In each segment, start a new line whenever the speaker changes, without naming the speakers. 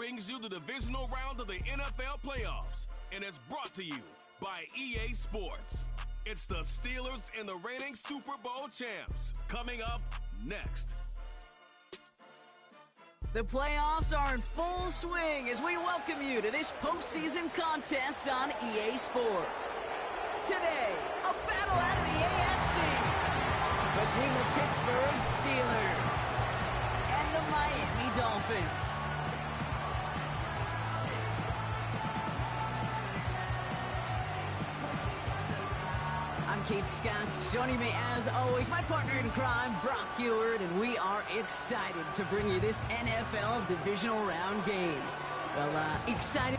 brings you the divisional round of the NFL playoffs, and it's brought to you by EA Sports. It's the Steelers and the reigning Super Bowl champs. Coming up next.
The playoffs are in full swing as we welcome you to this postseason contest on EA Sports. Today, a battle out of the AFC between the Pittsburgh Steelers and the Miami Dolphins. I'm Kate Scott. Joining me as always, my partner in crime, Brock Heward, and we are excited to bring you this NFL divisional round game. Well, excited.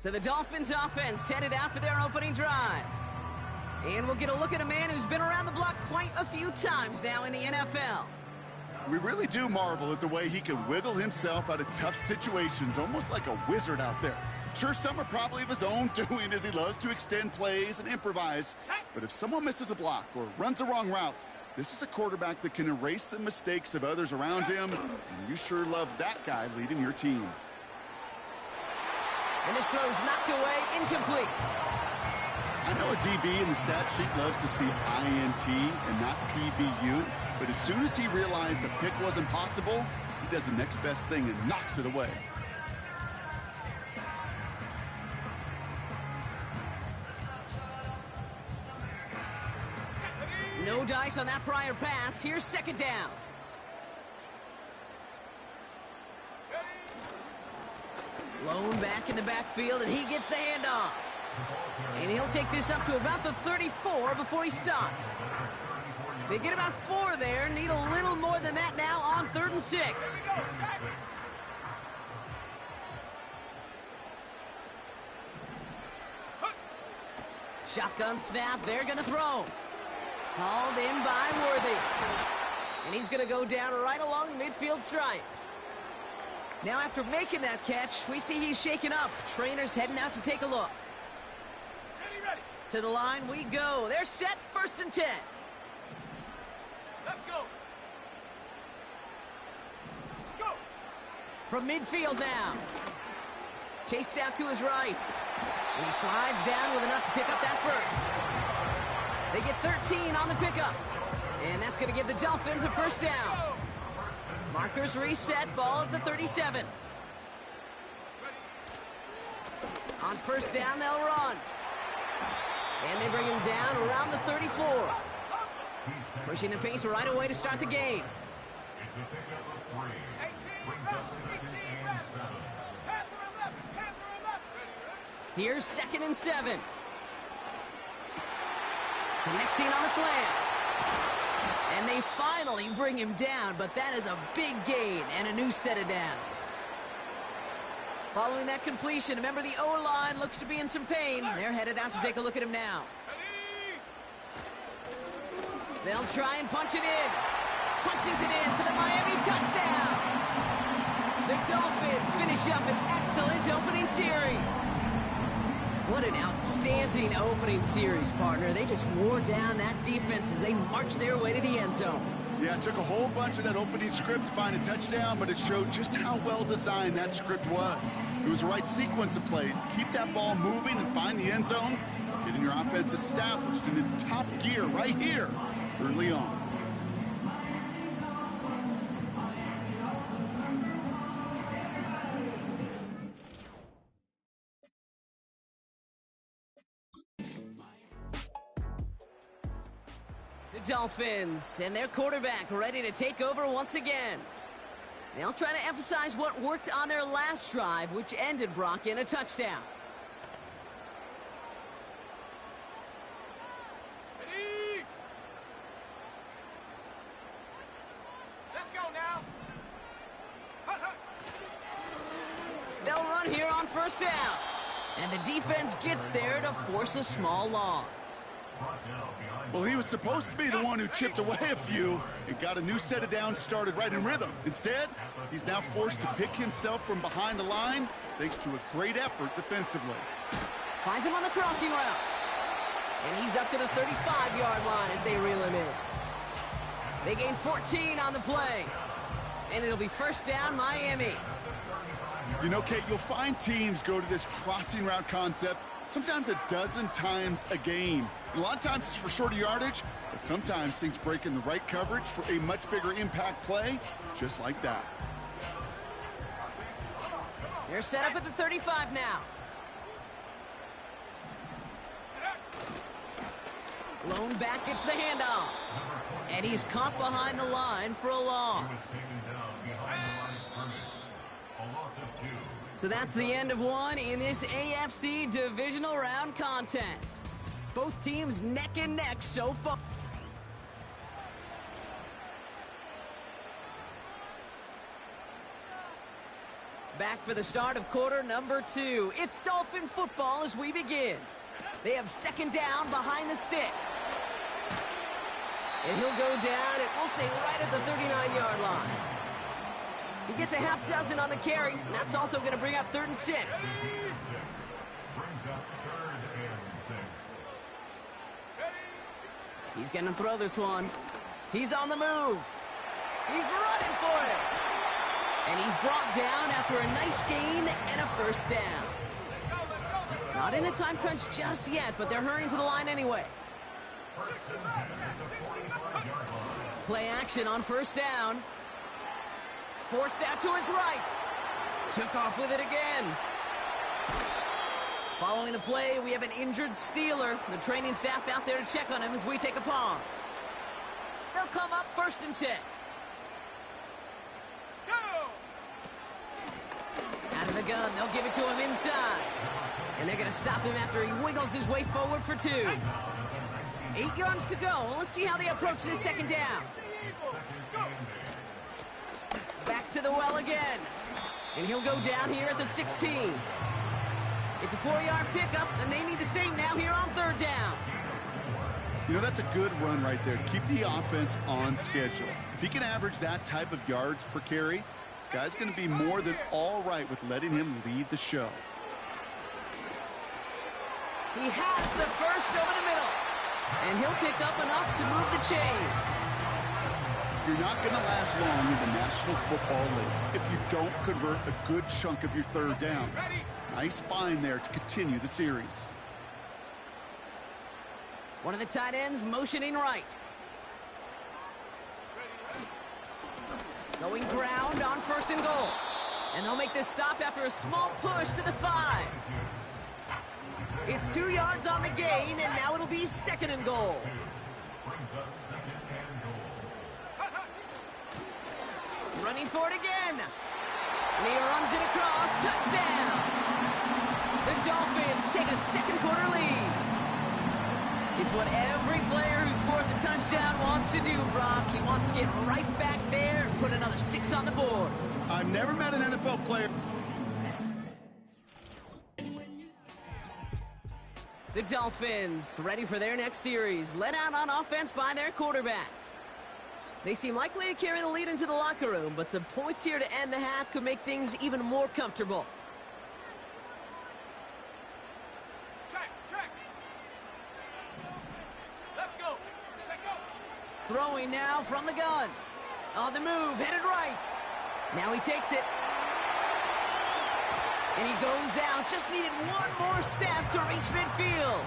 So the Dolphins offense headed out for their opening drive. And we'll get a look at a man who's been around the block quite a few times now in the NFL.
We really do marvel at the way he can wiggle himself out of tough situations, almost like a wizard out there. Sure, some are probably of his own doing, as he loves to extend plays and improvise. But if someone misses a block or runs a wrong route, this is a quarterback that can erase the mistakes of others around him, and you sure love that guy leading your team.
And this throw's knocked away, incomplete.
I know a DB in the stat sheet loves to see INT and not PBU, but as soon as he realized a pick wasn't possible, he does the next best thing and knocks it away.
No dice on that prior pass. Here's second down. Lone back in the backfield, and he gets the handoff. And he'll take this up to about the 34 before he stops. They get about 4 there. Need a little more than that now on 3rd and 6. Shotgun snap. They're going to throw. Hauled in by Worthy. And he's going to go down right along the midfield stripe. Now after making that catch, we see he's shaken up. Trainer's heading out to take a look.
Ready.
To the line we go. They're set, 1st and 10.
Let's go. Go.
From midfield now. Chased out to his right. And he slides down with enough to pick up that first. They get 13 on the pickup. And that's going to give the Dolphins a 1st down. Markers reset, ball at the 37. On 1st down, they'll run. And they bring him down around the 34. Pushing the pace right away to start the game. Here's 2nd and 7. Connecting on the slant. And they finally bring him down, but that is a big gain and a new set of downs. Following that completion, remember the O-line looks to be in some pain. They're headed out to take a look at him now. They'll try and punch it in. Punches it in for the Miami touchdown. The Dolphins finish up an excellent opening series. What an outstanding opening series, partner. They just wore down that defense as they marched their way to the end zone.
Yeah, it took a whole bunch of that opening script to find a touchdown, but it showed just how well designed that script was. It was the right sequence of plays to keep that ball moving and find the end zone, getting your offense established in its top gear right here early on.
Dolphins and their quarterback ready to take over once again. They'll try to emphasize what worked on their last drive, which ended, Brock, in a touchdown.
Ready. Let's go now.
They'll run here on 1st down. And the defense gets there to force a small loss.
Well, he was supposed to be the one who chipped away a few and got a new set of downs started right in rhythm. Instead, he's now forced to pick himself from behind the line thanks to a great effort defensively.
Finds him on the crossing route. And he's up to the 35-yard line as they reel him in. They gain 14 on the play. And it'll be 1st down, Miami.
You know, Kate, you'll find teams go to this crossing route concept sometimes a dozen times a game. And a lot of times it's for shorter yardage, but sometimes things break in the right coverage for a much bigger impact play, just like that.
They're set up at the 35 now. Lone back gets the handoff. And he's caught behind the line for a loss. So that's the end of one in this AFC divisional round contest. Both teams neck and neck so far. Back for the start of quarter number 2. It's Dolphin football as we begin. They have second down behind the sticks. And he'll go down, and we'll say right at the 39-yard line. He gets a half dozen on the carry, and that's also going to bring up 3rd and 6. He's going to throw this one. He's on the move. He's running for it. And he's brought down after a nice gain and a first down. Not in a time crunch just yet, but they're hurrying to the line anyway. Play action on first down. Forced out to his right. Took off with it again. Following the play, we have an injured Steeler. The training staff out there to check on him as we take a pause. They'll come up 1st and 10. Out of the gun, they'll give it to him inside. And they're going to stop him after he wiggles his way forward for 2. 8 yards to go. Well, let's see how they approach this second down. Back to the well again. And he'll go down here at the 16. It's a 4-yard pickup, and they need the same now here on 3rd down.
You know, that's a good run right there to keep the offense on schedule. If he can average that type of yards per carry, this guy's going to be more than all right with letting him lead the show.
He has the first over the middle. And he'll pick up enough to move the chains.
You're not going to last long in the National Football League if you don't convert a good chunk of your 3rd downs. Nice find there to continue the series.
One of the tight ends motioning right. Going ground on 1st and goal. And they'll make this stop after a small push to the 5. It's 2 yards on the gain, and now it'll be 2nd and goal. Running for it again. And he runs it across. Touchdown. The Dolphins take a 2nd quarter lead. It's what every player who scores a touchdown wants to do, Brock. He wants to get right back there and put another 6 on the board.
I've never met an NFL player.
The Dolphins ready for their next series, led out on offense by their quarterback. They seem likely to carry the lead into the locker room, but some points here to end the half could make things even more comfortable.
Check. Let's go.
Throwing now from the gun. On the move, headed right. Now he takes it. And he goes out. Just needed one more step to reach midfield.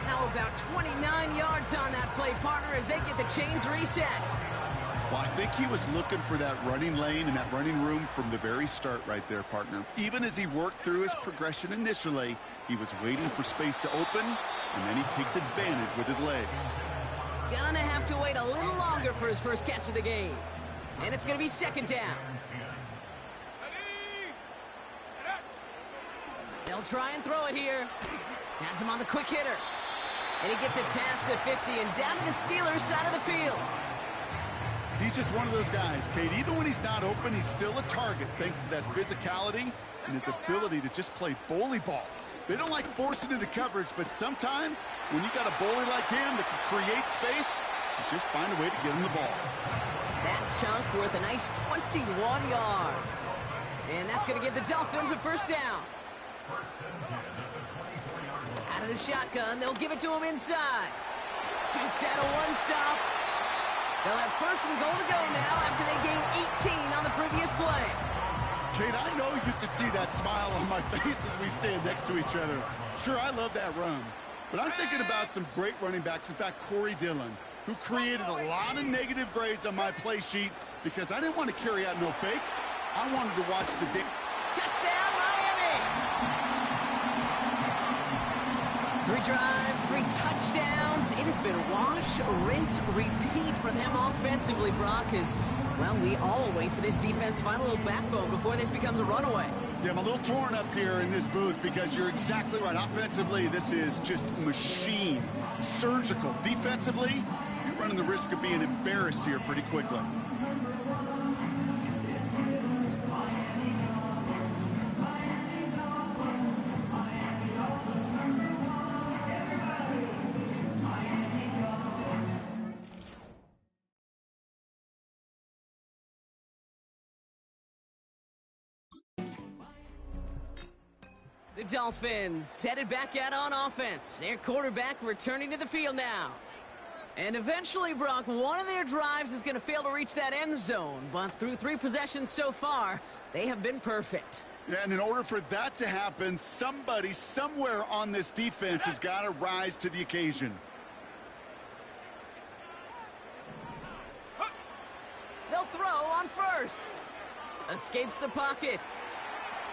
How about 29 yards on that play, partner, as they get the chains reset?
Well, I think he was looking for that running lane and that running room from the very start right there, partner. Even as he worked through his progression initially, he was waiting for space to open, and then he takes advantage with his legs.
Gonna have to wait a little longer for his first catch of the game. And it's gonna be 2nd down. They'll try and throw it here. Has him on the quick hitter. And he gets it past the 50 and down to the Steelers' side of the field.
He's just one of those guys, Kate. Even when he's not open, he's still a target thanks to that physicality and his ability to just play bully ball. They don't like forcing into coverage, but sometimes when you got a bully like him that can create space, you just find a way to get him the ball.
That chunk worth a nice 21 yards. And that's going to give the Dolphins a first down. Out of the shotgun, they'll give it to him inside. Takes out a one-stop. They'll have 1st and goal to go now after they gain 18 on the previous play.
Kate, I know you can see that smile on my face as we stand next to each other. Sure, I love that run. But I'm thinking about some great running backs. In fact, Corey Dillon, who created a lot of negative grades on my play sheet because I didn't want to carry out no fake. I wanted to watch the day.
Touchdown, Miami! 3 drives, 3 touchdowns. It has been wash, rinse, repeat for them offensively, Brock, as, well, we all wait for this defense to find a little backbone before this becomes a runaway.
Yeah, I'm a little torn up here in this booth because you're exactly right. Offensively, this is just machine, surgical. Defensively, you're running the risk of being embarrassed here pretty quickly.
The Dolphins headed back out on offense. Their quarterback returning to the field now. And eventually, Brock, one of their drives is going to fail to reach that end zone. But through 3 possessions so far, they have been perfect.
Yeah, and in order for that to happen, somebody somewhere on this defense has got to rise to the occasion.
They'll throw on first. Escapes the pocket.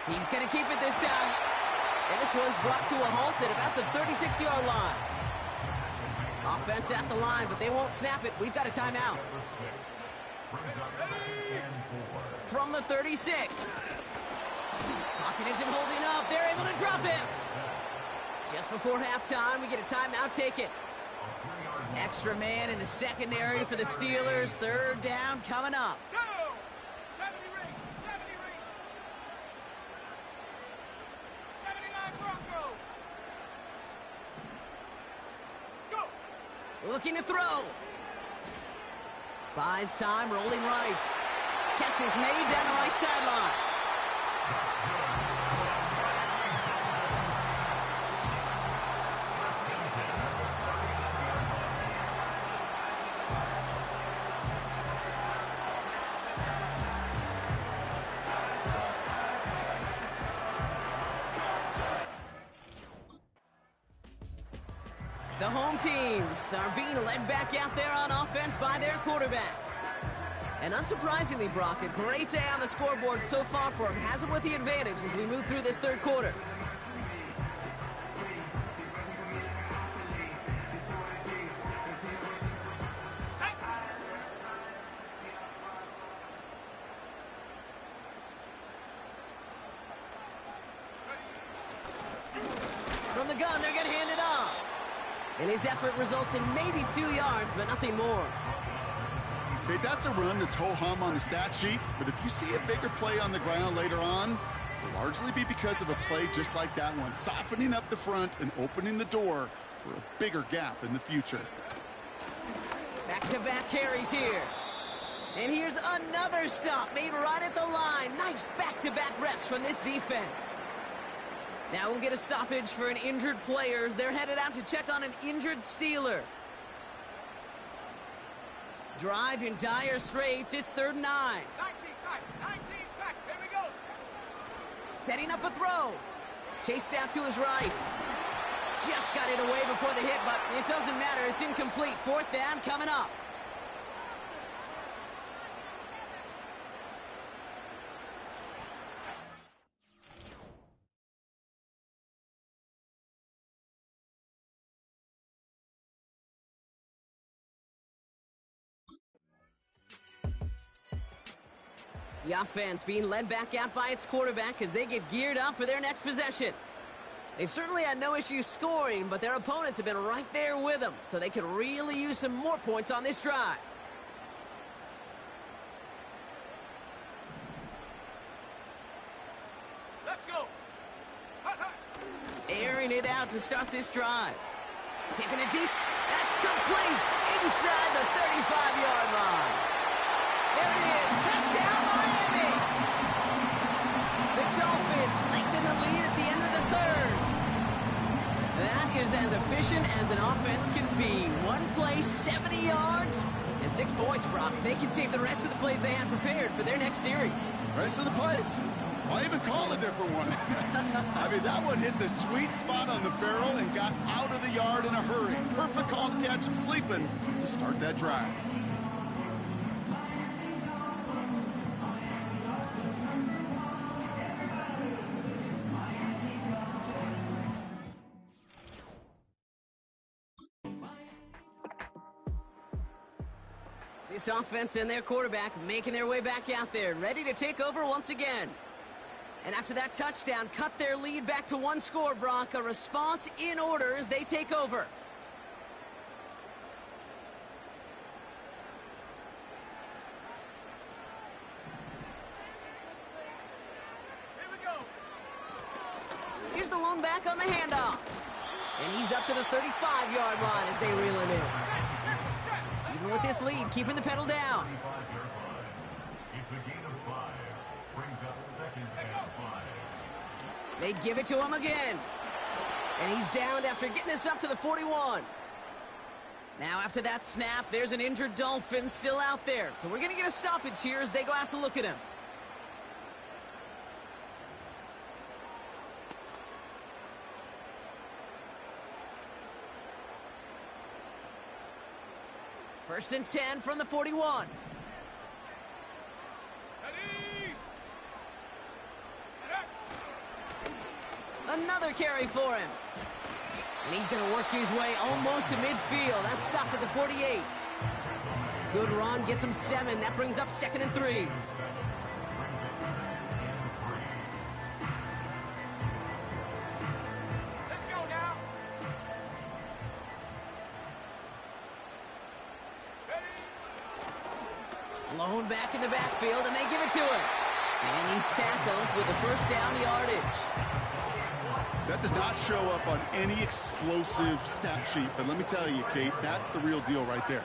He's going to keep it this time. And this one's brought to a halt at about the 36-yard line. Offense at the line, but they won't snap it. We've got a timeout. From the 36. Pocket isn't holding up. They're able to drop him. Just before halftime, we get a timeout taken. Extra man in the secondary for the Steelers. 3rd down coming up. Looking to throw. Buys time, rolling right. Catch is made down the right sideline. The home teams are being led back out there on offense by their quarterback. And unsurprisingly, Brock, a great day on the scoreboard so far for him. Has him with the advantage as we move through this 3rd quarter. From the gun, they're going to hand it off. And his effort results in maybe 2 yards, but nothing more.
Okay, that's a run that's ho-hum on the stat sheet, but if you see a bigger play on the ground later on, it'll largely be because of a play just like that one, softening up the front and opening the door for a bigger gap in the future.
Back-to-back carries here. And here's another stop made right at the line. Nice back-to-back reps from this defense. Now we'll get a stoppage for an injured player as they're headed out to check on an injured Steeler. Drive in dire straits. It's 3rd and 9.
19 tack, here we go.
Setting up a throw. Chased out to his right. Just got it away before the hit, but it doesn't matter. It's incomplete. 4th down coming up. The offense being led back out by its quarterback as they get geared up for their next possession. They've certainly had no issues scoring, but their opponents have been right there with them, so they could really use some more points on this drive.
Let's go.
Airing it out to start this drive. Taking it deep. That's complete inside the 35-yard line. There it is. Touchdown, Miami. The Dolphins lengthen the lead at the end of the 3rd. That is as efficient as an offense can be. One play, 70 yards, and 6 points, Brock. They can save the rest of the plays they had prepared for their next series.
Rest of the plays? Why even call a different one? I mean, that one hit the sweet spot on the barrel and got out of the yard in a hurry. Perfect call to catch him sleeping to start that drive.
This offense and their quarterback making their way back out there, ready to take over once again. And after that touchdown, cut their lead back to 1 score, Brock. A response in order as they take over.
Here we go.
Here's the lone back on the handoff. And he's up to the 35-yard line as they reel him in. Even with this lead, keeping the pedal down.
It's a gain of 5. Brings up 2nd and 5.
They give it to him again. And he's downed after getting this up to the 41. Now after that snap, there's an injured Dolphin still out there. So we're going to get a stoppage here as they go out to look at him. First and 10 from the 41. Another carry for him. And he's going to work his way almost to midfield. That's stopped at the 48. Good run, gets him 7. That brings up 2nd and 3.
Let's go now.
Blown back in the backfield, and they give it to him. And he's tackled with the first down yardage.
That does not show up on any explosive stat sheet, but let me tell you, Kate, that's the real deal right there.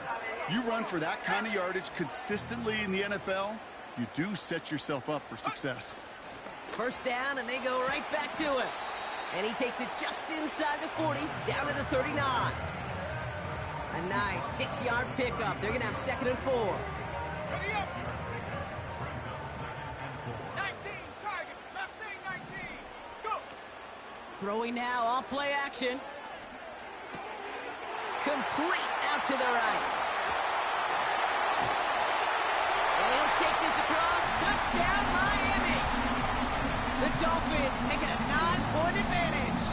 You run for that kind of yardage consistently in the NFL, you do set yourself up for success.
First down, and they go right back to him. And he takes it just inside the 40, down to the 39. A nice 6-yard pickup. They're going to have 2nd and 4.
Ready up. 19, target. Left thing, 19. Go.
Throwing now, off play action. Complete out to the right. And he'll take this across. Touchdown, Miami. The Dolphins make it a 9-point advantage.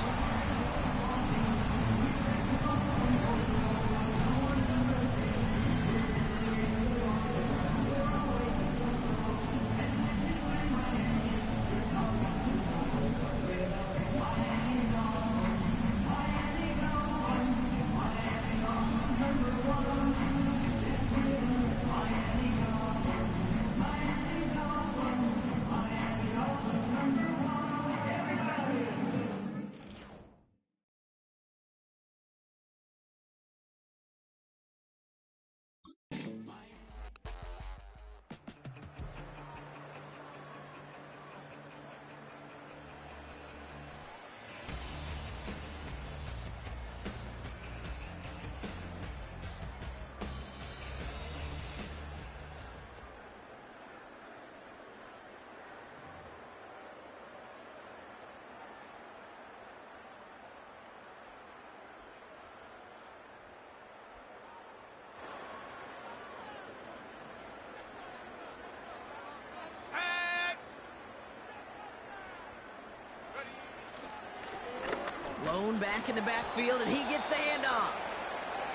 Blown back in the backfield, and he gets the handoff.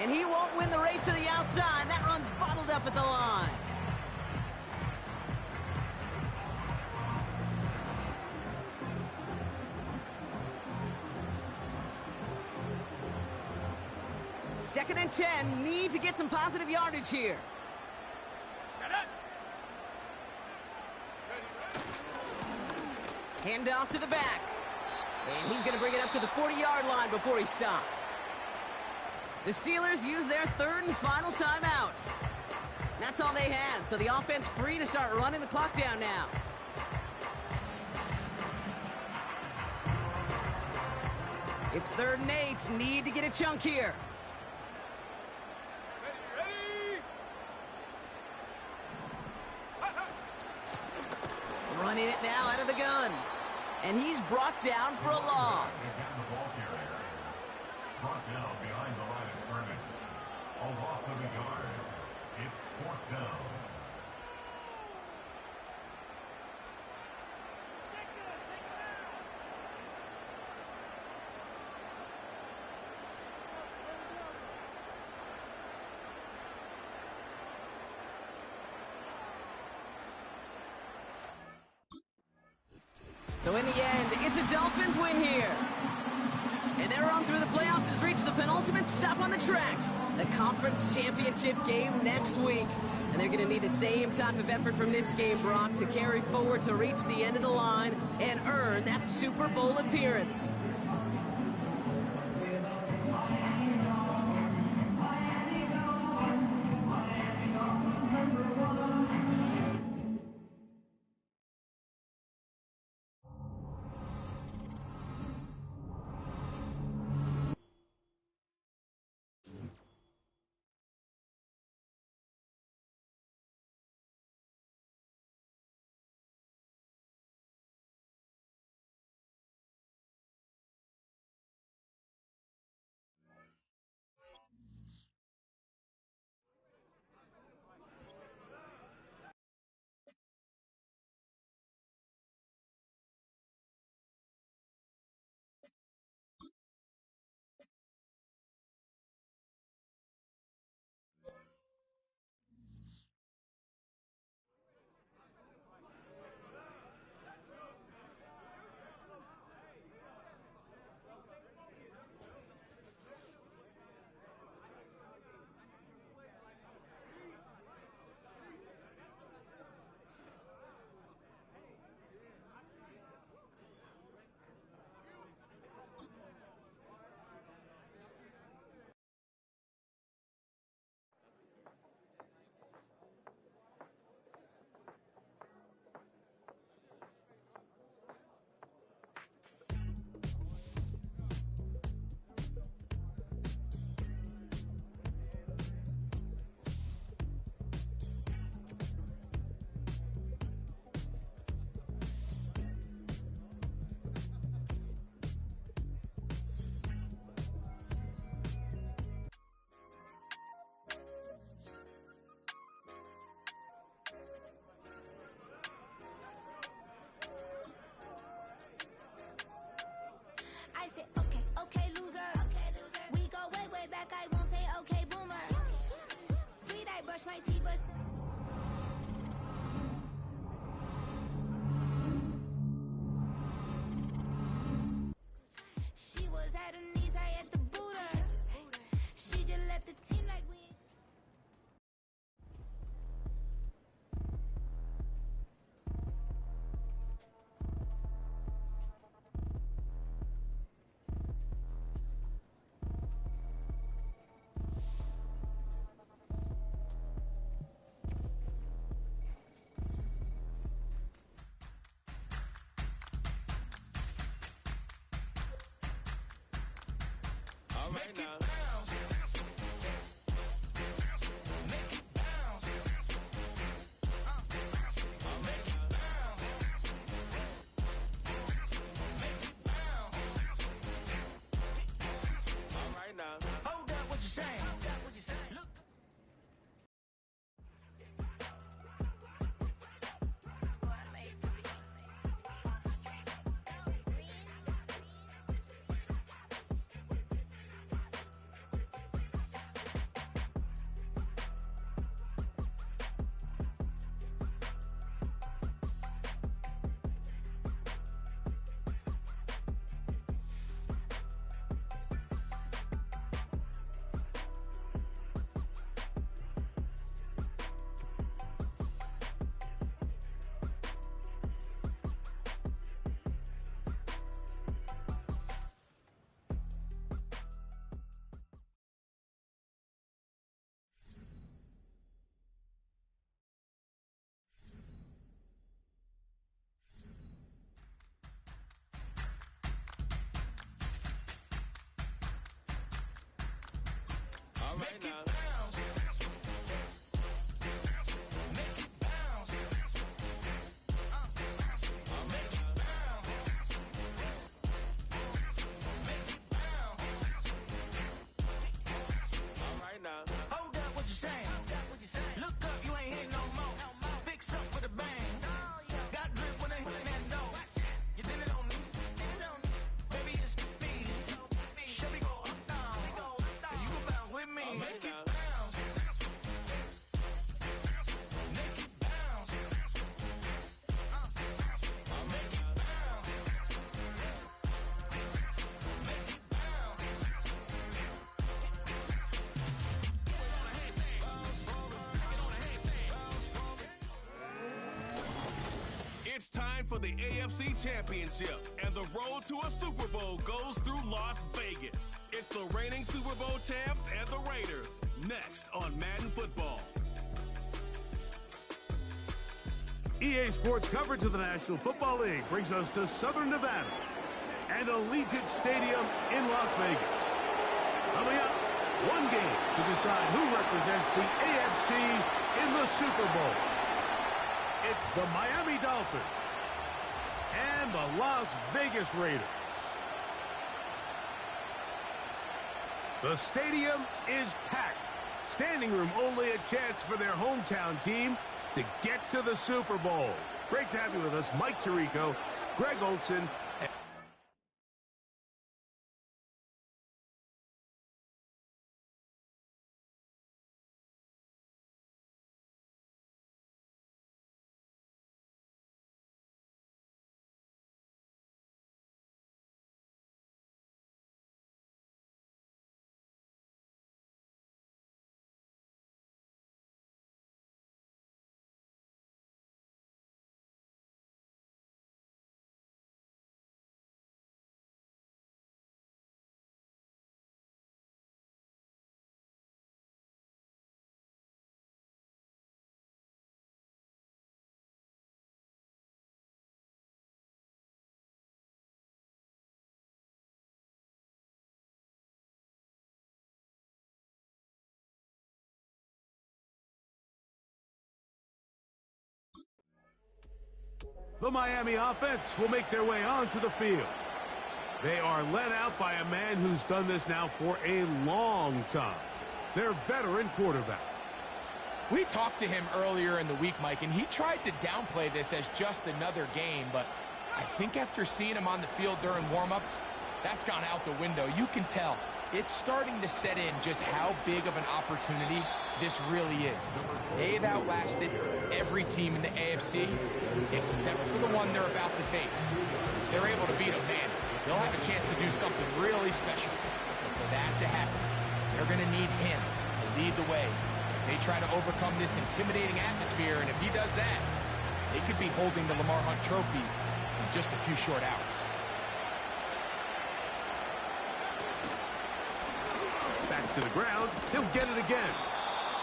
And he won't win the race to the outside. That run's bottled up at the line. Second and 10, need to get some positive yardage here. Hand off to the back. And he's going to bring it up to the 40-yard line before he stopped. The Steelers use their 3rd and final timeout. That's all they had, so the offense free to start running the clock down now. It's 3rd and 8. Need to get a chunk here. Running it now out of the gun. And he's brought down for a loss.
Brought down behind the line of scrimmage. A loss of a yard. It's 4th down.
So in the end, it's a Dolphins win here. And their run through the playoffs has reached the penultimate stop on the tracks. The conference championship game next week. And they're going to need the same type of effort from this game, Brock, to carry forward to reach the end of the line and earn that Super Bowl appearance.
I say, okay, okay, loser. We go way, way back. I won't say, okay, boomer. Sweet, I brush my teeth, but still. She was at her knees, I had to boot her. She just left the team like we.
All right now.
Hold up, what you saying? Look.
All right now.
Hold up, what you saying? Look up, you ain't hitting no more. Fix up with a bang. Got drip when they hitting that dough. You did it on me. Baby, it's me. Show me go up, down. And you go bounce with me. Make it bounce. Make it bounce. Make it bounce. Make it bounce.
It's time for the AFC Championship, and the road to a Super Bowl goes through Las Vegas. It's the reigning Super Bowl champs and the Raiders, next on Madden Football.
EA Sports coverage of the National Football League brings us to Southern Nevada and Allegiant Stadium in Las Vegas. Coming up, one game to decide who represents the AFC in the Super Bowl. It's the Miami Dolphins and the Las Vegas Raiders. The stadium is packed. Standing room only, a chance for their hometown team to get to the Super Bowl. Great to have you with us, Mike Tirico, Greg Olson. The Miami offense will make their way onto the field. They are led out by a man who's done this now for a long time. Their veteran quarterback.
We talked to him earlier in the week, Mike, and he tried to downplay this as just another game, but I think after seeing him on the field during warm-ups, That's gone out the window. You can tell. It's starting to set in just how big of an opportunity this really is. They've outlasted every team in the AFC except for the one they're about to face. If they're able to beat them, man, they'll have a chance to do something really special. But for that to happen, they're going to need him to lead the way as they try to overcome this intimidating atmosphere. And if he does that, they could be holding the Lamar Hunt Trophy in just a few short hours.
Back to the ground. He'll get it again.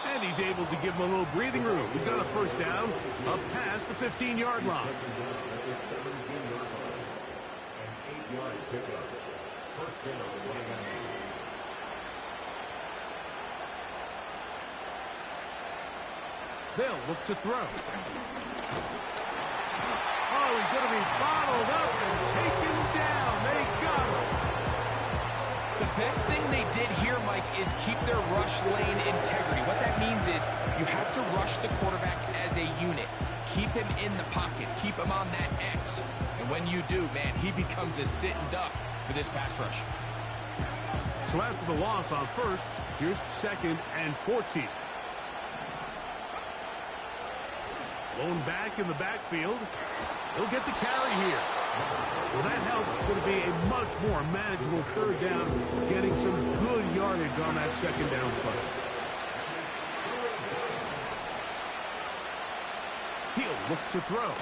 And he's able to give him a little breathing room. He's got a first down up past the 15-yard line.
An 8-yard pickup. First down, Miami.
They'll look to throw. Oh, he's going to be bottled up and taken down. They got him.
The best thing they did here, Mike, is keep their rush lane integrity. What that means is you have to rush the quarterback as a unit. Keep him in the pocket. Keep him on that X. And when you do, man, he becomes a sitting duck for this pass rush.
So after the loss on first, here's 2nd and 14. Blown back in the backfield. He'll get the carry here. Well, that helps. It's going to be a much more manageable third down, getting some good yardage on that second down play. He'll look to throw.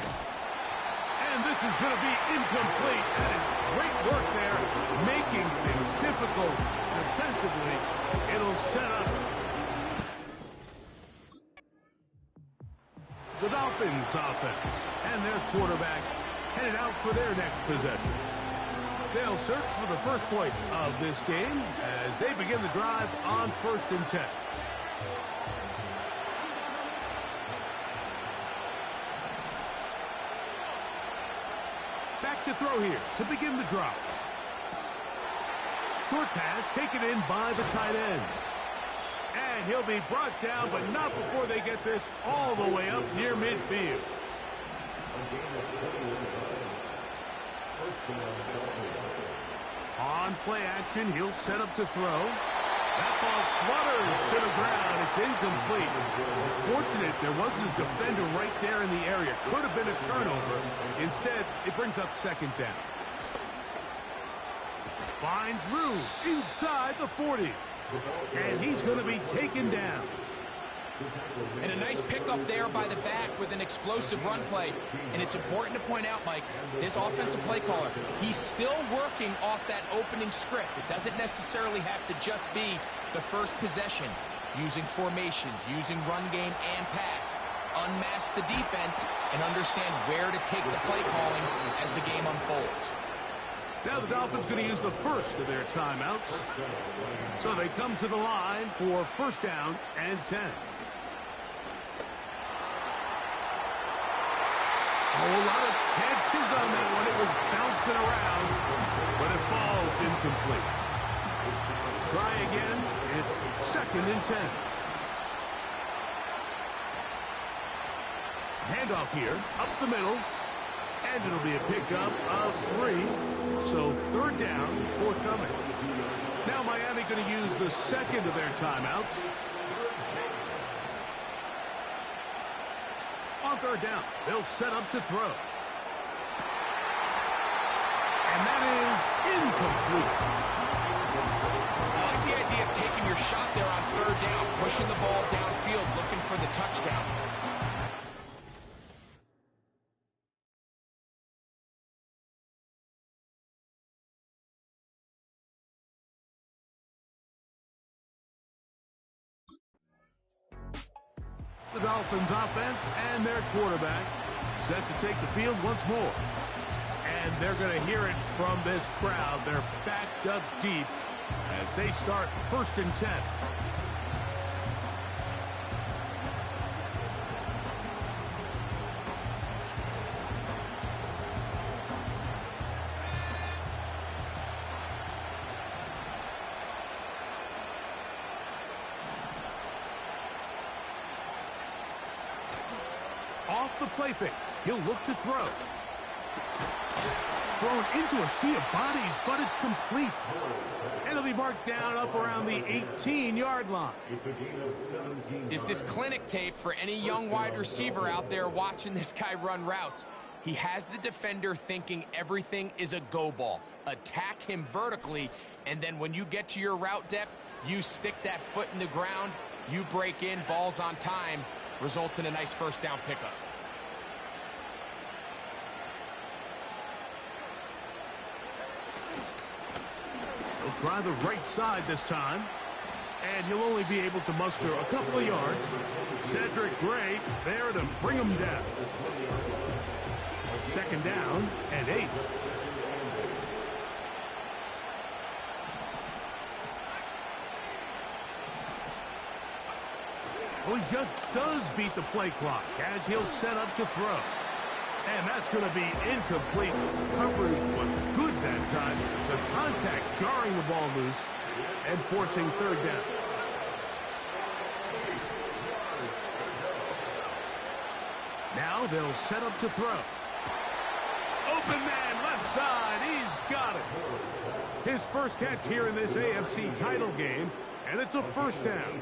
And this is going to be incomplete. That is great work there, making things difficult defensively. It'll set up the Dolphins offense and their quarterback headed out for their next possession. They'll search for the first points of this game as they begin the drive on 1st and 10. Back to throw here to begin the drive. Short pass taken in by the tight end. And he'll be brought down, but not before they get this all the way up near midfield. On play action, he'll set up to throw. That ball flutters to the ground. It's incomplete. Fortunate there wasn't a defender right there in the area. Could have been a turnover. Instead, it brings up 2nd down. Finds room inside the 40. And he's going to be taken down.
And a nice pickup there by the back with an explosive run play. And it's important to point out, Mike, this offensive play caller, he's still working off that opening script. It doesn't necessarily have to just be the first possession. Using formations, using run game and pass. Unmask the defense and understand where to take the play calling as the game unfolds.
Now the Dolphins going to use the first of their timeouts. So they come to the line for 1st down and 10. A whole lot of chances on that one. It was bouncing around, but it falls incomplete. Try again. It's 2nd and 10. Handoff here, up the middle, and it'll be a pickup of 3. So 3rd down, forthcoming. Now Miami going to use the 2nd of their timeouts. On 3rd down, they'll set up to throw. And that is incomplete.
I like the idea of taking your shot there on 3rd down, pushing the ball downfield, looking for the touchdown.
The Dolphins offense and their quarterback set to take the field once more. And they're going to hear it from this crowd. They're backed up deep as they start 1st and 10. Off the play fake, he'll look to throw. thrown into a sea of bodies, but it's complete. And it'll be marked down up around the 18-yard line.
This is clinic tape for any young wide receiver out there watching this guy run routes. He has the defender thinking everything is a go ball. Attack him vertically, and then when you get to your route depth, you stick that foot in the ground, you break in, ball's on time, results in a nice first down pickup.
He'll try the right side this time, and he'll only be able to muster a couple of yards. Cedric Gray there to bring him down. Second down and 8. Well, he just does beat the play clock as he'll set up to throw. And that's going to be incomplete. Coverage was good that time. The contact jarring the ball loose and forcing third down. Now they'll set up to throw. Open man, left side. He's got it. His first catch here in this AFC title game, and it's a first down.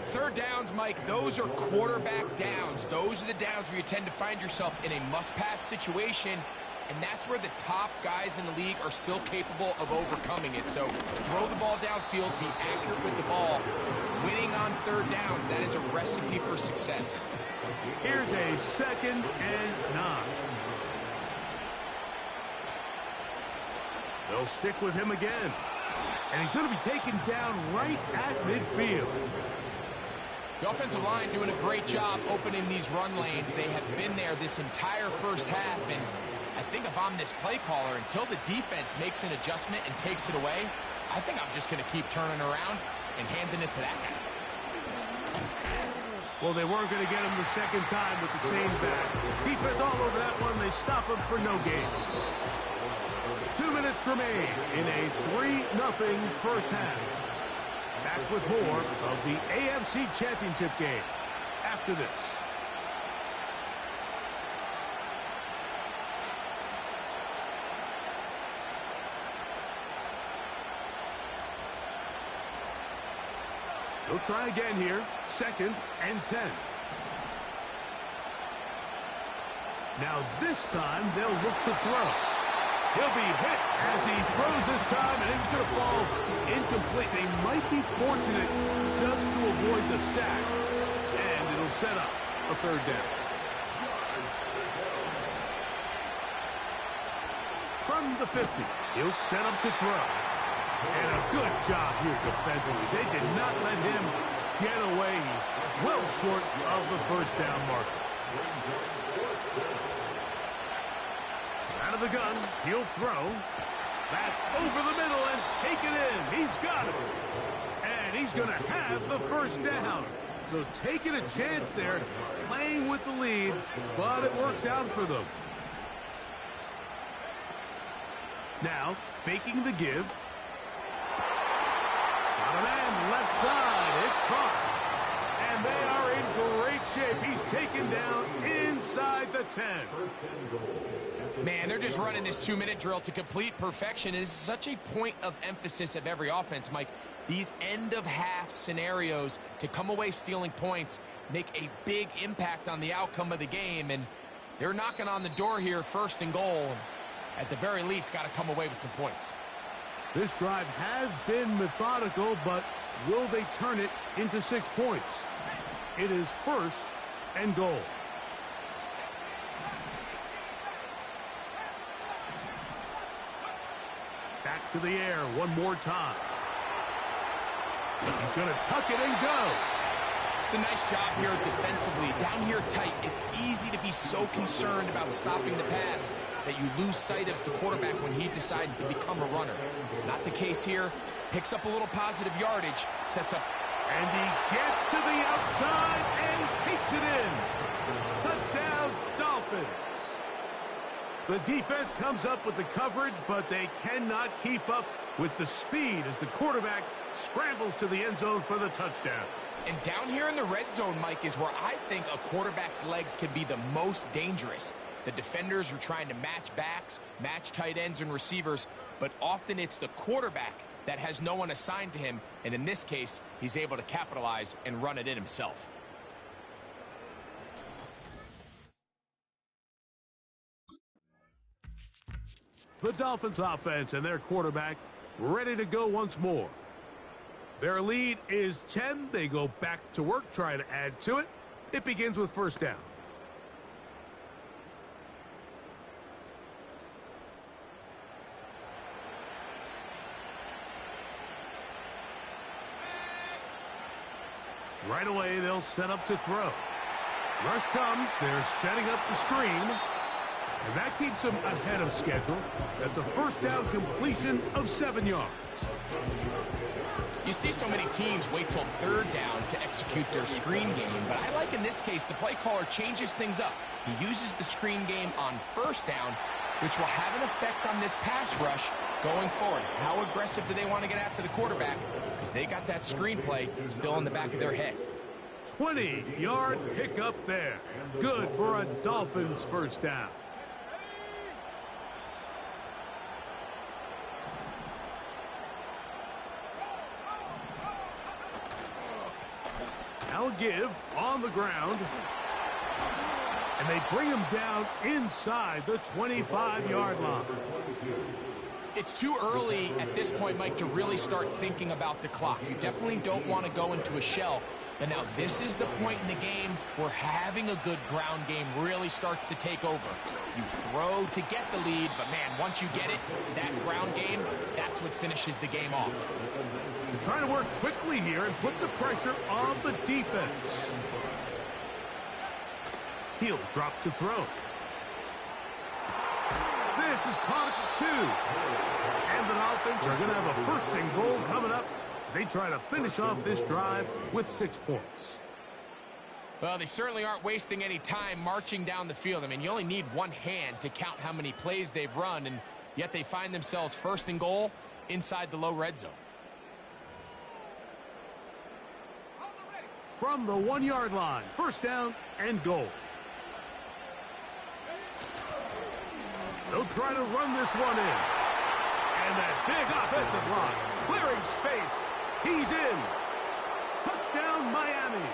Third downs, Mike, those are quarterback downs. Those are the downs where you tend to find yourself in a must-pass situation, and that's where the top guys in the league are still capable of overcoming it. So throw the ball downfield, be accurate with the ball. Winning on third downs, that is a recipe for success.
Here's a 2nd and 9. They'll stick with him again. And he's going to be taken down right at midfield.
The offensive line doing a great job opening these run lanes. They have been there this entire first half, and I think if I'm this play caller, until the defense makes an adjustment and takes it away, I think I'm just going to keep turning around and handing it to that guy.
Well, they weren't going to get him the second time with the same back. Defense all over that one. They stop him for no gain. 2 minutes remain in a 3-0 first half. Back with more of the AFC Championship game after this. They'll try again here. 2nd and 10. Now this time they'll look to throw. He'll be hit as he throws this time, and it's going to fall incomplete. They might be fortunate just to avoid the sack, and it'll set up a third down. From the 50, he'll set up to throw. And a good job here defensively. They did not let him get away. He's well short of the first down marker. Out of the gun, he'll throw. That's over the middle and take it in. He's got it. And he's going to have the first down. So taking a chance there, playing with the lead, but it works out for them. Now, faking the give. Got a man left side. It's caught. And they are in great shape. He's taken down inside the 10.
Man, they're just running this 2-minute drill to complete perfection. It is such a point of emphasis of every offense, Mike. These end-of-half scenarios to come away stealing points make a big impact on the outcome of the game. And they're knocking on the door here, 1st and goal. At the very least, got to come away with some points.
This drive has been methodical, but will they turn it into 6 points? It is 1st and goal. Back to the air one more time. He's going to tuck it and go.
It's a nice job here defensively. Down here tight, it's easy to be so concerned about stopping the pass that you lose sight of the quarterback when he decides to become a runner. Not the case here. Picks up a little positive yardage, sets up.
And he gets to the outside and takes it in. Touchdown, Dolphins. The defense comes up with the coverage, but they cannot keep up with the speed as the quarterback scrambles to the end zone for the touchdown.
And down here in the red zone, Mike, is where I think a quarterback's legs can be the most dangerous. The defenders are trying to match backs, match tight ends and receivers, but often it's the quarterback that has no one assigned to him, and in this case, he's able to capitalize and run it in himself.
The Dolphins offense and their quarterback ready to go once more. Their lead is 10. They go back to work, trying to add to it. It begins with first down. Right away, they'll set up to throw. Rush comes. They're setting up the screen. And that keeps them ahead of schedule. That's a first down completion of 7 yards.
You see so many teams wait till third down to execute their screen game, but I like in this case the play caller changes things up. He uses the screen game on first down, which will have an effect on this pass rush going forward. How aggressive do they want to get after the quarterback? Because they got that screen play still in the back of their head.
20-yard pickup there. Good for a Dolphins first down. Now a give on the ground. And they bring him down inside the 25-yard line.
It's too early at this point, Mike, to really start thinking about the clock. You definitely don't want to go into a shell. But now this is the point in the game where having a good ground game really starts to take over. You throw to get the lead, but man, once you get it, that ground game, that's what finishes the game off.
They're trying to work quickly here and put the pressure on the defense. He'll drop to throw. This is caught at the 2. And the Dolphins are going to have a first and goal coming up. They try to finish off this drive with 6 points.
Well, they certainly aren't wasting any time marching down the field. I mean, you only need one hand to count how many plays they've run, and yet they find themselves first and goal inside the low red zone.
From the 1-yard line, first down and goal. They'll try to run this one in. And that big offensive line, clearing space. He's in. Touchdown, Miami.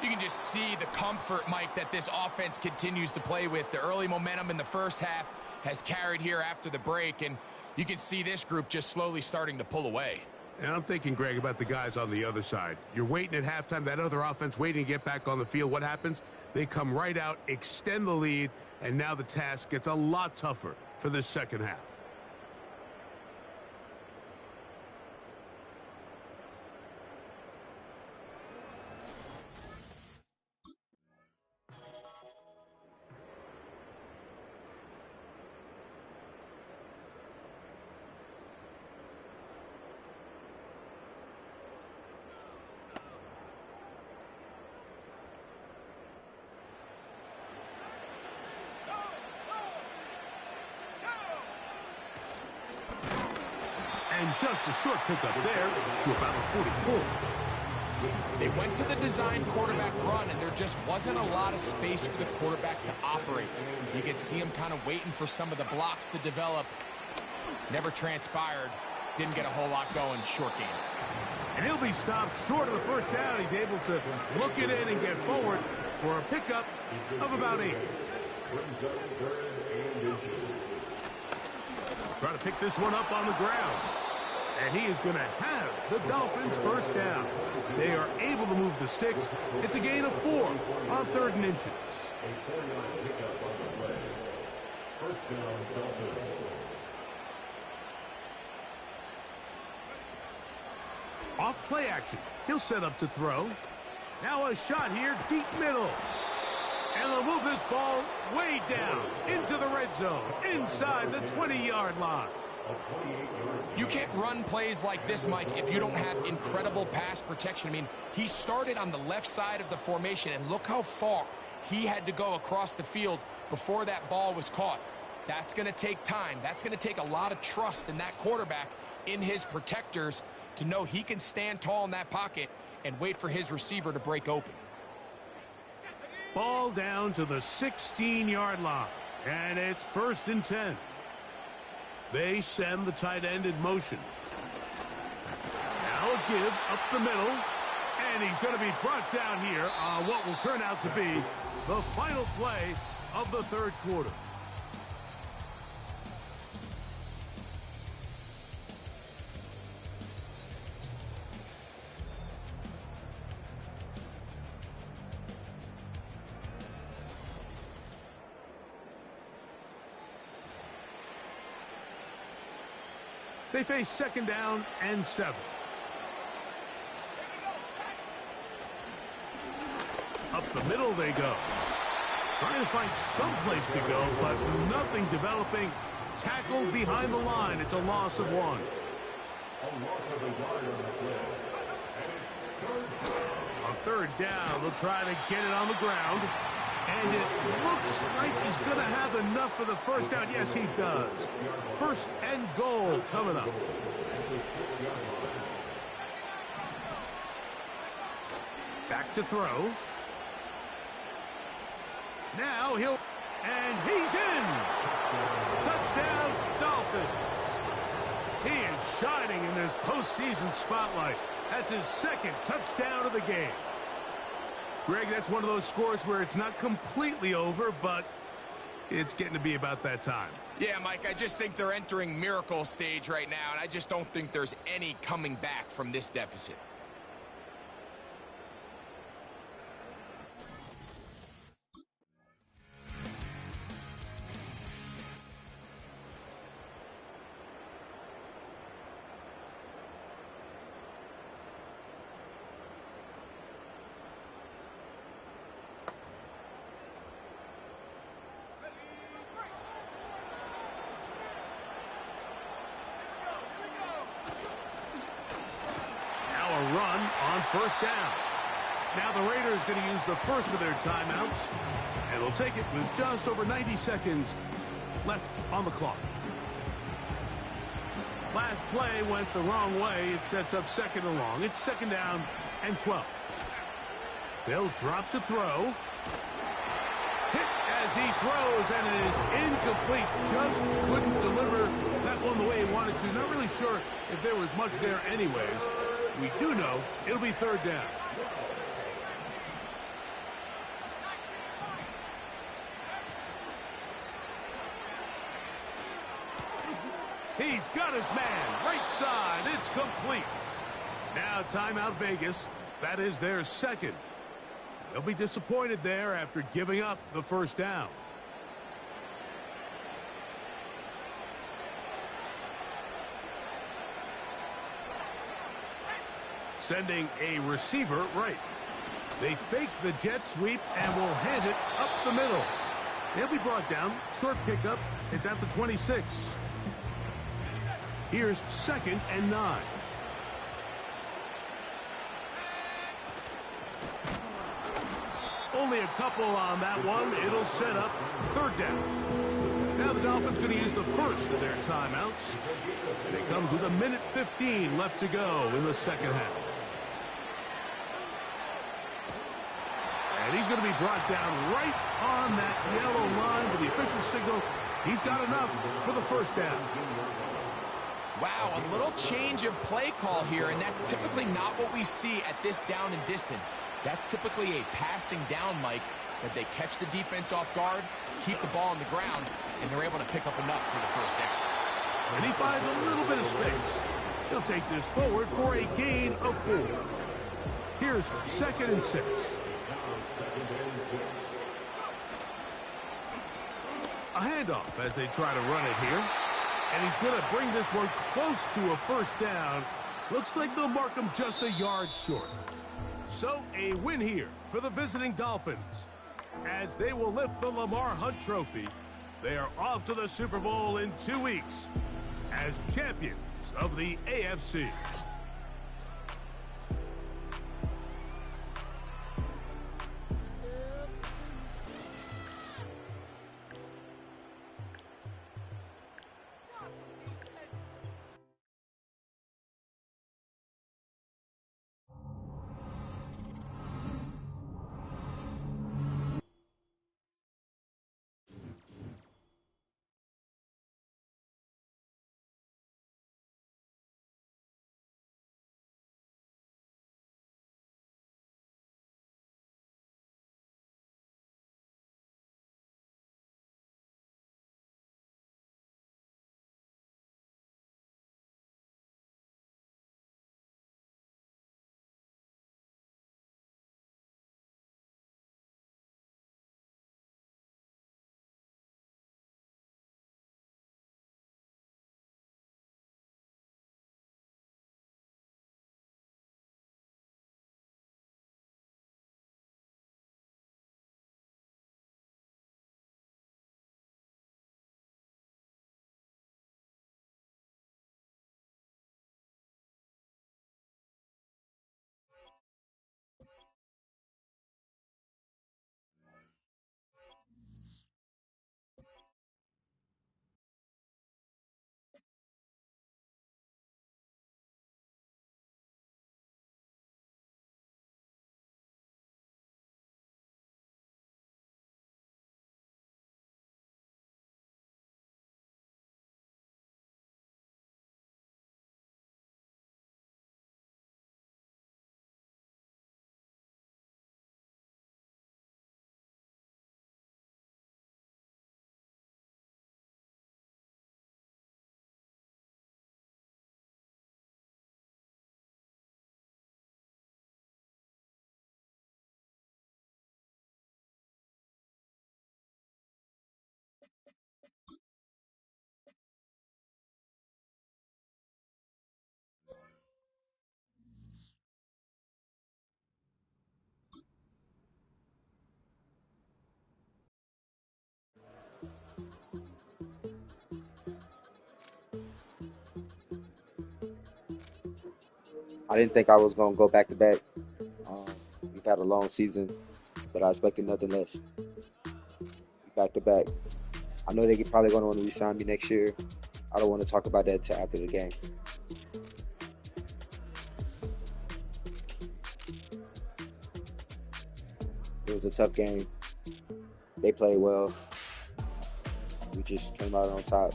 You can just see the comfort, Mike, that this offense continues to play with. The early momentum in the first half has carried here after the break, and you can see this group just slowly starting to pull away.
And I'm thinking, Greg, about the guys on the other side. You're waiting at halftime, that other offense waiting to get back on the field. What happens? They come right out, extend the lead, and now the task gets a lot tougher for this second half. And just a short pickup there to about a 44.
They went to the design quarterback run, and there just wasn't a lot of space for the quarterback to operate. You could see him kind of waiting for some of the blocks to develop. Never transpired. Didn't get a whole lot going. Short game.
And he'll be stopped short of the first down. He's able to look it in and get forward for a pickup of about 8. Trying to pick this one up on the ground. And he is going to have the Dolphins first down. They are able to move the sticks. It's a gain of 4 on 3rd and inches. Off play action. He'll set up to throw. Now a shot here, deep middle. And they'll move this ball way down into the red zone, inside the 20-yard line.
You can't run plays like this, Mike, if you don't have incredible pass protection. I mean, he started on the left side of the formation, and look how far he had to go across the field before that ball was caught. That's going to take time. That's going to take a lot of trust in that quarterback, in his protectors, to know he can stand tall in that pocket and wait for his receiver to break open.
Ball down to the 16-yard line, and it's 1st and 10. They send the tight end in motion. Now a give up the middle, and he's going to be brought down here on what will turn out to be the final play of the 3rd quarter. They face 2nd down and 7. Up the middle they go. Trying to find some place to go, but nothing developing. Tackled behind the line. It's a loss of 1. On 3rd down, they'll try to get it on the ground. And it looks like he's going to have enough for the 1st down. Yes, he does. 1st and goal coming up. Back to throw. Now and he's in. Touchdown, Dolphins. He is shining in this postseason spotlight. That's his 2nd touchdown of the game. Greg, that's one of those scores where it's not completely over, but it's getting to be about that time.
Yeah, Mike, I just think they're entering miracle stage right now, and I just don't think there's any coming back from this deficit.
Run on 1st down. Now the Raiders going to use the first of their timeouts, and they'll take it with just over 90 seconds left on the clock. Last play went the wrong way. It sets up 2nd and long. It's 2nd down and 12. They'll drop to throw. Hit as he throws, and it is incomplete. Just couldn't deliver that one the way he wanted to. Not really sure if there was much there anyways. We do know it'll be 3rd down. He's got his man. Right side. It's complete. Now timeout Vegas. That is their 2nd. They'll be disappointed there after giving up the 1st down. Sending a receiver right. They fake the jet sweep and will hand it up the middle. They'll be brought down. Short pickup. It's at the 26. Here's 2nd and 9. Only a couple on that one. It'll set up 3rd down. Now the Dolphins going to use the first of their timeouts. And it comes with 1:15 left to go in the 2nd half. And he's going to be brought down right on that yellow line with the official signal. He's got enough for the 1st down.
Wow, a little change of play call here, and that's typically not what we see at this down and distance. That's typically a passing down, Mike, that they catch the defense off guard, keep the ball on the ground, and they're able to pick up enough for the 1st down.
And he finds a little bit of space. He'll take this forward for a gain of 4. Here's 2nd and 6. A handoff as they try to run it here. And he's going to bring this one close to a 1st down. Looks like they'll mark him just a yard short. So a win here for the visiting Dolphins. As they will lift the Lamar Hunt Trophy, they are off to the Super Bowl in 2 weeks as champions of the AFC.
I didn't think I was going to go back-to-back. We've had a long season, but I expected nothing less. Back-to-back. I know they're probably going to want to re-sign me next year. I don't want to talk about that until after the game. It was a tough game. They played well. We just came out on top.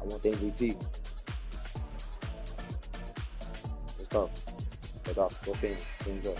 I want the MVP. Let's go. Let's go. Go finish. Finish up.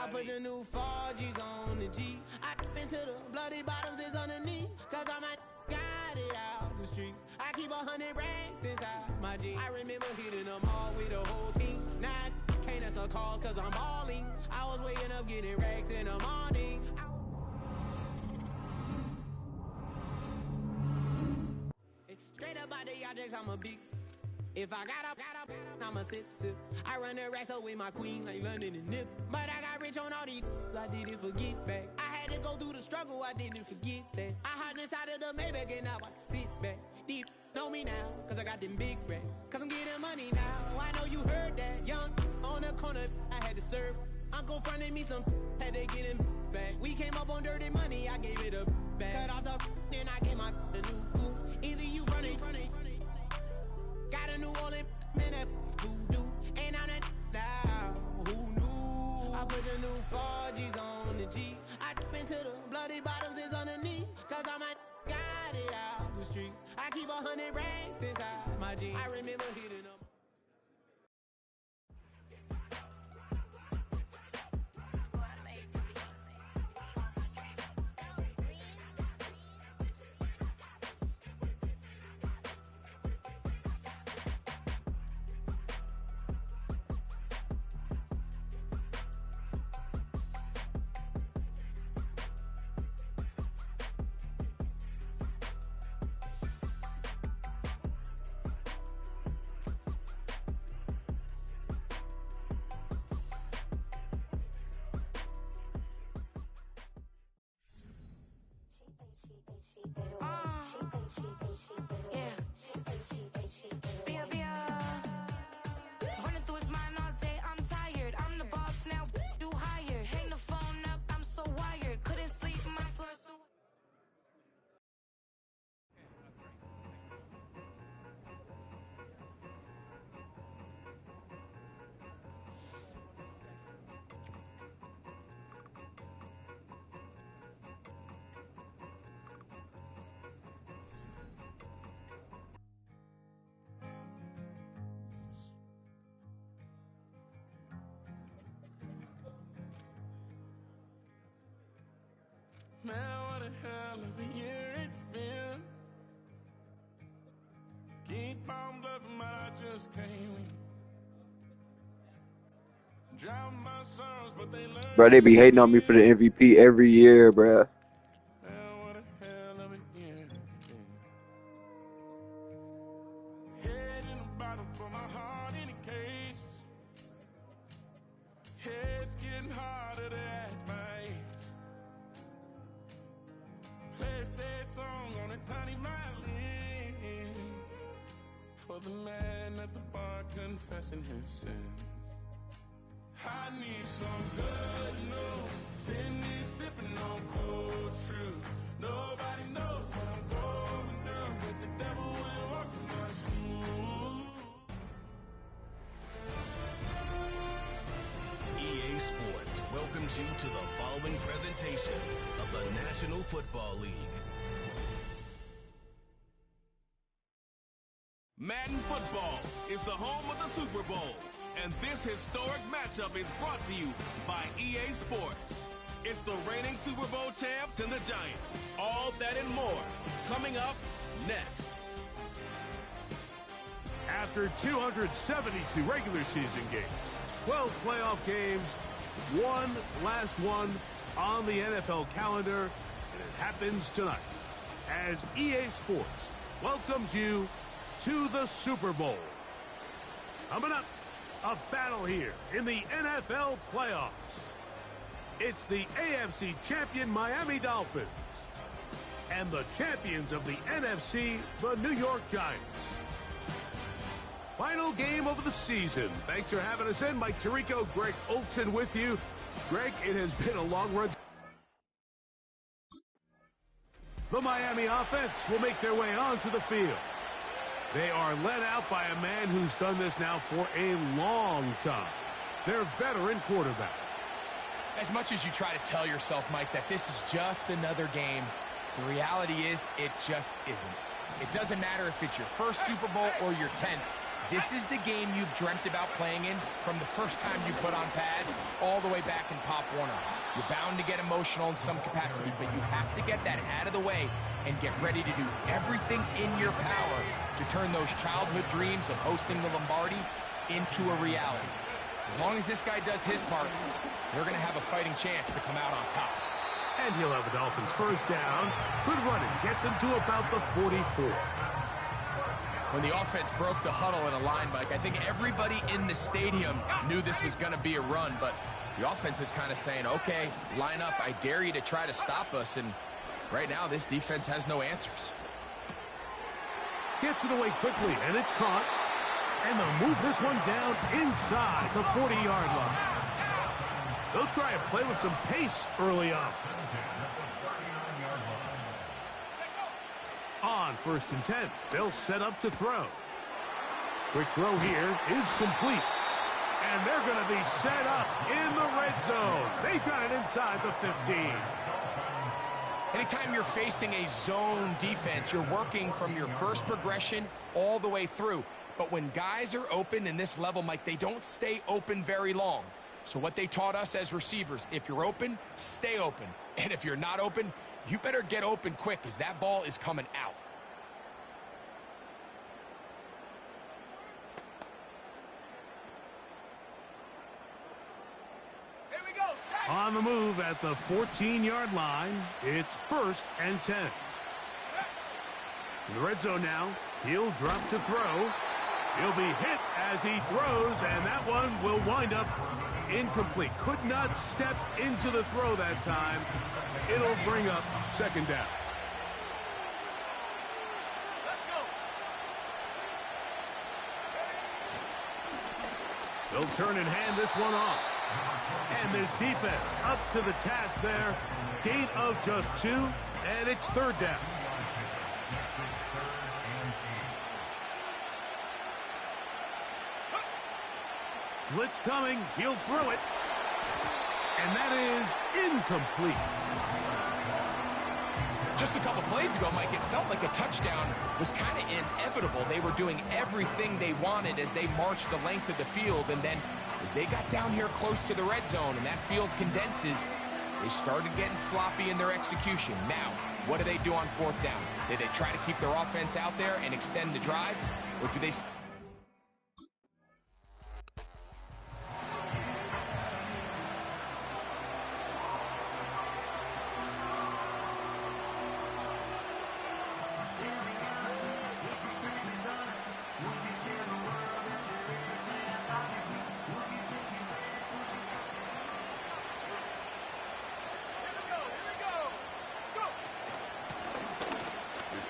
I put the new 4Gs on the G. I into the bloody bottoms is underneath. Cause I might got it out the streets. I keep 100 racks inside my jeans. I remember hitting them all with the whole team. Now I can't answer calls cause I'm balling. I was waking up getting racks in the morning. Straight up out the objects, I'm a big. If I got up, I'ma sip. I run the racks up with my queen like London and Nip. But I got rich on all these, I didn't forget back. I had to go through the struggle, I didn't forget that. I hopped inside of the Maybach and now I can sit back. Deep know me now, cause I got them big racks. Cause I'm getting money now, I know you heard that. Young, on the corner, I had to serve. Uncle fronted me some, had to get him back. We came up on dirty money, I gave it a back. Cut off the, then I gave my a new goof. Either you running. Got a New Orleans, man, that voodoo. And I'm that now, who knew? I put the new 4Gs on the G. I dip into the bloody bottoms is underneath. Cause I might got it out the streets. I keep 100 racks inside my jeans. I remember hitting them.
Running through his mind all day, I'm tired. I'm the boss now, do higher. Hang the phone up, I'm so wired. Couldn't sleep, my floor so.
Man, what a hell of a year it's been. Keep on bluffing, but I just can't win. Drown my sorrows, but they learn.
Bro, they be hating on me for the MVP every year, bro.
Man, what a hell of a year it's been. Head in the bottle, put my heart in a case. It's getting harder to act my age. Play a sad song on a tiny violin for the man at the bar confessing his sins. I need some good news. Sitting here sipping on cold fruit. Nobody knows what I'm going through, but the devil ain't walking my shoes.
EA Sports welcomes you to the following presentation of the National Football League. Madden Football is the home of the Super Bowl, and this historic matchup is brought to you by EA Sports. It's the reigning Super Bowl champs and the Giants. All that and more coming up next.
After 272 regular season games, 12 playoff games, One last one on the NFL calendar, and it happens tonight as EA Sports welcomes you to the Super Bowl. Coming up, a battle here in the NFL playoffs. It's the AFC champion Miami Dolphins and the champions of the NFC, the New York Giants. Final game of the season. Thanks for having us in. Mike Tirico, Greg Olson with you. Greg, it has been a long run. The Miami offense will make their way onto the field. They are led out by a man who's done this now for a long time. Their veteran quarterback.
As much as you try to tell yourself, Mike, that this is just another game, the reality is it just isn't. It doesn't matter if it's your first Super Bowl or your 10th. This is the game you've dreamt about playing in from the first time you put on pads all the way back in Pop Warner. You're bound to get emotional in some capacity, but you have to get that out of the way and get ready to do everything in your power to turn those childhood dreams of hosting the Lombardi into a reality. As long as this guy does his part, they're going to have a fighting chance to come out on top.
And he'll have the Dolphins first down. Good running. Gets him to about the 44.
When the offense broke the huddle in a line, Mike, I think everybody in the stadium knew this was going to be a run, but the offense is kind of saying, okay, line up. I dare you to try to stop us, and right now this defense has no answers.
Gets it away quickly, and it's caught. And they'll move this one down inside the 40-yard line. They'll try and play with some pace early on. On 1st and 10, they'll set up to throw. Quick throw here is complete. And they're going to be set up in the red zone. They've got it inside the 15.
Anytime you're facing a zone defense, you're working from your first progression all the way through. But when guys are open in this level, Mike, they don't stay open very long. So what they taught us as receivers, if you're open, stay open. And if you're not open, you better get open quick because that ball is coming out.
Here we go.
On the move at the 14-yard line, it's 1st and 10. In the red zone now, he'll drop to throw. He'll be hit as he throws, and that one will wind up incomplete. Could not step into the throw that time. It'll bring up 2nd down.
Let's go.
They'll turn and hand this one off. And this defense up to the task there. Gain of just 2, and it's 3rd down. Blitz coming. He'll throw it. And that is incomplete.
Just a couple plays ago, Mike, it felt like a touchdown was kind of inevitable. They were doing everything they wanted as they marched the length of the field. And then as they got down here close to the red zone and that field condenses, they started getting sloppy in their execution. Now, what do they do on 4th down? Did they try to keep their offense out there and extend the drive? Or do they...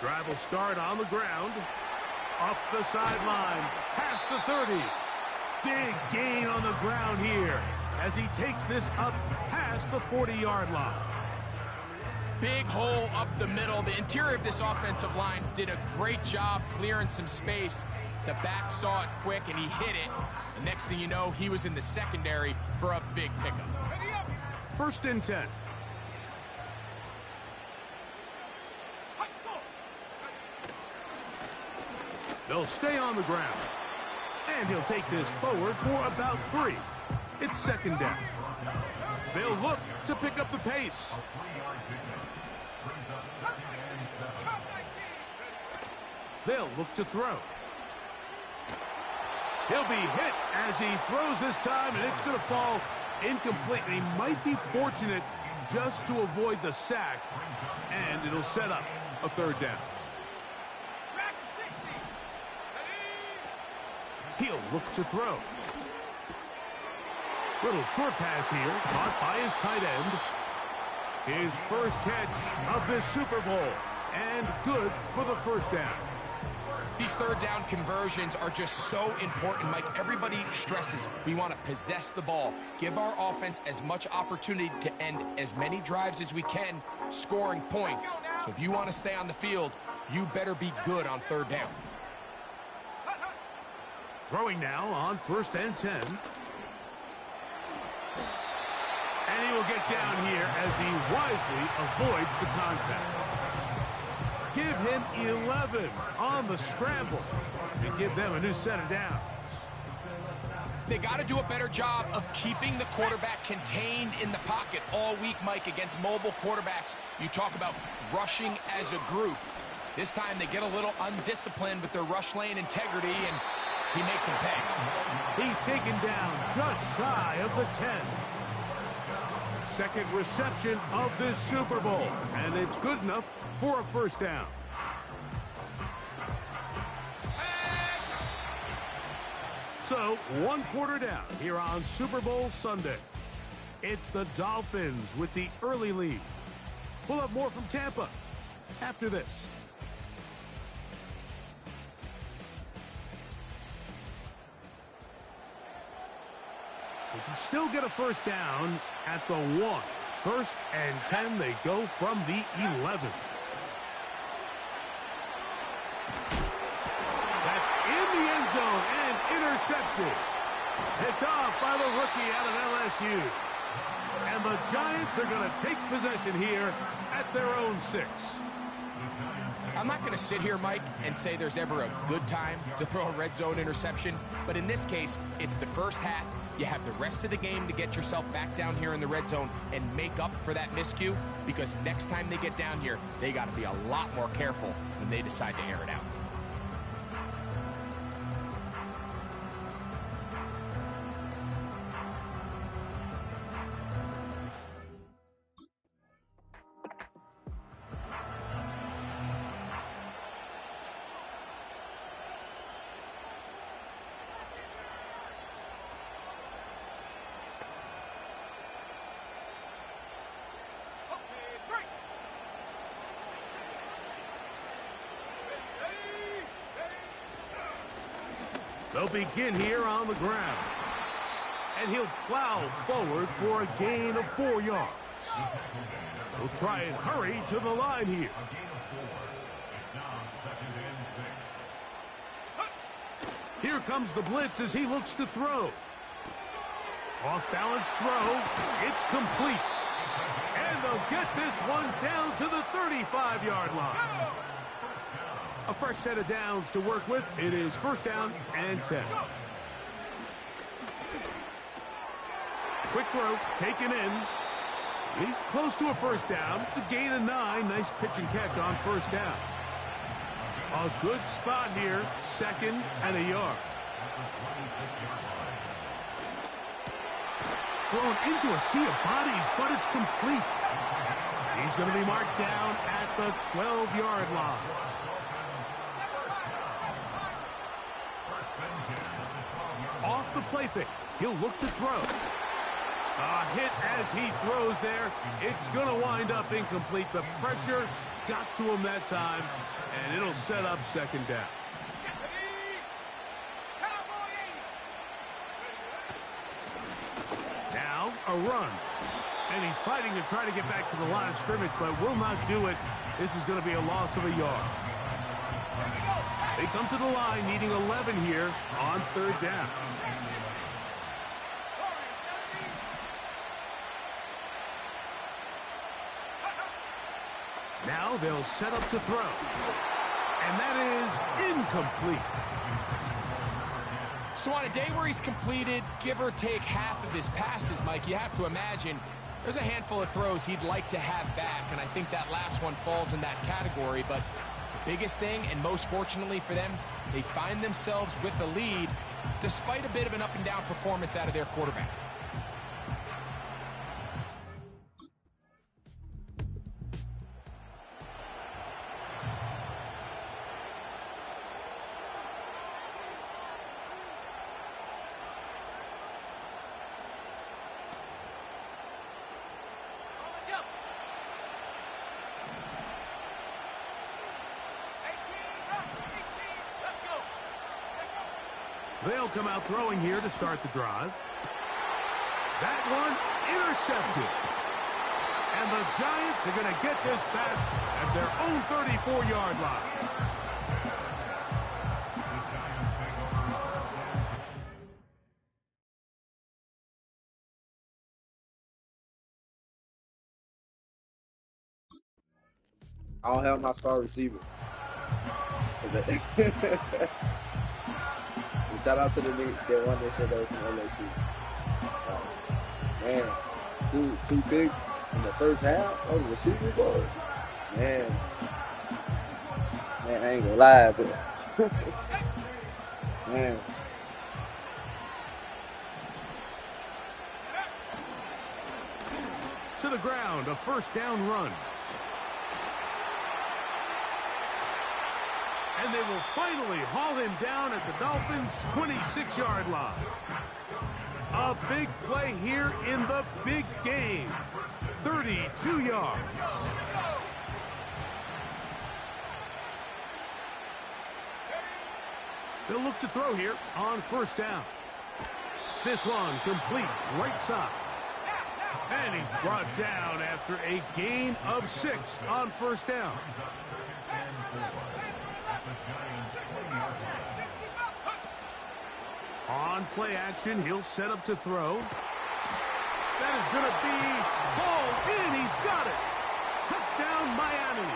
Drive will start on the ground. Up the sideline. Past the 30. Big gain on the ground here as he takes this up past the 40-yard line.
Big hole up the middle. The interior of this offensive line did a great job clearing some space. The back saw it quick, and he hit it. And next thing you know, he was in the secondary for a big pickup.
1st and 10. They'll stay on the ground. And he'll take this forward for about 3. It's 2nd down. They'll look to pick up the pace. They'll look to throw. He'll be hit as he throws this time, and it's going to fall Incomplete. He might be fortunate just to avoid the sack, and it'll set up a third down. He'll look to throw. Little short pass here, caught by his tight end. His first catch of this Super Bowl, and good for the first down.
These third down conversions are just so important, Mike. Everybody stresses we want to possess the ball, give our offense as much opportunity to end as many drives as we can, scoring points. So if you want to stay on the field, you better be good on third down.
Throwing now on 1st and 10. And he will get down here as he wisely avoids the contact. Give him 11 on the scramble and give them a new set of downs.
They got to do a better job of keeping the quarterback contained in the pocket all week, Mike, against mobile quarterbacks. You talk about rushing as a group. This time they get a little undisciplined with their rush lane integrity, and he makes them pay.
He's taken down just shy of the 10. Second reception of this Super Bowl, and it's good enough for a first down. So, 1 quarter down here on Super Bowl Sunday. It's the Dolphins with the early lead. We'll have more from Tampa after this. They can still get a first down at the 1. 1st and 10, they go from the 11. That's in the end zone and intercepted. Picked off by the rookie out of LSU. And the Giants are going to take possession here at their own 6.
I'm not going to sit here, Mike, and say there's ever a good time to throw a red zone interception, but in this case, it's the first half. You have the rest of the game to get yourself back down here in the red zone and make up for that miscue, because next time they get down here, they got to be a lot more careful when they decide to air it out.
They'll begin here on the ground. And he'll plow forward for a gain of 4 yards. We'll try and hurry to the line here. Here comes the blitz as he looks to throw. Off-balance throw. It's complete. And they'll get this one down to the 35-yard line. A fresh set of downs to work with. It is 1st down and 10. Quick throw, taken in. He's close to a first down. It's a gain of 9. Nice pitch and catch on 1st down. A good spot here. 2nd and a yard. Thrown into a sea of bodies, but it's complete. He's going to be marked down at the 12-yard line. Off the play fake. He'll look to throw. A hit as he throws there. It's going to wind up incomplete. The pressure got to him that time, and it'll set up 2nd down. Now a run. And he's fighting to try to get back to the line of scrimmage, but will not do it. This is going to be a loss of a yard. They come to the line needing 11 here on 3rd down. Now they'll set up to throw. And that is incomplete.
So on a day where he's completed, give or take half of his passes, Mike, you have to imagine there's a handful of throws he'd like to have back, and I think that last one falls in that category. But the biggest thing, and most fortunately for them, they find themselves with a lead despite a bit of an up-and-down performance out of their quarterback.
They'll come out throwing here to start the drive. That one intercepted. And the Giants are going to get this back at their own 34-yard line.
I don't have my star receiver. Shout out to the one that said that was from LSU. Man, two picks in the first half. Oh, the receivers was. Man, I ain't gonna lie, but man.
To the ground, a first down run. And they will finally haul him down at the Dolphins' 26-yard line. A big play here in the big game. 32 yards. They'll look to throw here on first down. This one complete right side. And he's brought down after a gain of 6 on first down. On play action, he'll set up to throw. That is going to be hauled in. He's got it. Touchdown, Miami.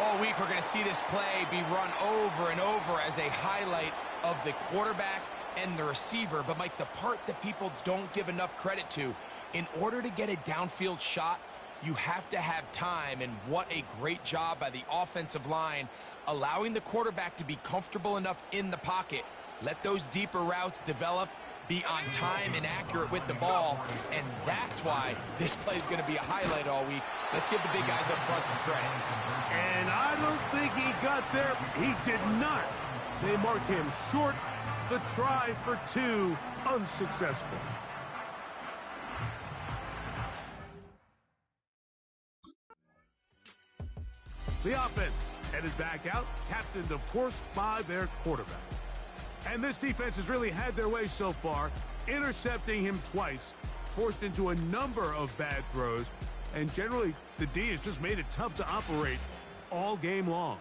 All week, we're going to see this play be run over and over as a highlight of the quarterback and the receiver. But, Mike, the part that people don't give enough credit to, in order to get a downfield shot, you have to have time, and what a great job by the offensive line, allowing the quarterback to be comfortable enough in the pocket. Let those deeper routes develop, be on time and accurate with the ball, and that's why this play is going to be a highlight all week. Let's give the big guys up front some credit.
And I don't think he got there. He did not. They mark him short. The try for 2, unsuccessful. The offense headed back out, captained, of course, by their quarterback. And this defense has really had their way so far, intercepting him twice, forced into a number of bad throws, and generally the D has just made it tough to operate all game long.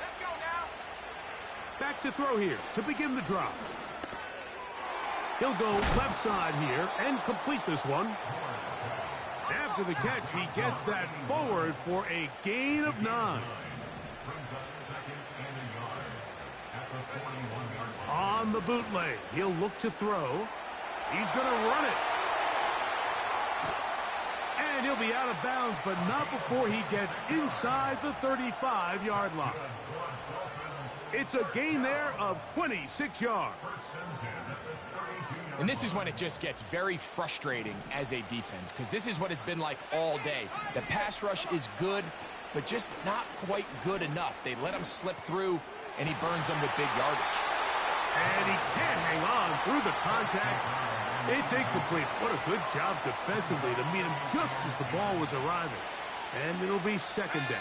Let's go now.
Back to throw here to begin the drive. He'll go left side here and complete this one. After the catch, he gets that forward for a gain of 9. On the bootleg, he'll look to throw. He's going to run it. And he'll be out of bounds, but not before he gets inside the 35-yard line. It's a gain there of 26 yards.
And this is when it just gets very frustrating as a defense, because this is what it's been like all day. The pass rush is good, but just not quite good enough. They let him slip through, and he burns them with big yardage.
And he can't hang on through the contact. It's incomplete. What a good job defensively to meet him just as the ball was arriving. And it'll be second down.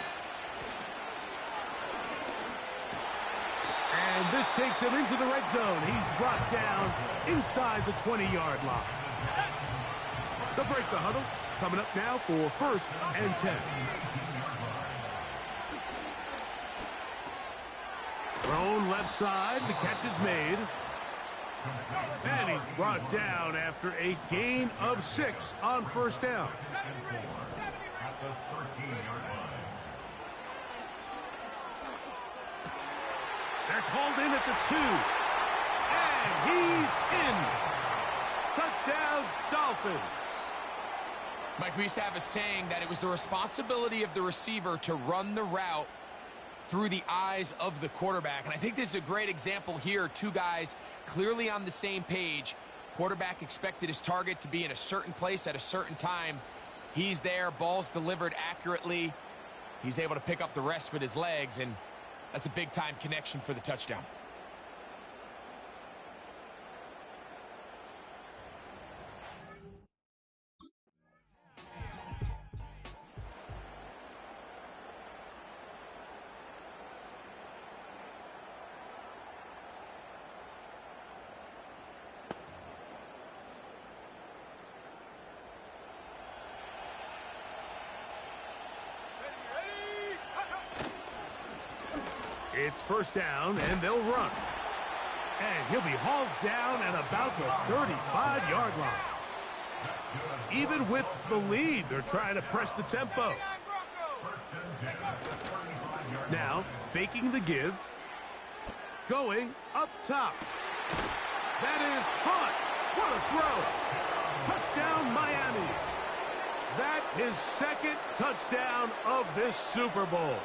And this takes him into the red zone. He's brought down inside the 20-yard line. They'll break the huddle. Coming up now for first and 10. Thrown left side. The catch is made. And he's brought down after a gain of 6 on first down. That's hauled in at the 2. And he's in. Touchdown, Dolphins.
Mike, we used to have a saying that it was the responsibility of the receiver to run the route through the eyes of the quarterback. And I think this is a great example here. 2 guys clearly on the same page. Quarterback expected his target to be in a certain place at a certain time. He's there. Ball's delivered accurately. He's able to pick up the rest with his legs, and that's a big-time connection for the touchdown.
It's first down, and they'll run. And he'll be hauled down at about the 35-yard line. Even with the lead, they're trying to press the tempo. Now, faking the give. Going up top. That is caught. What a throw. Touchdown, Miami. That his second touchdown of this Super Bowl.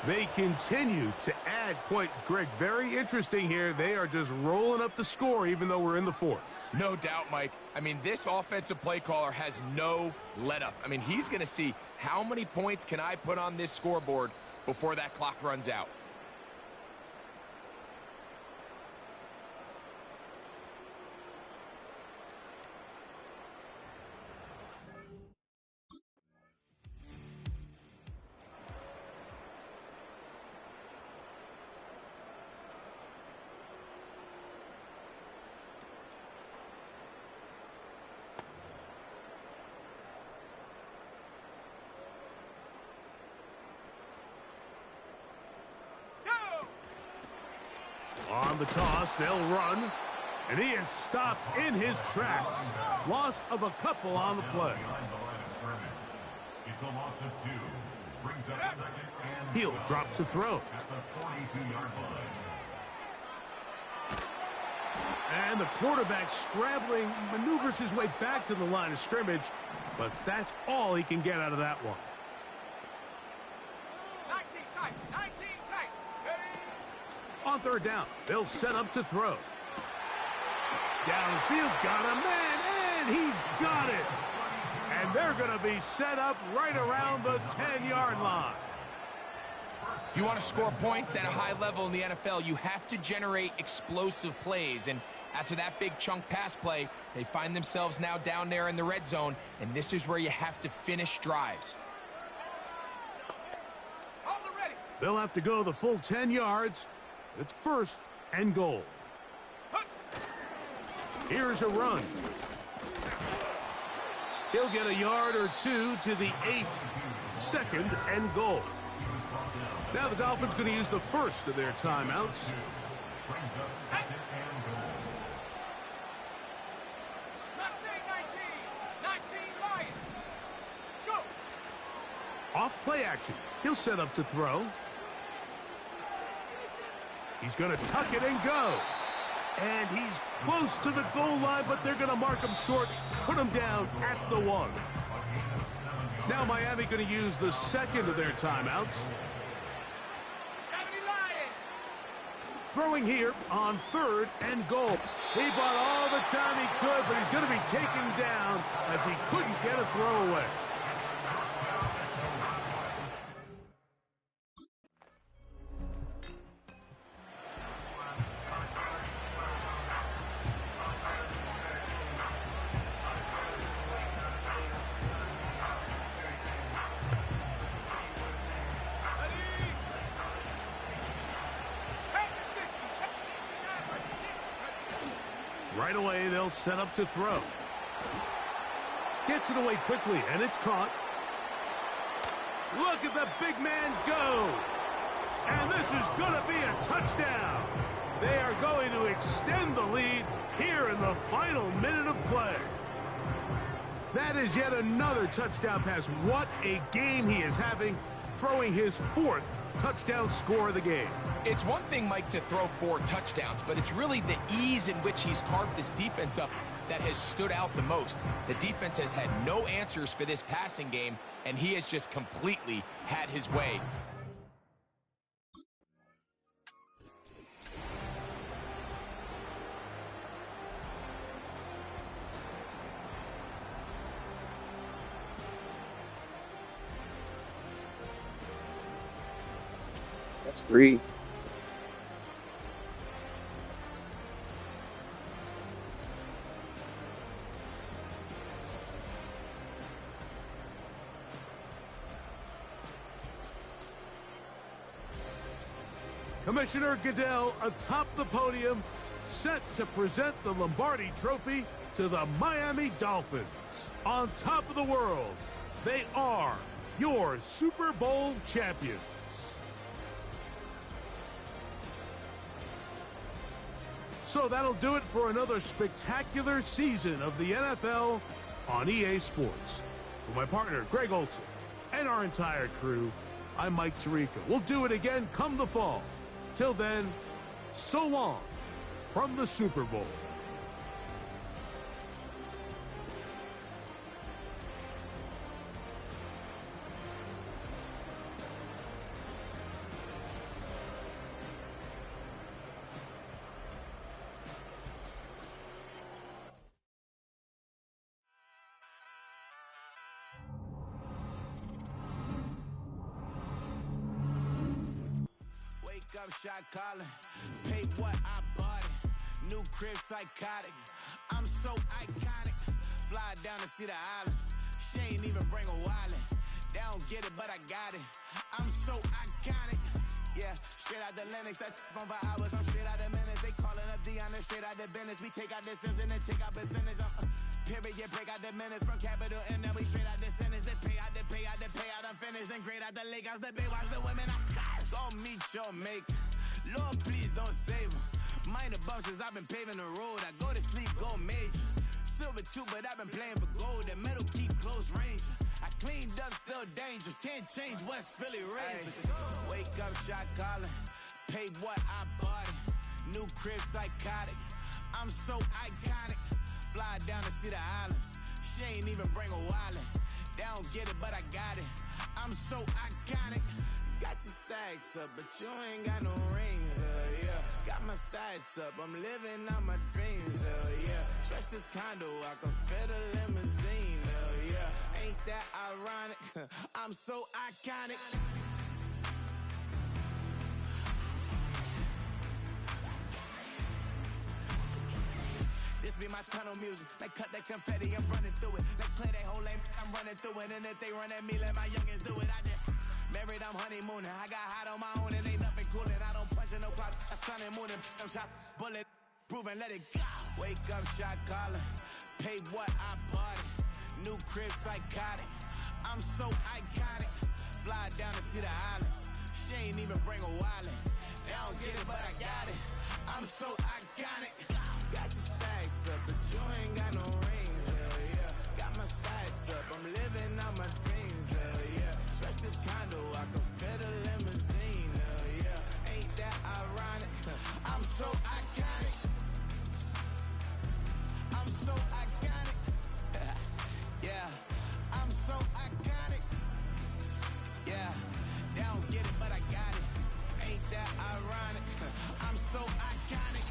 They continue to add points. Greg, very interesting here. They are just rolling up the score even though we're in the fourth.
No doubt, Mike. I mean, this offensive play caller has no let-up. I mean, he's going to see how many points can I put on this scoreboard before that clock runs out.
On the toss, they'll run. And he is stopped in his tracks. Loss of a couple on the play.
It's a loss of 2. Brings up second and
He'll drop to throw.
at the 42-yard line.
And the quarterback scrambling, maneuvers his way back to the line of scrimmage. But that's all he can get out of that one.
19 tight, 19 tight.
On third down, they'll set up to throw. Downfield, got a man, and he's got it. And they're going to be set up right around the 10-yard line.
If you want to score points at a high level in the NFL, you have to generate explosive plays. And after that big chunk pass play, they find themselves now down there in the red zone, and this is where you have to finish drives.
They'll have to go the full 10 yards. It's first and goal. Here's a run. He'll get a yard or two to the 8. Second and goal. Now the Dolphins going to use the first of their timeouts. Off play action. He'll set up to throw. He's going to tuck it and go. And he's close to the goal line, but they're going to mark him short, put him down at the 1. Now Miami going to use the second of their timeouts. Throwing here on third and goal. He bought all the time he could, but he's going to be taken down as he couldn't get a throw away. Right away, they'll set up to throw. Gets it away quickly, and it's caught. Look at the big man go. And this is going to be a touchdown. They are going to extend the lead here in the final minute of play. That is yet another touchdown pass. What a game he is having, throwing his 4th touchdown score of the game.
It's one thing, Mike, to throw 4 touchdowns, but it's really the ease in which he's carved this defense up that has stood out the most. The defense has had no answers for this passing game, and he has just completely had his way.
That's 3.
Commissioner Goodell atop the podium, set to present the Lombardi Trophy to the Miami Dolphins. On top of the world, they are your Super Bowl champions. So that'll do it for another spectacular season of the NFL on EA Sports. For my partner, Greg Olson, and our entire crew, I'm Mike Tirico. We'll do it again come the fall. Till then, so long from the Super Bowl.
Up shot calling, pay what I bought it. New crib psychotic, I'm so iconic. Fly down to see the islands, she ain't even bring a wallet. They don't get it, but I got it. I'm so iconic. Yeah, straight out the Lennox, that on for hours. I'm straight out the minutes. They calling up Dion, straight out the business. We take out the Sims and then take out percentage. Period, break out the minutes from capital and then we straight out the sentence. They pay out, I'm finished. Then grade out the lake house, the bay, watch the women. I go meet your maker. Lord, please don't save them. Minor bumps as I've been paving the road. I go to sleep, go major. Silver too, but I've been playing for gold. The metal keep close range. I cleaned up, still dangerous. Can't change West Philly raised. Wake up, shot calling. Pay what I bought it. New crib psychotic. I'm so iconic. Fly down to see the islands. She ain't even bring a wallet. They don't get it, but I got it. I'm so iconic. Got your stacks up, but you ain't got no rings, yeah. Got my stats up, I'm living out my dreams, yeah. Stretch this condo, I can fit a limousine, yeah. Ain't that ironic? I'm so iconic. This be my tunnel music. They cut that confetti, I'm running through it. They play that whole lane, I'm running through it. And if they run at me, let my youngins do it. I just married, I'm honeymooning. I got hot on my own and ain't nothing coolin'. I don't punch in no clock, I sun and moon and them shots, bullet, proven, let it go. Wake up, shot calling. Pay what I bought it. New crib psychotic. I'm so iconic. Fly down to see the islands. She ain't even bring a wallet. They don't get it, but I got it. I'm so iconic. Got your stacks up, but you ain't got no rings, hell yeah. Got my stats up, I'm living out my dreams, hell yeah. Stretch this condo, I can fit a limousine, hell yeah. Ain't that ironic? I'm so iconic. I'm so iconic. Yeah, I'm so iconic. Yeah, they don't get it, but I got it. Ain't that ironic? I'm so iconic.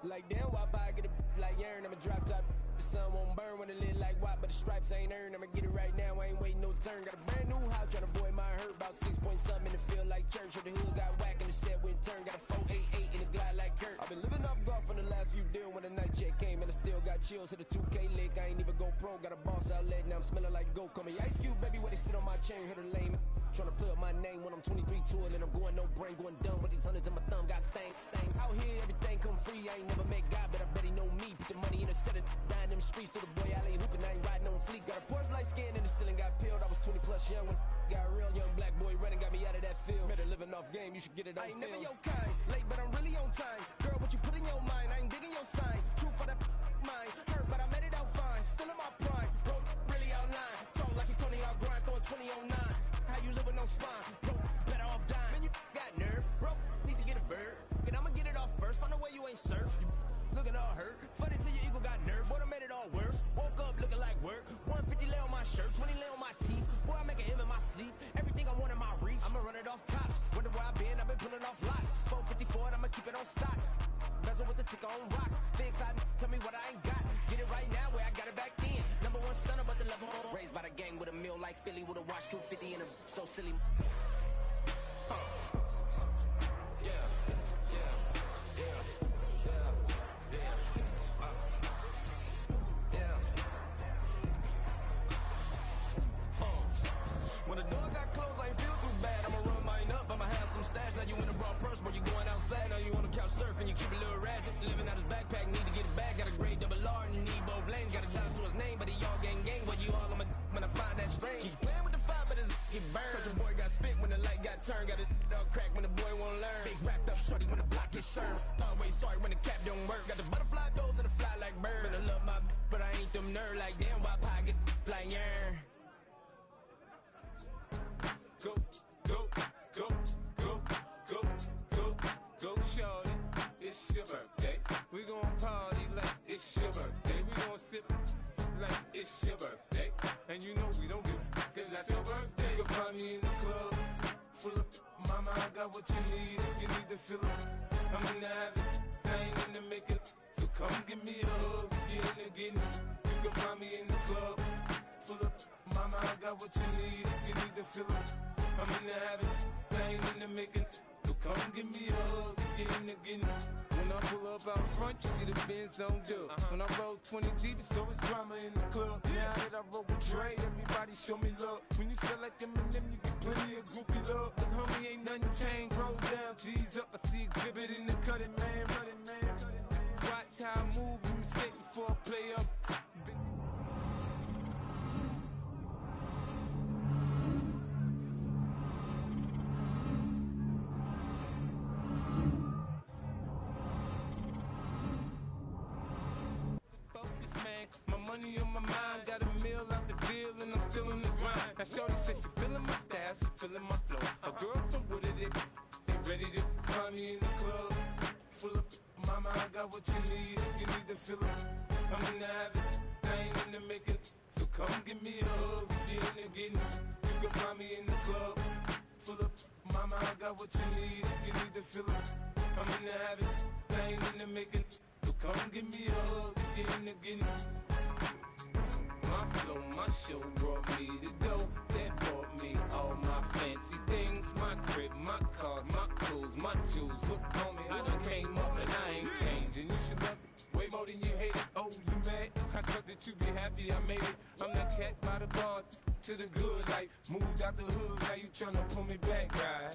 Like damn, why I get a like yarn? I'ma drop top. The sun won't burn when it lit like white, but the stripes ain't earned. I'ma get it right now, I ain't waiting no turn. Got a brand new house, tryna avoid my hurt. About 6 point something in the field like church. Or the hood got whack and the set went turn. Got a 488 in the glide like Kurt. I've been living off golf from the last few deals. When the night check came and I still got chills. To the 2K lick, I ain't even go pro. Got a boss outlet, now I'm smelling like goat. Call me Ice Cube, baby, where they sit on my chain. Heard a lame tryna play up my name when I'm 23 to it. And I'm going no brain, going dumb with these hundreds in my thumb. Got stank. Out here, everything come free. I ain't never met God, but I bet he know me. Put the money in the set and dying them streets. To the boy, I ain't hooping, I ain't riding on fleek. Got a Porsche light skin in the ceiling, got peeled. I was 20 plus young when got real young black boy running, got me out of that field. Better living off game, you should get it on film. I ain't never your kind, late but I'm really on time. Girl, what you put in your mind, I ain't digging your sign. True for that mind, hurt but I made it out fine. Still in my prime, bro, really outline. Talk like you Tony out grind, throwing 20 on 9. How you live with no spine, bro, better off dying. Man, you got nerve, bro, need to get a bird. And I'ma get it off first, find a way you ain't surf. You looking all hurt, funny till your ego got nerve. Boy, I made it all worse, woke up looking like work. 150 lay on my shirt, 20 lay on my teeth. Boy, I make an M in my sleep, everything I want in my reach. I'ma run it off tops, wonder where I been, I've been pulling off lots. 454, I'ma keep it on stock. Bezel with the ticker on rocks, big side Tell me what I ain't got. Get it right now where I got it back then. Number one stunner, but the level on. Raised by the gang with a meal like Philly with a watch 250 and a so silly. Yeah, yeah, yeah, yeah, yeah, yeah. When the door got closed, I ain't feel too bad. I'ma run mine up, I'ma have some stash. Now you in a broad purse, but you going outside. Now you on the couch surfing, you keep a little rat. Living out his backpack, need to get it back. Got a grade double R and you need both lanes. Got a dollar to his name, but he all gang gang. But you all on my when I find that strange. Keep playing with the fire, but his get burned. But your boy got spit when the light got turned. Got a dog crack when the boy won't learn. Big wrapped up shorty when the block gets served. Always sorry when the cap don't work. Got the butterfly doors and the fly like bird. And I love my but I ain't them nerd like damn. Why pie get like yarn?
Go, go, go, go, go, go, go, shorty. It's your birthday. We gon' party like it's your birthday. We gon' sip like it's your birthday. And you know we don't give cause that's your birthday. You can find me in the club full of mama, I got what you need if you need to fill it. I'm in the habit, I ain't in the making. So come give me a hug, you in the getting. You can find me in the club full of mama, I got what you need if you need to fill it. I'm in the habit, I ain't in the making. So come give me a hug, get in the getting. When I pull up out front, you see the Benz on dub. When I roll 20 deep, it's always drama in the club. Now that I roll with Dre, everybody show me love. When you sell like Eminem, you get plenty of groupie love. Look, homie, ain't nothing changed. Roll down, G's up. I see exhibit in the cutting, man, running, man. Watch how I move, you mistake before I play up. My money on my mind, got a meal out the deal, and I'm still in the grind. Now shorty says she feeling my style, she feeling my flow. A girl from Wooded, they ready to find me in the club. Full of mama, I got what you need if you need to fill it. I'm in the habit, I ain't in the making. So come give me a hug, you in the getting. You can find me in the club. Full of mama, I got what you need if you need to fill it. I'm in the habit, I ain't in the making. So come give me a hug, get in the getting. My flow, my show brought me to go. That brought me all my fancy things. My crib, my cars, my clothes, my shoes. Look, homie, I done came up and I ain't changing. You should love it way more than you hate it. Oh, you mad? I thought that you be happy I made it. I'm that cat by the bar to the good life. Moved out the hood, now you tryna pull me back, right?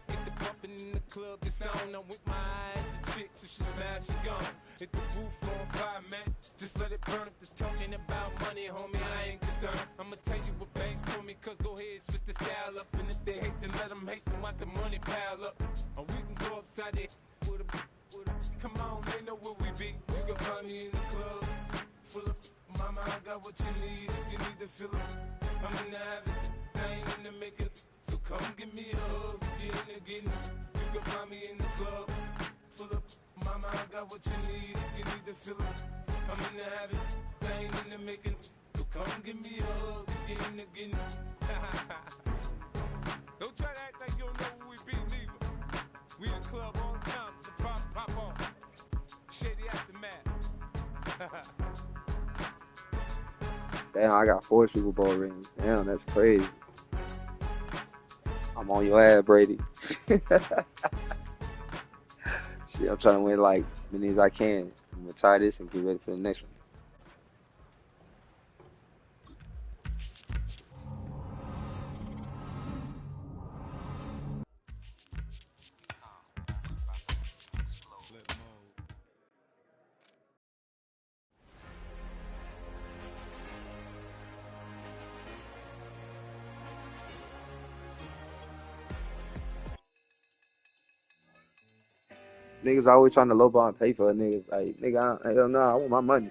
Hit the bumpin' in the club, it's on. I'm with my eyes to chicks, if she smash, she gone. Hit the roof on fire, man. Just let it burn. If they're talking about money, homie, I ain't concerned. I'ma tell you what banks told me, cause go ahead, switch the style up. And if they hate, then let them hate, then watch the money pile up. Or we can go upside there with a come on, they know where we be. You can find me in the club full of mama, I got what you need if you need to fill it. I'm in the habit, I ain't in the making. So come give me a hug, you in the getting. You can find me in the club full of mama, I got what you need if you need to fill it. I'm in the habit, I ain't in the making. So come give me a hug, you in the getting. Don't try to act like you don't know who we be, neither. We in the club all the time, so pop on. Shady aftermath.
Damn, I got 4 Super Bowl rings. Damn, that's crazy. I'm on your ass, Brady. Shit, I'm trying to win like many as I can. I'm gonna try this and get ready for the next one. Niggas always trying to lowball and pay for a nigga. Like, nigga, I don't know. I want my money.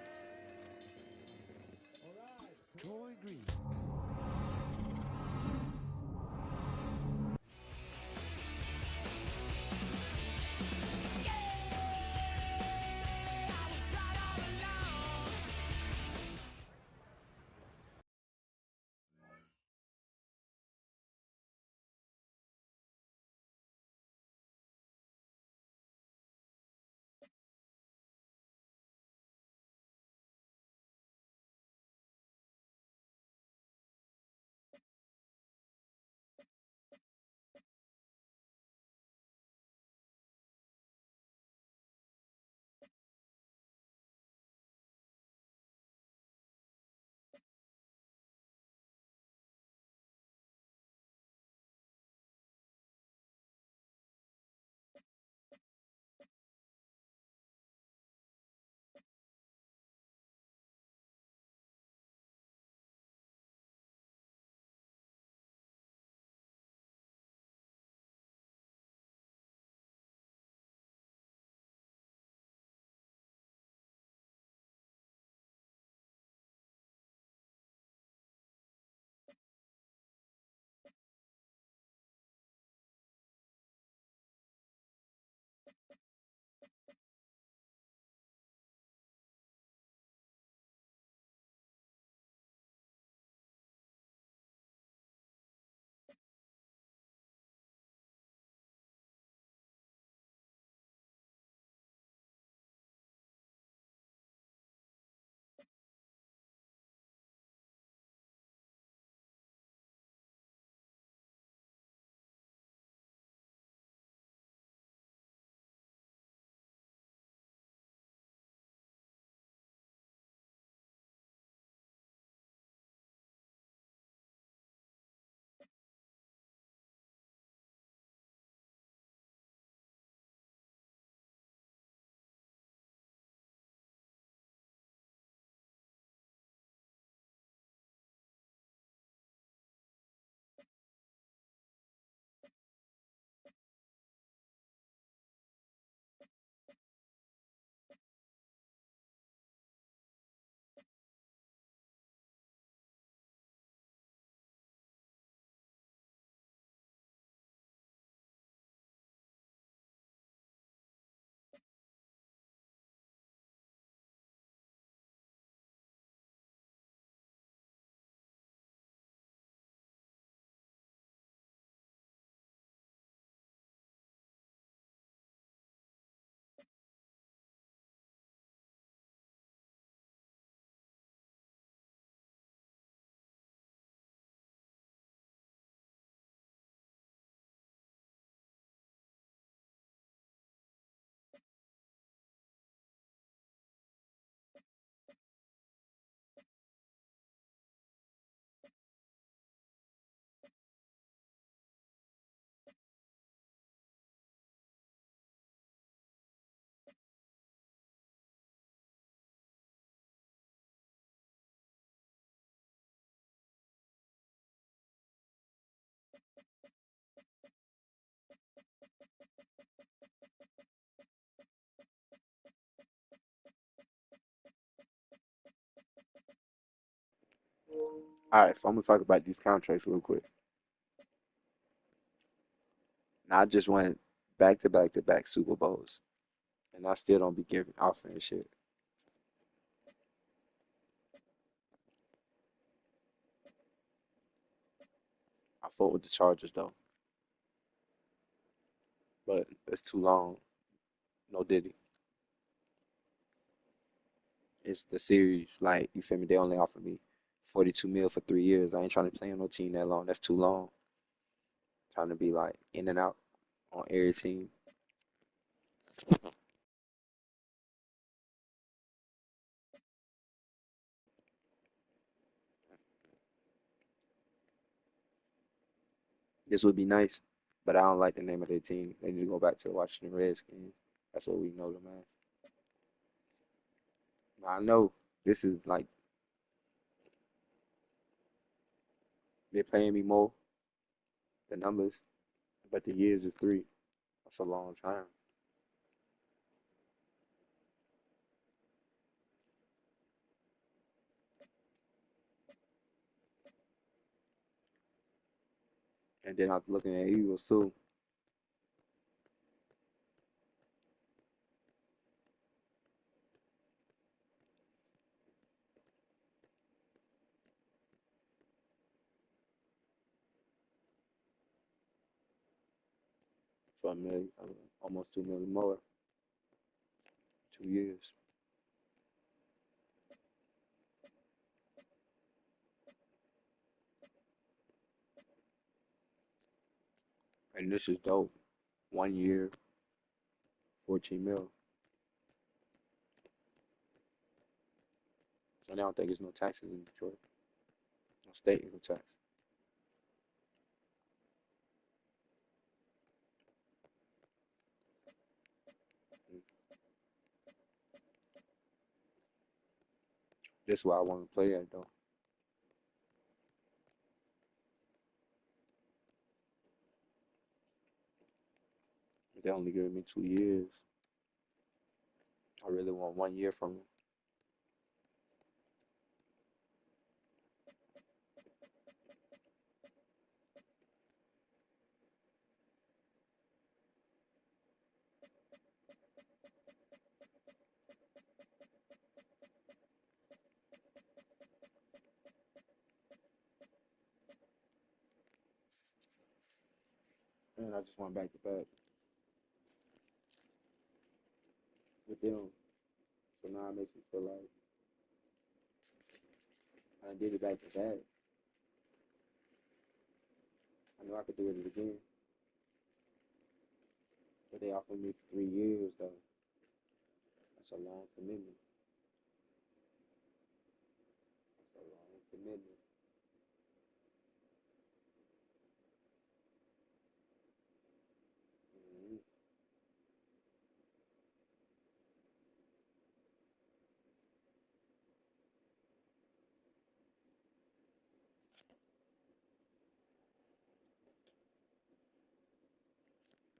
All right, so I'm gonna talk about these contracts real quick. Now, I just went back to back to back Super Bowls, and I still don't be giving offering shit. I fought with the Chargers though, but it's too long. No Diddy. It's the series. Like, you feel me? They only offered me 42 mil for 3 years. I ain't trying to play on no team that long. That's too long. Trying to be like in and out on every team. This would be nice, but I don't like the name of their team. They need to go back to the Washington Redskins. That's what we know them as. Now, I know this is like they're paying me more, the numbers, but the years is 3. That's a long time. And then I'm looking at Eagles too. For a million, almost 2 million more, 2 years. And this is dope. 1 year, 14 mil. And I don't think there's no taxes in Detroit. No state income tax. That's why I want to play at though. They only gave me 2 years. I really want 1 year from them. And I just went back to back with them. So now it makes me feel like I did it back to back. I know I could do it again. But they offered me 3 years though. That's a long commitment. That's a long commitment. Mm-hmm.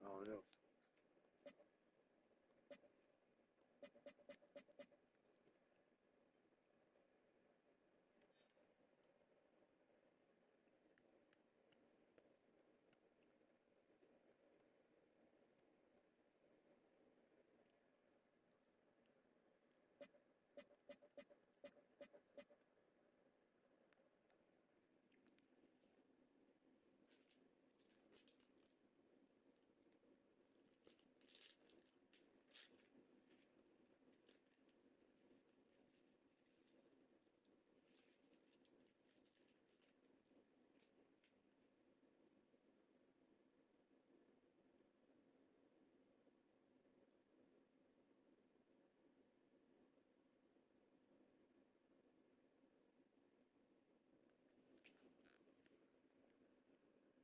I don't know.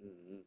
Mm-hmm.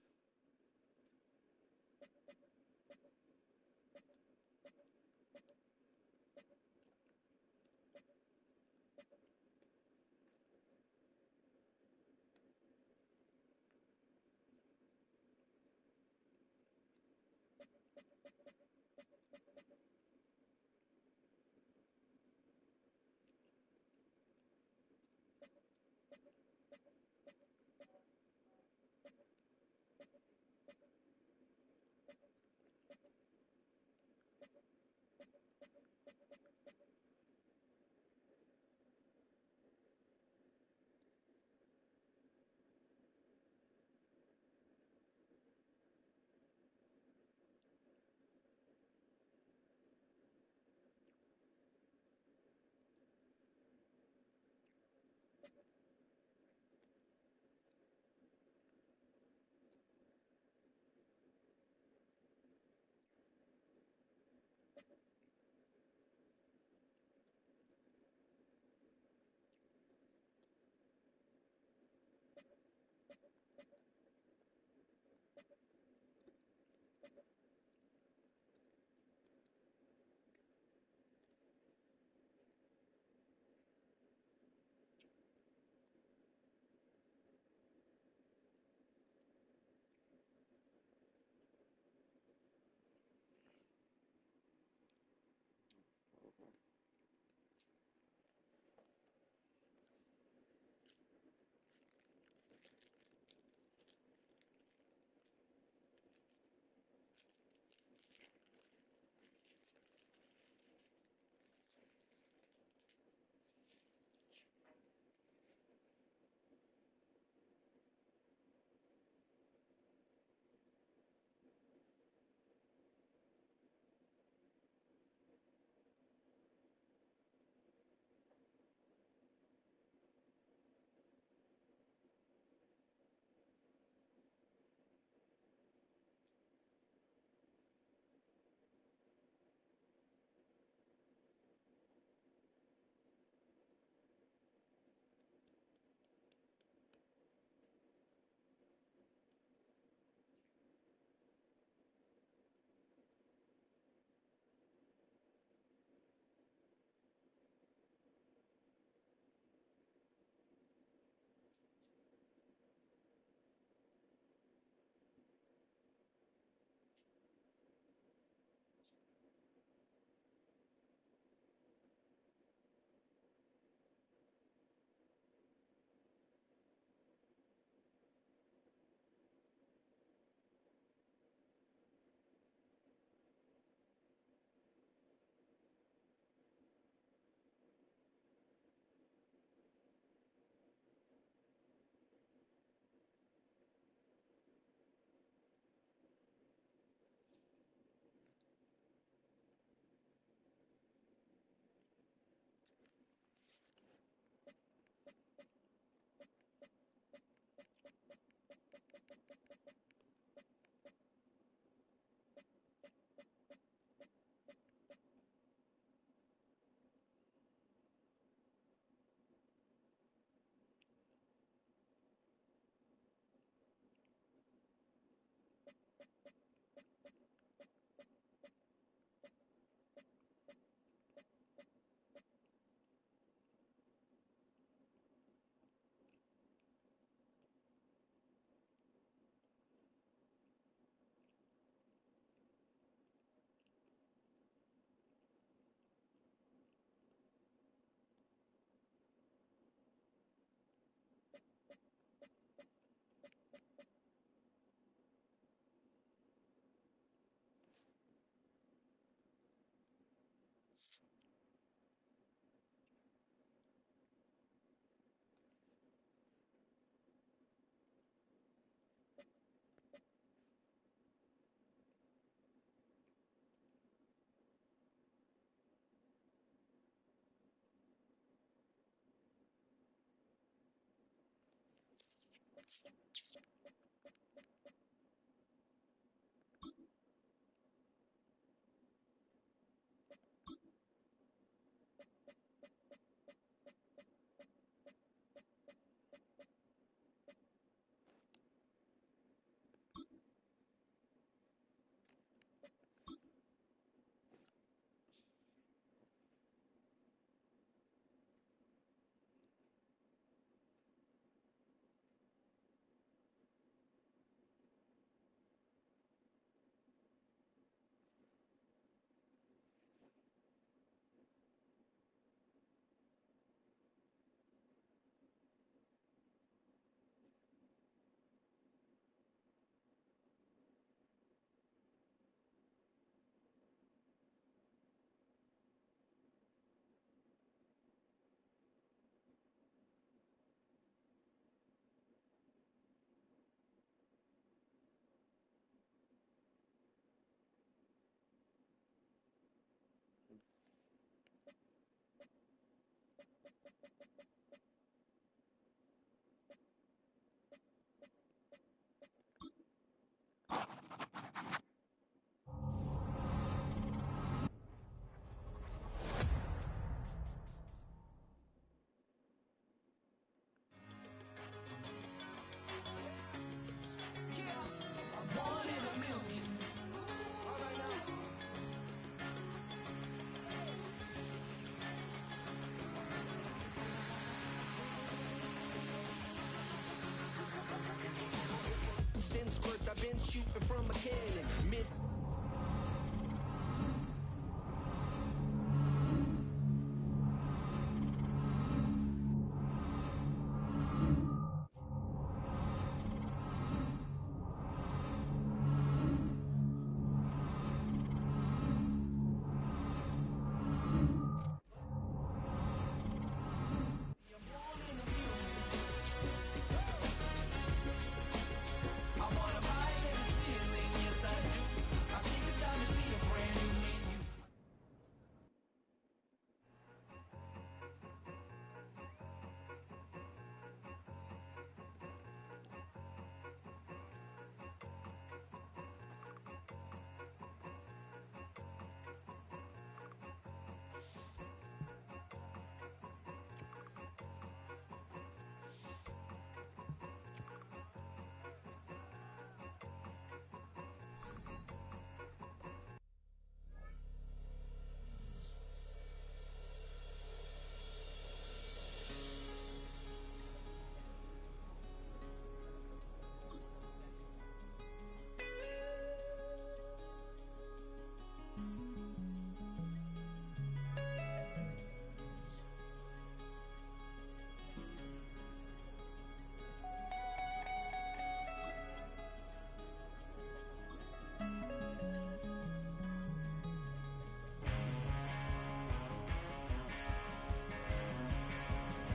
been shooting from a cannon. Mid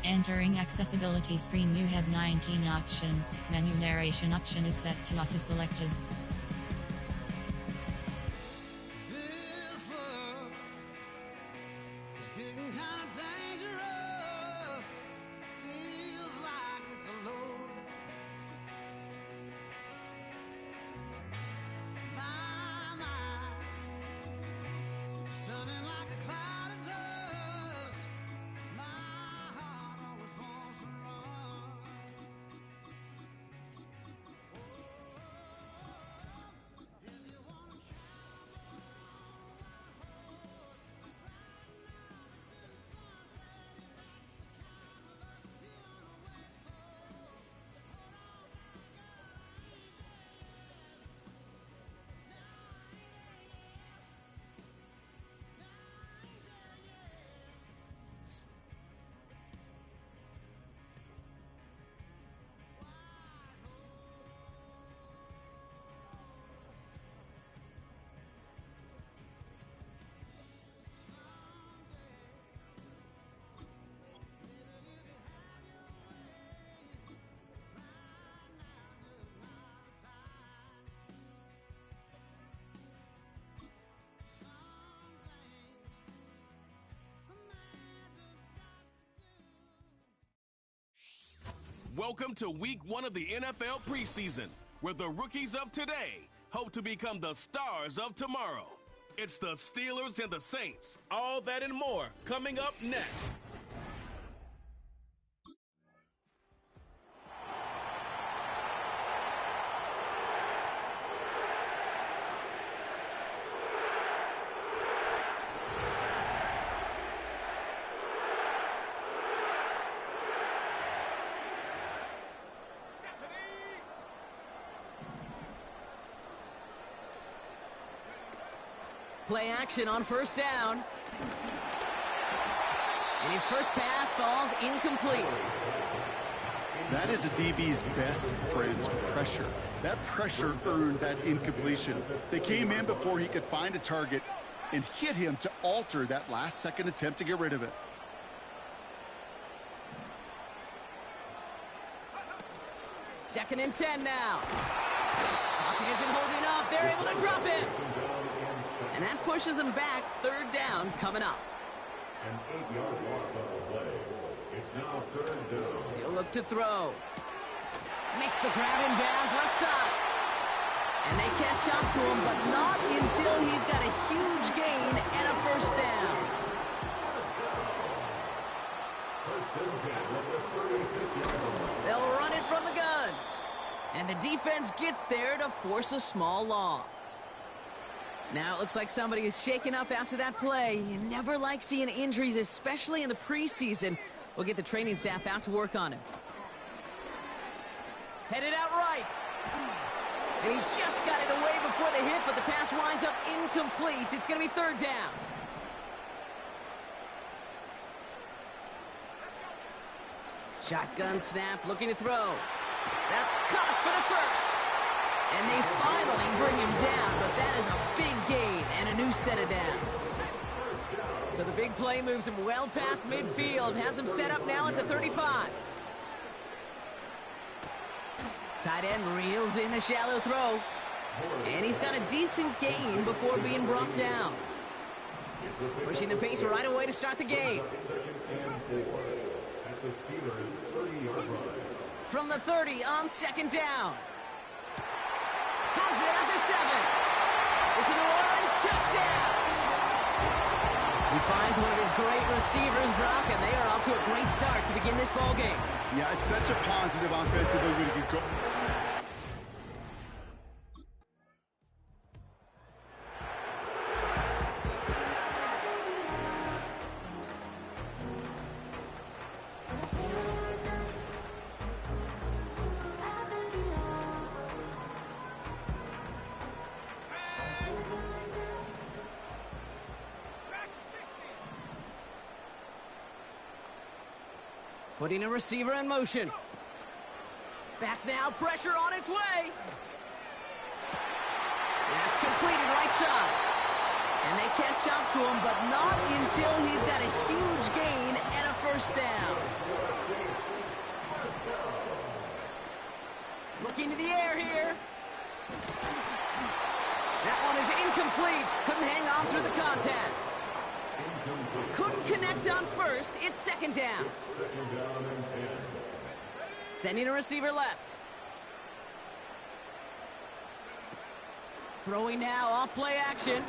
Entering accessibility screen, you have 19 options. Menu narration option is set to off is selected.
This love is getting kind of dangerous. Feels like it's a load. My mind stunning like a cloud of dust. My heart always wants to run. If you wanna
Welcome to week 1 of the NFL preseason, where the rookies of today hope to become the stars of tomorrow. It's the Steelers and the Saints. All that and more coming up next.
Play action on first down. And his first pass falls incomplete.
That is a DB's best friend, pressure. That pressure earned that incompletion. They came in before he could find a target and hit him to alter that last-second attempt to get rid of it.
Second and 10 now. Pocket isn't holding up. They're able to drop him. And that pushes them back. Third down coming up.
An 8-yard loss on the play. It's now third down.
He'll look to throw. Makes the grab in bounds left side. And they catch up to him, but not until he's got a huge gain and a first down. They'll run it from the gun. And the defense gets there to force a small loss. Now it looks like somebody is shaken up after that play. You never like seeing injuries, especially in the preseason. We'll get the training staff out to work on him. Headed out right. And he just got it away before the hit, but the pass winds up incomplete. It's going to be third down. Shotgun snap, looking to throw. That's caught for the first. And they finally bring him down, but that is a big gain and a new set of downs. So the big play moves him well past midfield, has him set up now at the 35. Tight end reels in the shallow throw. And he's got a decent gain before being brought down. Pushing the pace right away to start the game. From the 30 on second down. Has it at the 7. It's a New Orleans touchdown. He finds one of his great receivers, Brock, and they are off to a great start to begin this ball game.
Yeah, it's such a positive offensively when you go.
Putting a receiver in motion. Back now, pressure on its way. That's completed right side. And they catch up to him, but not until he's got a huge gain and a first down. Looking to the air here. That one is incomplete. Couldn't hang on through the contact. Couldn't connect on first. It's second down. Sending a receiver left. Throwing now off play action.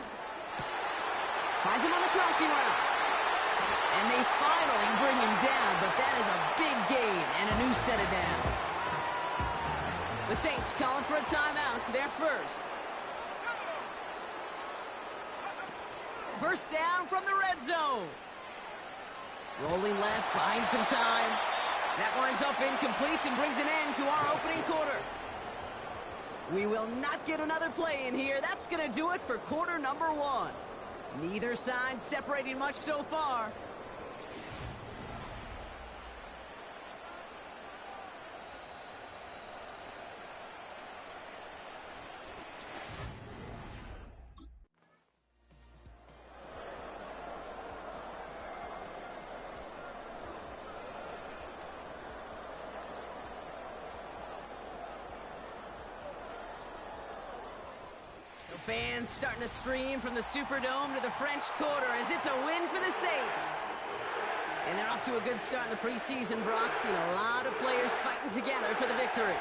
Finds him on the crossing route. And they finally bring him down, but that is a big gain and a new set of downs. The Saints calling for a timeout. They're first. First down from the red zone. Rolling left, buying some time. That winds up incomplete and brings an end to our opening quarter. We will not get another play in here. That's going to do it for quarter number 1. Neither side separating much so far. Fans starting to stream from the Superdome to the French Quarter as it's a win for the Saints. And they're off to a good start in the preseason, Brock. Seen a lot of players fighting together for the victory.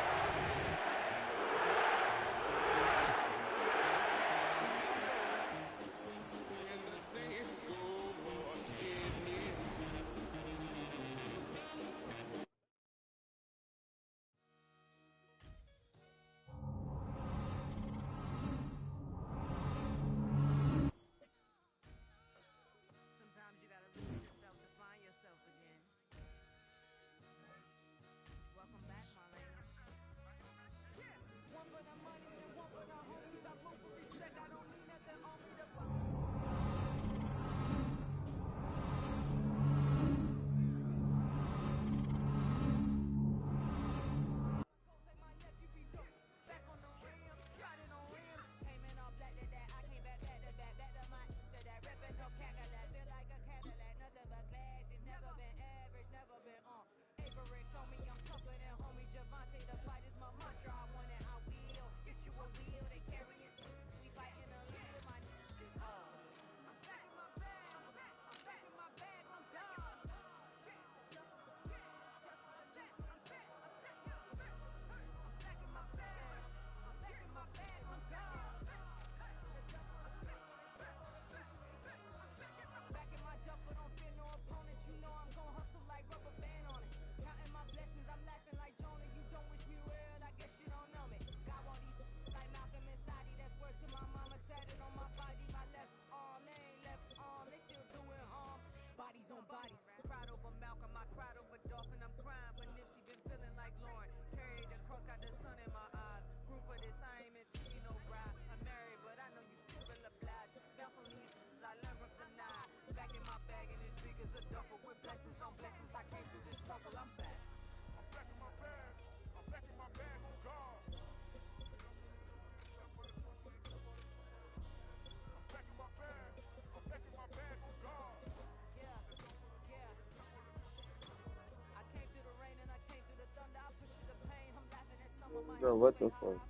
Bro, what the fuck?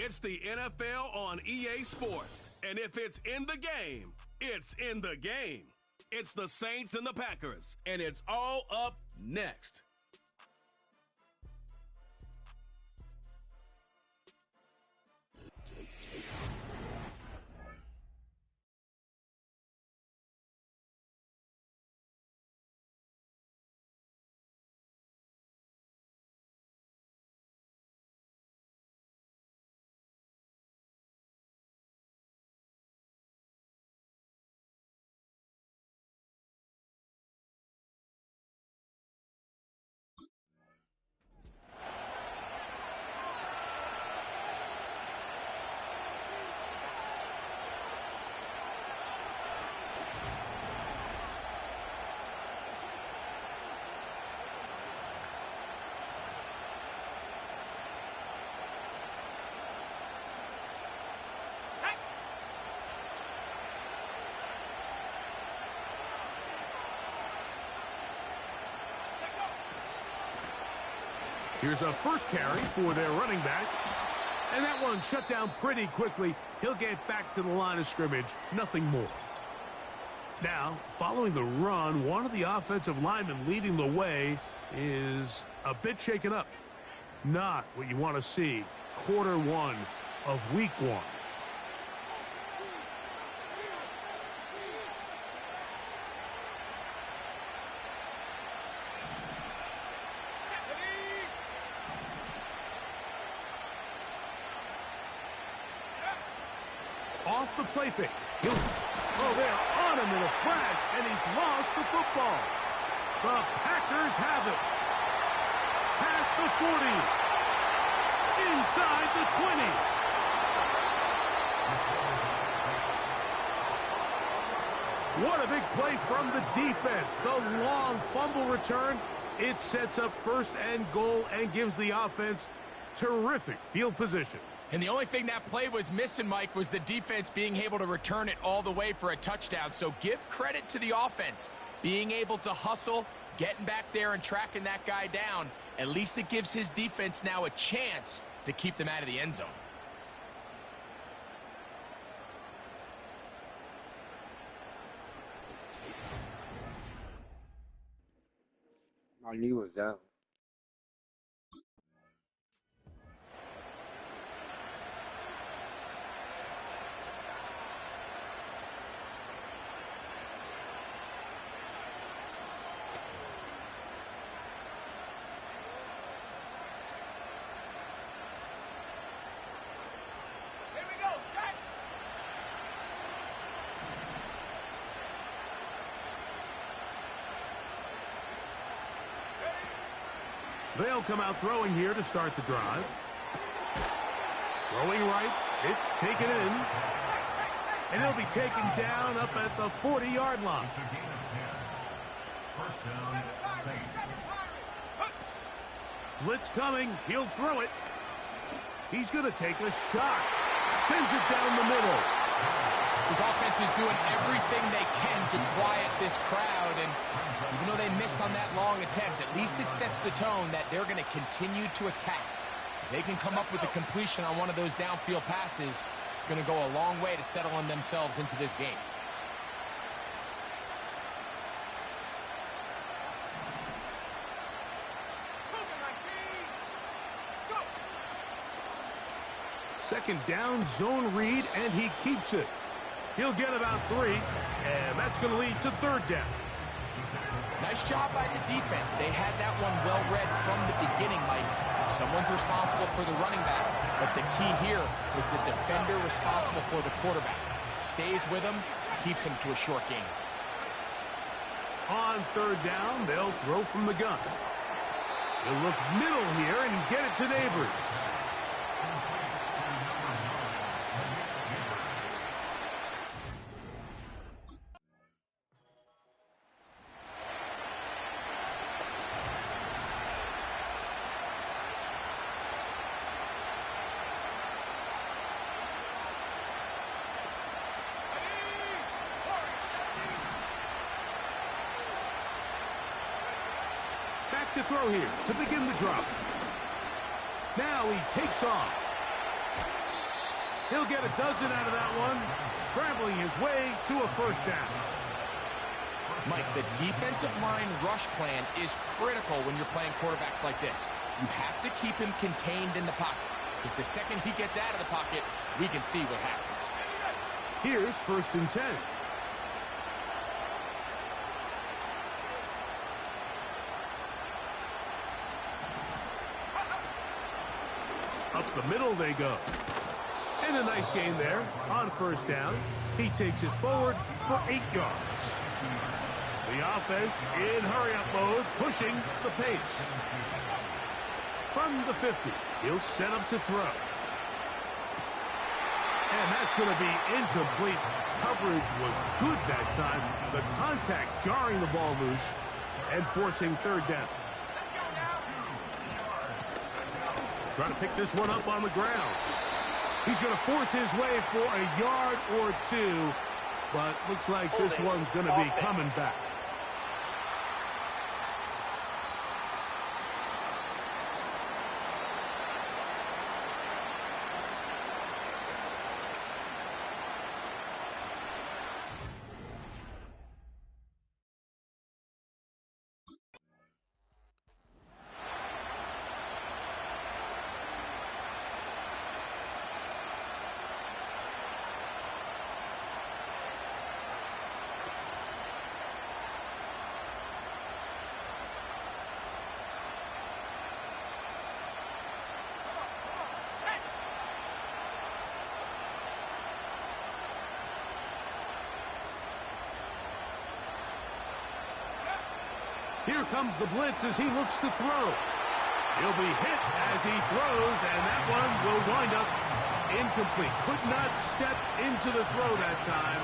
It's the NFL on EA Sports. And if it's in the game, it's in the game. It's the Saints and the Packers. And it's all up next.
Here's a first carry for their running back. And that one shut down pretty quickly. He'll get back to the line of scrimmage. Nothing more. Now, following the run, one of the offensive linemen leading the way is a bit shaken up. Not what you want to see. Quarter one of week one. Off the play fake. Oh, they're on him in a flash, and he's lost the football. The Packers have it. Past the 40. Inside the 20. What a big play from the defense. The long fumble return. It sets up first and goal and gives the offense terrific field position.
And the only thing that play was missing, Mike, was the defense being able to return it all the way for a touchdown. So give credit to the offense. Being able to hustle, getting back there and tracking that guy down. At least it gives his defense now a chance to keep them out of the end zone.
My knee was down.
They'll come out throwing here to start the drive. Throwing right. It's taken in. And he'll be taken down up at the 40-yard line. Blitz coming. He'll throw it. He's going to take a shot. Sends it down the middle.
His offense is doing everything they can to quiet this crowd, and even though they missed on that long attempt, at least it sets the tone that they're going to continue to attack. If they can come up with a completion on one of those downfield passes, it's going to go a long way to settling themselves into this game.
Second down, zone read, and he keeps it. He'll get about 3, and that's going to lead to third down.
Nice job by the defense. They had that one well read from the beginning, Mike. Someone's responsible for the running back, but the key here is the defender responsible for the quarterback. Stays with him, keeps him to a short gain.
On third down, they'll throw from the gun. He'll look middle here and get it to Neighbors. To throw here to begin the drop. Now he takes off. He'll get a dozen out of that one, scrambling his way to a first down.
Mike, the defensive line rush plan is critical when you're playing quarterbacks like this. You have to keep him contained in the pocket, because the second he gets out of the pocket, we can see what happens.
Here's first and 10. Up the middle they go. And a nice gain there on first down. He takes it forward for 8 yards. The offense in hurry-up mode, pushing the pace. From the 50, he'll set up to throw. And that's going to be incomplete. Coverage was good that time. The contact jarring the ball loose and forcing third down. Trying to pick this one up on the ground. He's going to force his way for a yard or 2, but looks like this one's going to be coming back. Here comes the blitz as he looks to throw. He'll be hit as he throws, and that one will wind up incomplete. Could not step into the throw that time.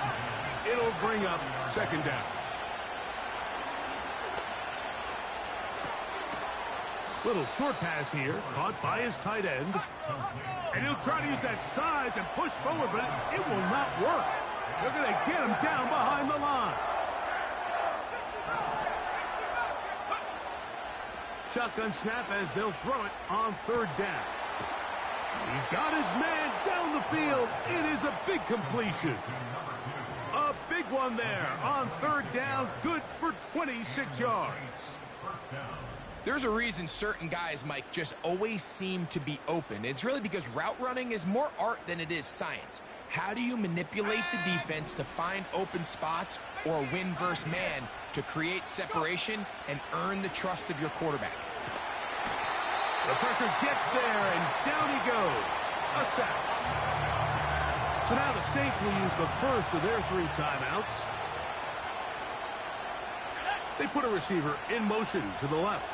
It'll bring up second down. Little short pass here, caught by his tight end. And he'll try to use that size and push forward, but it will not work. They're going to get him down behind the line. Shotgun snap as they'll throw it on third down. He's got his man down the field. It is a big completion. A big one there on third down. Good for 26 yards.
There's a reason certain guys, Mike, just always seem to be open. It's really because route running is more art than it is science. How do you manipulate the defense to find open spots or win versus man to create separation and earn the trust of your quarterback?
The pressure gets there, and down he goes. A sack. So now the Saints will use the first of their 3 timeouts. They put a receiver in motion to the left.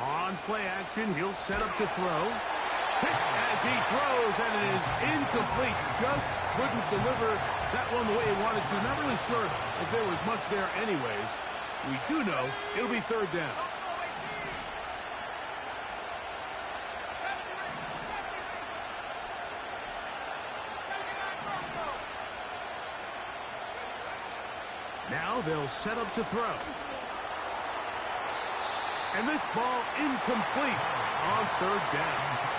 On play action, he'll set up to throw. Hit as he throws, and it is incomplete. Just couldn't deliver that one the way he wanted to. Not really sure if there was much there anyways. We do know it'll be third down. Now they'll set up to throw. And this ball incomplete on third down.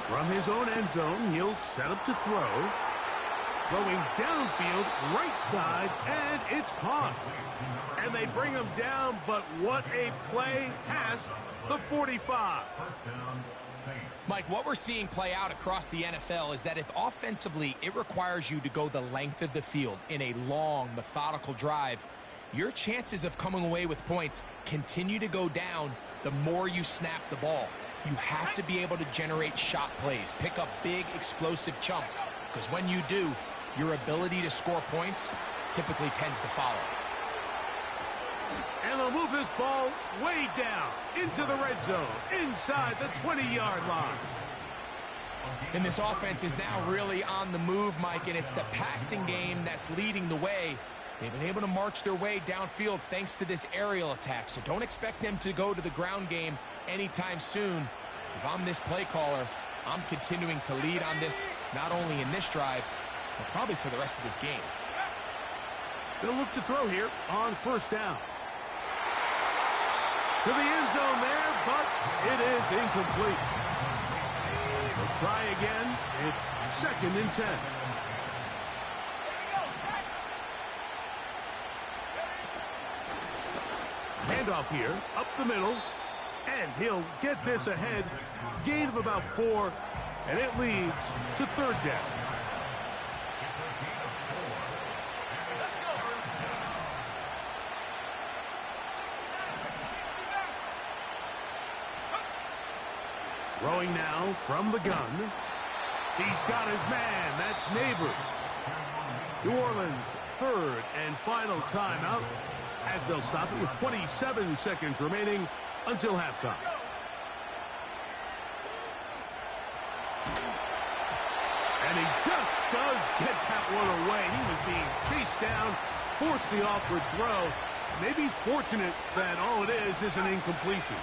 From his own end zone, he'll set up to throw. Throwing downfield, right side, and it's caught. And they bring him down, but what a play past the 45.
Mike, what we're seeing play out across the NFL is that if offensively it requires you to go the length of the field in a long, methodical drive, your chances of coming away with points continue to go down the more you snap the ball. You have to be able to generate shot plays, pick up big, explosive chunks, because when you do, your ability to score points typically tends to follow.
And they'll move this ball way down into the red zone, inside the 20-yard line.
And this offense is now really on the move, Mike, and it's the passing game that's leading the way. They've been able to march their way downfield thanks to this aerial attack, so don't expect them to go to the ground game anytime soon. If I'm this play caller, I'm continuing to lead on this, not only in this drive, but probably for the rest of this game.
They'll look to throw here on first down. To the end zone there, but it is incomplete. They'll try again. It's 2nd and 10. Handoff here, up the middle, and he'll get this ahead. Gain of about 4, and it leads to third down. Throwing now from the gun. He's got his man. That's Neighbors. New Orleans' 3rd and final timeout, as they'll stop it with 27 seconds remaining until halftime. And he just does get that one away. He was being chased down, forced the awkward throw. Maybe he's fortunate that all it is an incompletion.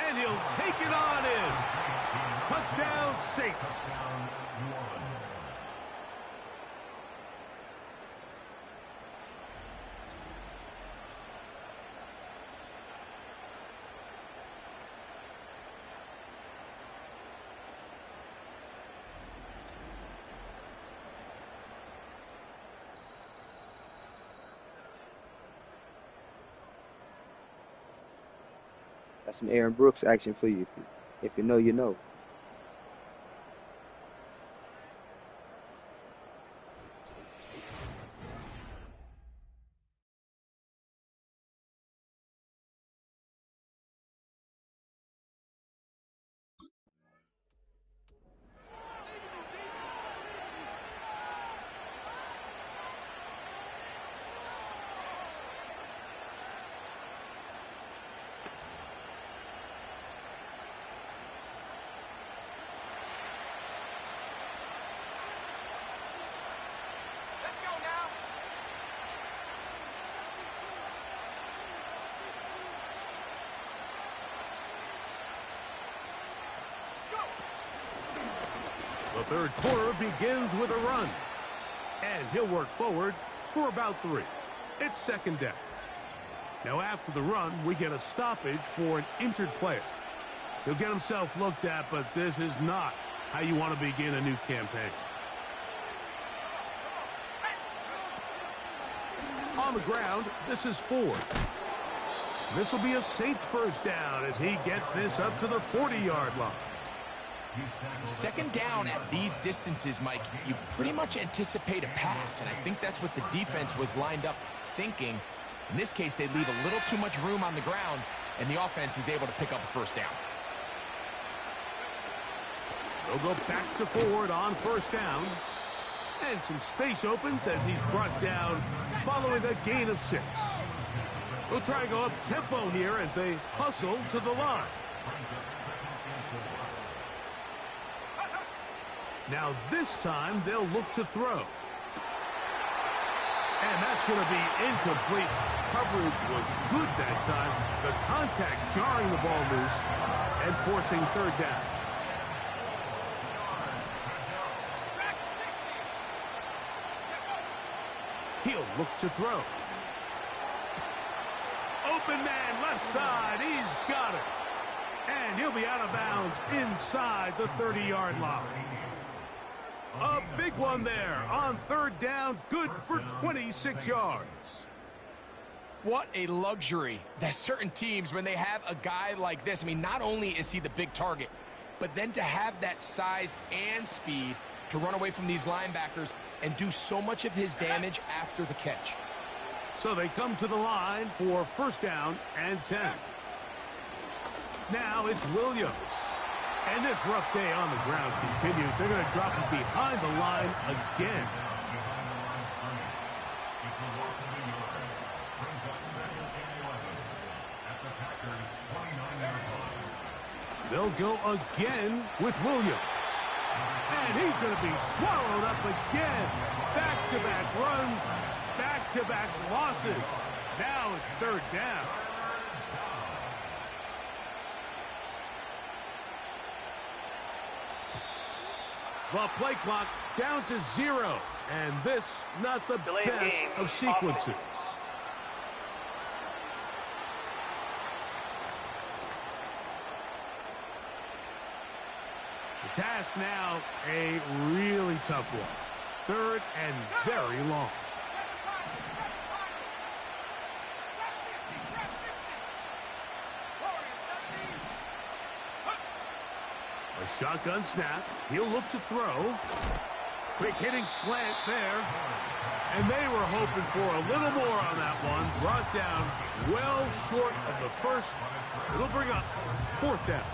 And he'll take it on in. Touchdown, Saints.
That's some Aaron Brooks action for you. If you know, you know.
The third quarter begins with a run. And he'll work forward for about 3. It's second down. Now after the run, we get a stoppage for an injured player. He'll get himself looked at, but this is not how you want to begin a new campaign. On the ground, this is Ford. This will be a Saints first down as he gets this up to the 40-yard line.
Second down at these distances, Mike, you pretty much anticipate a pass, and I think that's what the defense was lined up thinking. In this case, they leave a little too much room on the ground, and the offense is able to pick up a first down.
They'll go back to Ford on first down. And some space opens as he's brought down following a gain of 6. They'll try and go up tempo here as they hustle to the line. Now this time they'll look to throw. And that's going to be incomplete. Coverage was good that time. The contact jarring the ball loose and forcing third down. He'll look to throw. Open man left side. He's got it. And he'll be out of bounds inside the 30-yard line. A big one there on third down, good for 26 yards.
What a luxury that certain teams, when they have a guy like this, I mean, not only is he the big target, but then to have that size and speed to run away from these linebackers and do so much of his damage after the catch.
So they come to the line for first down and 10. Now it's Williams. And this rough day on the ground continues. They're going to drop him behind the line again. They'll go again with Williams. And he's going to be swallowed up again. Back-to-back runs, back-to-back losses. Now it's third down. The play clock down to 0. And this, not the best of sequences. The task now, a really tough one. Third and very long. A shotgun snap. He'll look to throw. Quick hitting slant there. And they were hoping for a little more on that one. Brought down well short of the first. It'll bring up fourth down.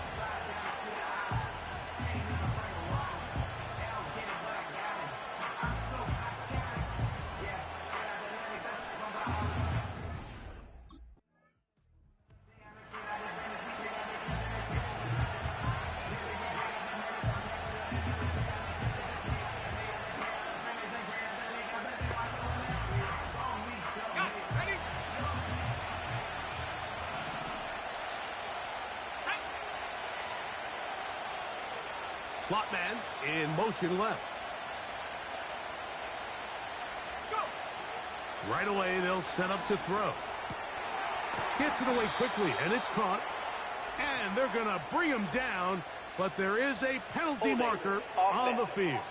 Slot man in motion left. Right away, they'll set up to throw. Gets it away quickly, and it's caught. And they're going to bring him down, but there is a penalty marker on the field.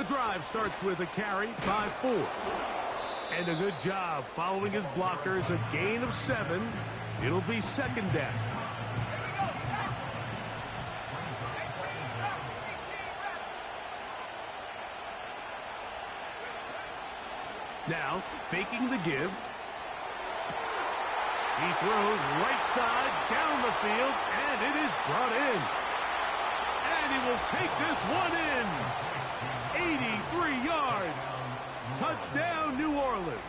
The drive starts with a carry by Ford. And a good job following his blockers, a gain of 7. It'll be second down. Now, faking the give. He throws right side down the field, and it is brought in. And he will take this one in. 83 yards. Touchdown, New Orleans.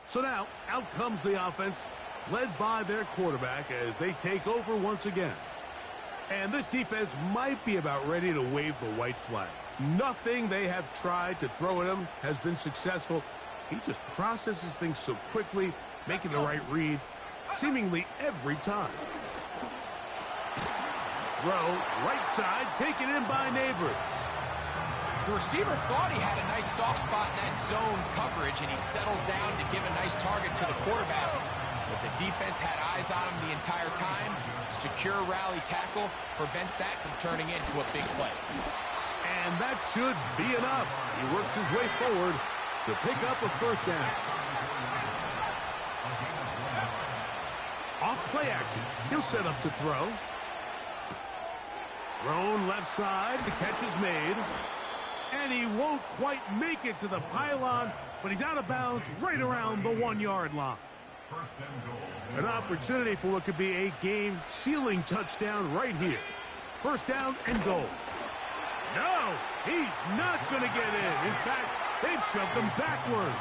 So now, out comes the offense, led by their quarterback as they take over once again. And this defense might be about ready to wave the white flag. Nothing they have tried to throw at him has been successful. He just processes things so quickly, making the right read, seemingly every time. Throw, right side, taken in by Neighbors.
The receiver thought he had a nice soft spot in that zone coverage, and he settles down to give a nice target to the quarterback. But the defense had eyes on him the entire time. Secure rally tackle prevents that from turning into a big play.
And that should be enough. He works his way forward to pick up a first down. Off play action. He'll set up to throw. Thrown left side. The catch is made. And he won't quite make it to the pylon, but he's out of bounds right around the 1-yard line. An opportunity for what could be a game-sealing touchdown right here. First down and goal. No, he's not going to get in. In fact, they've shoved him backwards.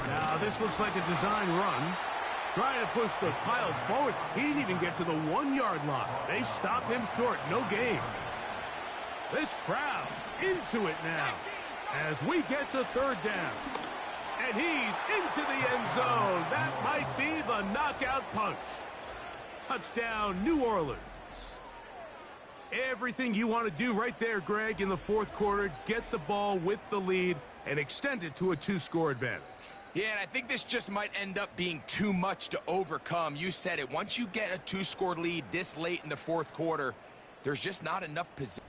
Now, this looks like a design run. Trying to push the pile forward. He didn't even get to the 1-yard line. They stop him short. No gain. This crowd into it now as we get to third down. And he's into the end zone. That might be the knockout punch. Touchdown, New Orleans. Everything you want to do right there, Greg, in the fourth quarter. Get the ball with the lead and extend it to a 2-score advantage.
Yeah, and I think this just might end up being too much to overcome. You said it. Once you get a 2-score lead this late in the fourth quarter, there's just not enough position.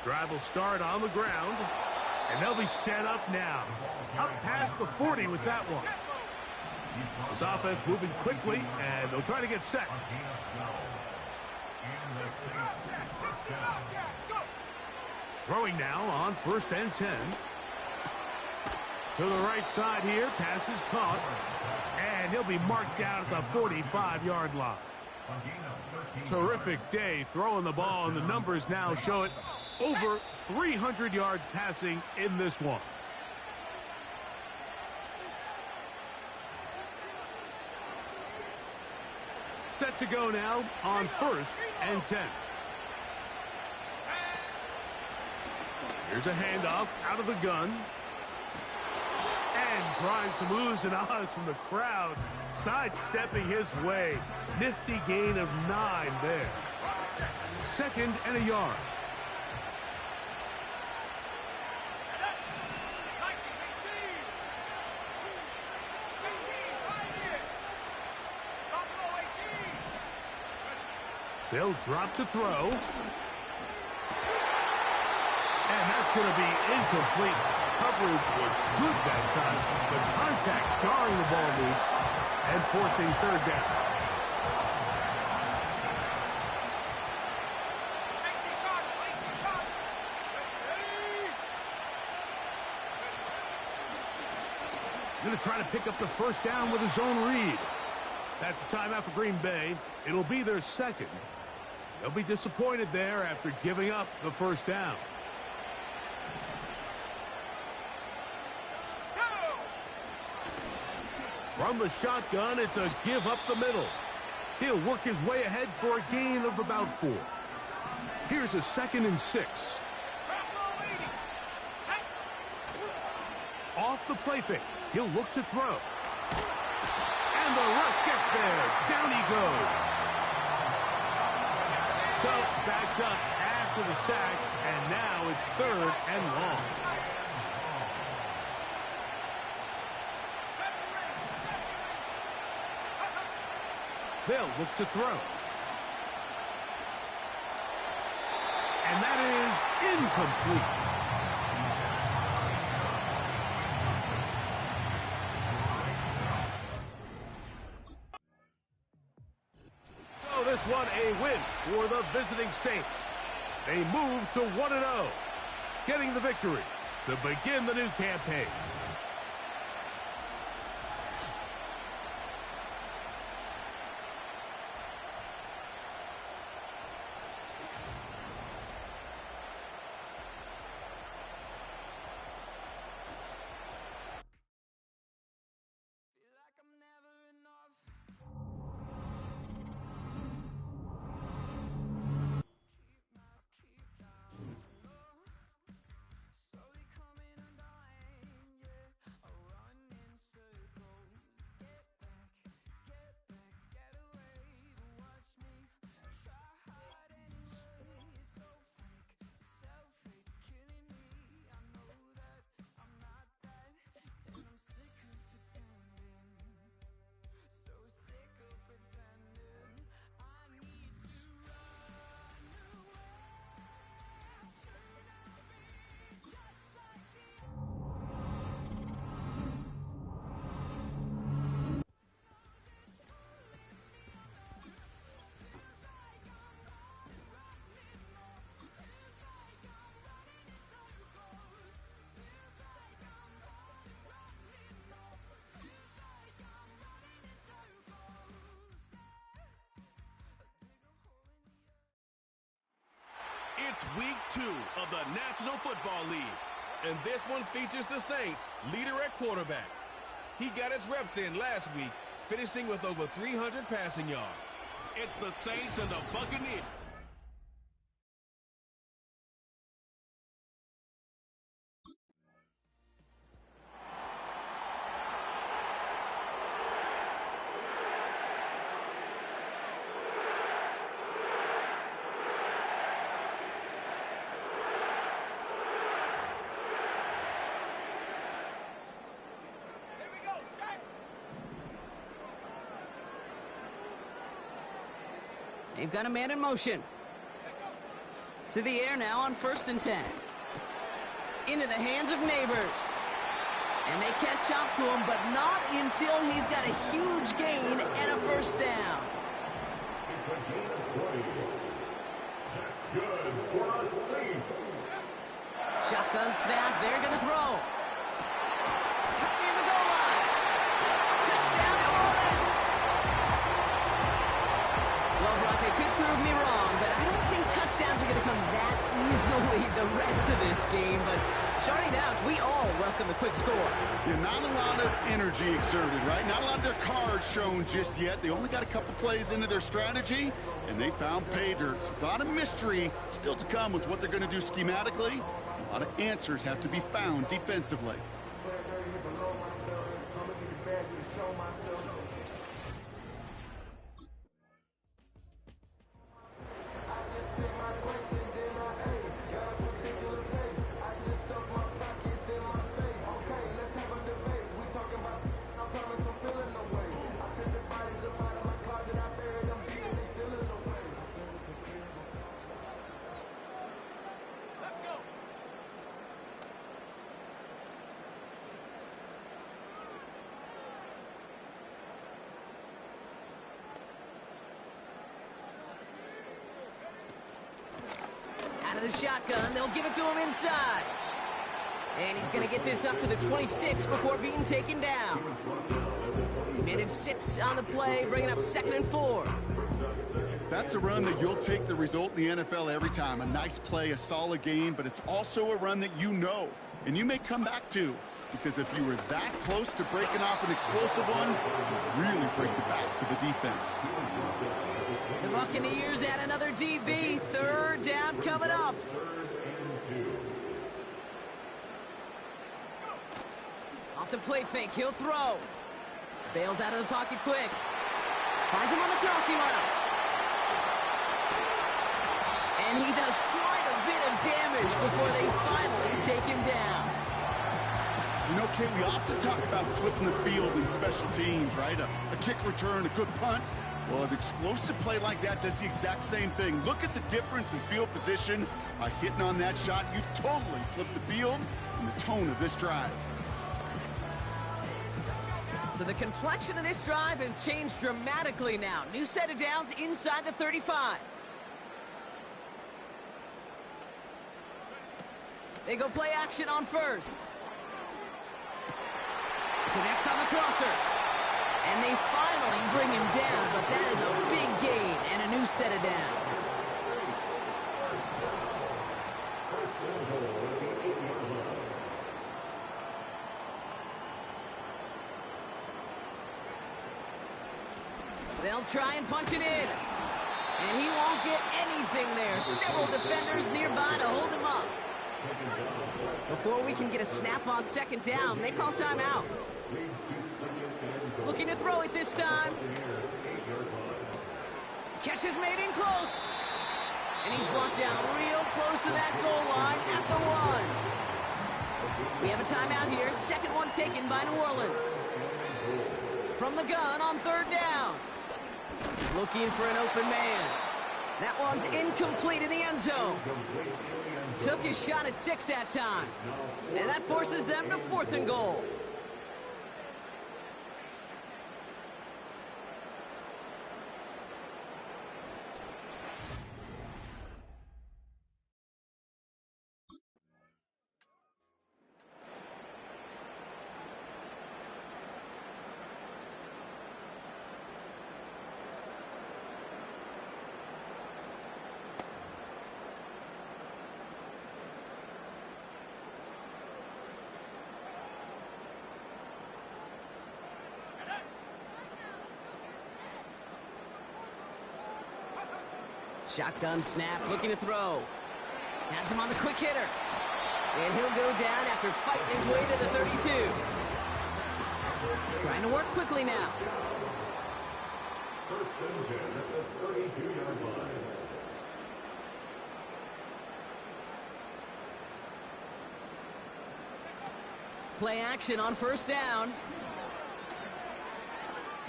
Drive will start on the ground, and they'll be set up now. Up past the 40 with that one. This offense moving quickly, and they'll try to get set. Throwing now on 1st and 10. To the right side here, pass is caught, and he'll be marked down at the 45-yard line. Terrific day throwing the ball, and the numbers now show it. Over 300 yards passing in this one. Set to go now on 1st and 10. Here's a handoff out of the gun. And trying some oohs and ahs from the crowd. Sidestepping his way. Nifty gain of 9 there. 2nd and a yard. They'll drop to throw. And that's going to be incomplete. Coverage was good that time, but contact jarring the ball loose and forcing third down. Going to try to pick up the first down with his own read. That's a timeout for Green Bay. It'll be their second. They'll be disappointed there after giving up the first down. From the shotgun, it's a give up the middle. He'll work his way ahead for a gain of about 4. Here's a 2nd and 6. Off the play fake. He'll look to throw. And the rush gets there. Down he goes. So backed up after the sack, and now it's 3rd and long. They'll look to throw. And that is incomplete. So this one a win for the visiting Saints. They move to 1-0, getting the victory to begin the new campaign.
It's week 2 of the National Football League, and this one features the Saints' leader at quarterback. He got his reps in last week, finishing with over 300 passing yards. It's the Saints and the Buccaneers.
They've got a man in motion. To the air now on 1st and 10. Into the hands of Neighbors. And they catch up to him, but not until he's got a huge gain and a first down.
It's a gain of 20. That's good for the Saints.
Shotgun snap. They're going to throw. Cut near the goal line. Touchdown, New Orleans. Well, Brock, they could prove me wrong, but I don't think touchdowns are going to come that easily the rest of this game. But starting out, we all welcome the quick score.
Yeah, not a lot of energy exerted, right? Not a lot of their cards shown just yet. They only got a couple plays into their strategy, and they found pay dirt. A lot of mystery still to come with what they're going to do schematically. A lot of answers have to be found defensively.
Out of the shotgun, they'll give it to him inside. And he's going to get this up to the 26 before being taken down. He made it 6 on the play, bringing up 2nd and 4.
That's a run that you'll take the result in the NFL every time. A nice play, a solid game, but it's also a run that you know, and you may come back to, because if you were that close to breaking off an explosive one, you really break the backs of the defense.
The Buccaneers add another DB. 3rd down coming up. Off the play fake, he'll throw. Bails out of the pocket quick. Finds him on the crossing route. And he does quite a bit of damage before they finally take him down.
You know, Kate, we often talk about flipping the field in special teams, right? A kick return, a good punt. Well, an explosive play like that does the exact same thing. Look at the difference in field position. By hitting on that shot, you've totally flipped the field and the tone of this drive.
So the complexion of this drive has changed dramatically now. New set of downs inside the 35. They go play action on first. Connects on the crosser. And they finally bring him down, but that is a big gain and a new set of downs. They'll try and punch it in. And he won't get anything there. Several defenders nearby to hold him up. Before we can get a snap on 2nd down, they call timeout. Looking to throw it this time. Catch is made in close. And he's brought down real close to that goal line at the 1. We have a timeout here. 2nd one taken by New Orleans. From the gun on 3rd down. Looking for an open man. That one's incomplete in the end zone. Took his shot at 6 that time. And that forces them to 4th and goal. Shotgun snap, looking to throw. Has him on the quick hitter. And he'll go down after fighting his way to the 32. Trying to work quickly now.
First and 10 at the 32-yard line.
Play action on 1st down.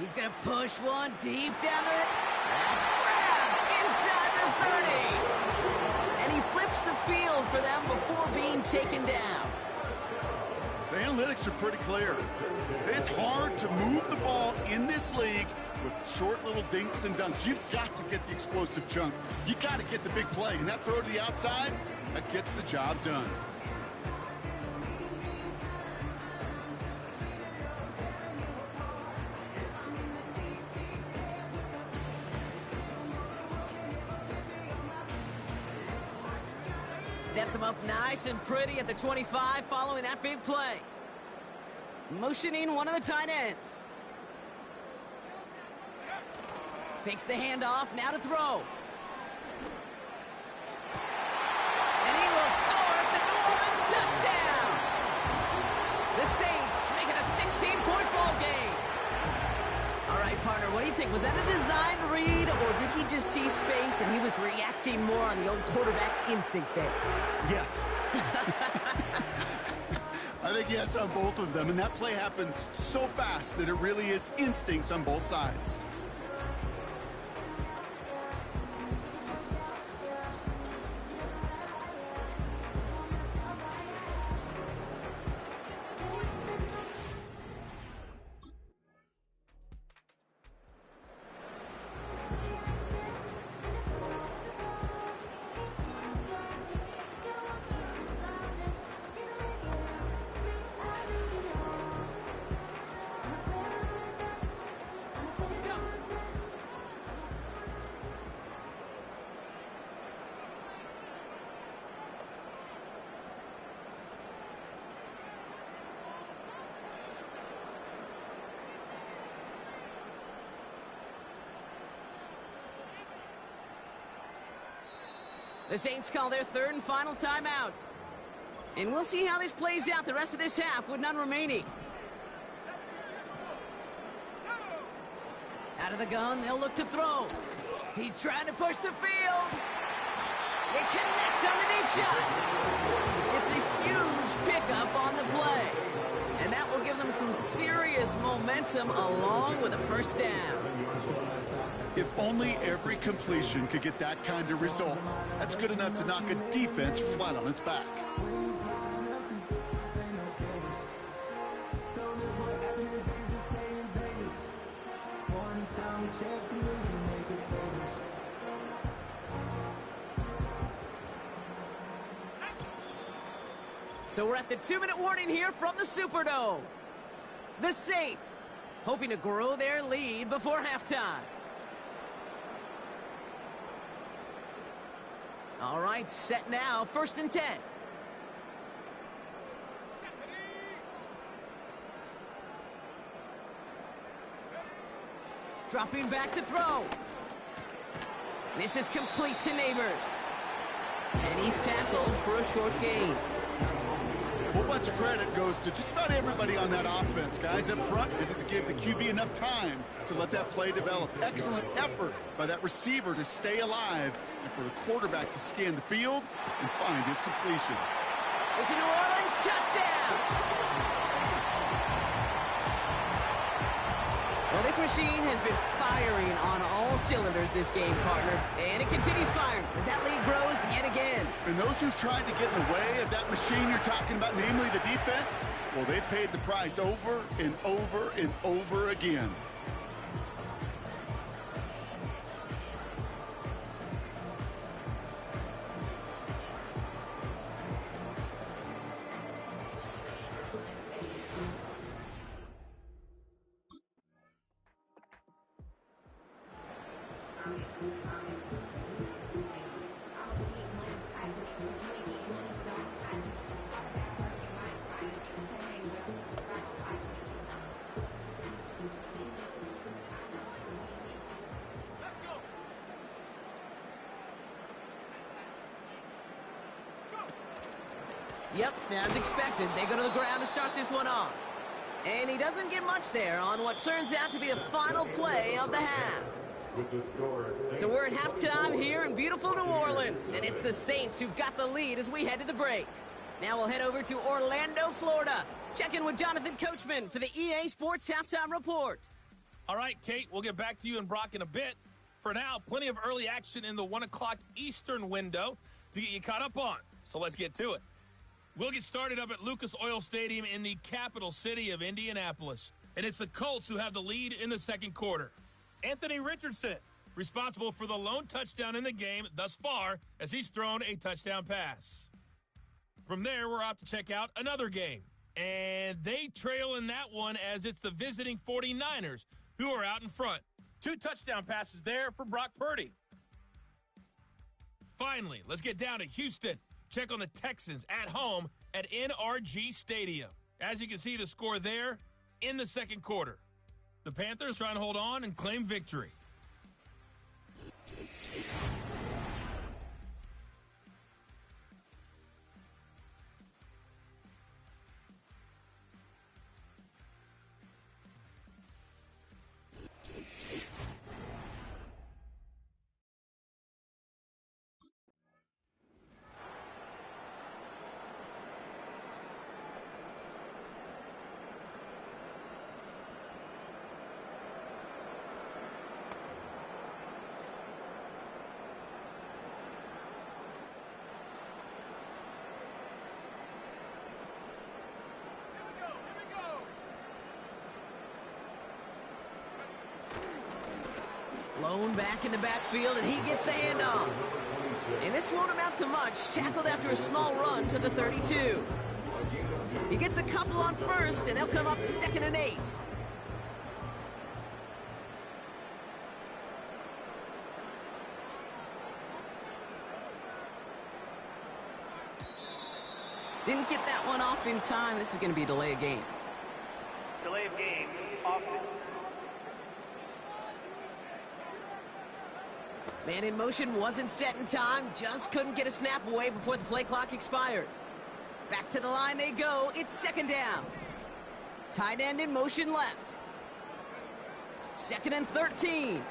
He's going to push one deep down there. That's grabbed inside the 30. And he flips the field for them before being taken down.
The analytics are pretty clear. It's hard to move the ball in this league with short little dinks and dunks. You've got to get the explosive chunk. You got to get the big play. And that throw to the outside, that gets the job done.
Sets him up nice and pretty at the 25 following that big play. Motioning one of the tight ends. Fakes the handoff, now to throw. And he will score. It's a New Orleans touchdown. The Saints make it a 16-point ball game. All right, partner, what do you think? Was that a design read, or did he just see space and he was reacting more on the old quarterback instinct there?
Yes. I think yes on both of them, and that play happens so fast that it really is instincts on both sides.
The Saints call their third and final timeout. And we'll see how this plays out the rest of this half with none remaining. Out of the gun, they'll look to throw. He's trying to push the field. They connect on the deep shot. It's a huge pickup on the play. And that will give them some serious momentum along with a first down.
If only every completion could get that kind of result. That's good enough to knock a defense flat on its back.
So we're at the 2-minute warning here from the Superdome. The Saints hoping to grow their lead before halftime. All right, set now, 1st and 10. Dropping back to throw. This is complete to Neighbors. And he's tackled for a short gain.
A whole bunch of credit goes to just about everybody on that offense. Guys up front didn't give the QB enough time to let that play develop. Excellent effort by that receiver to stay alive and for the quarterback to scan the field and find his completion.
It's a New Orleans touchdown! Well, this machine has been firing on all cylinders this game, partner. And it continues firing as that lead grows yet again.
And those who've tried to get in the way of that machine you're talking about, namely the defense, well, they've paid the price over and over and over again.
Yep, as expected, they go to the ground to start this one off. And he doesn't get much there on what turns out to be the final play of the half. So we're at halftime here in beautiful New Orleans, and it's the Saints who've got the lead as we head to the break. Now we'll head over to Orlando, Florida. Check in with Jonathan Coachman for the EA Sports Halftime Report.
All right, Kate, we'll get back to you and Brock in a bit. For now, plenty of early action in the 1 o'clock Eastern window to get you caught up on. So let's get to it. We'll get started up at Lucas Oil Stadium in the capital city of Indianapolis. And it's the Colts who have the lead in the second quarter. Anthony Richardson, responsible for the lone touchdown in the game thus far as he's thrown a touchdown pass. From there, we're off to check out another game. And they trail in that one as it's the visiting 49ers who are out in front. 2 touchdown passes there for Brock Purdy. Finally, let's get down to Houston. Check on the Texans at home at NRG Stadium. As you can see, the score there in the second quarter. The Panthers trying to hold on and claim victory.
Lone back in the backfield, and he gets the handoff. And this won't amount to much. Tackled after a small run to the 32. He gets a couple on first, and they'll come up 2nd and 8. Didn't get that one off in time. This is going to be a delay of game.
Delay of game, offense.
Man in motion wasn't set in time, just couldn't get a snap away before the play clock expired. Back to the line they go, it's second down. Tight end in motion left. 2nd and 13.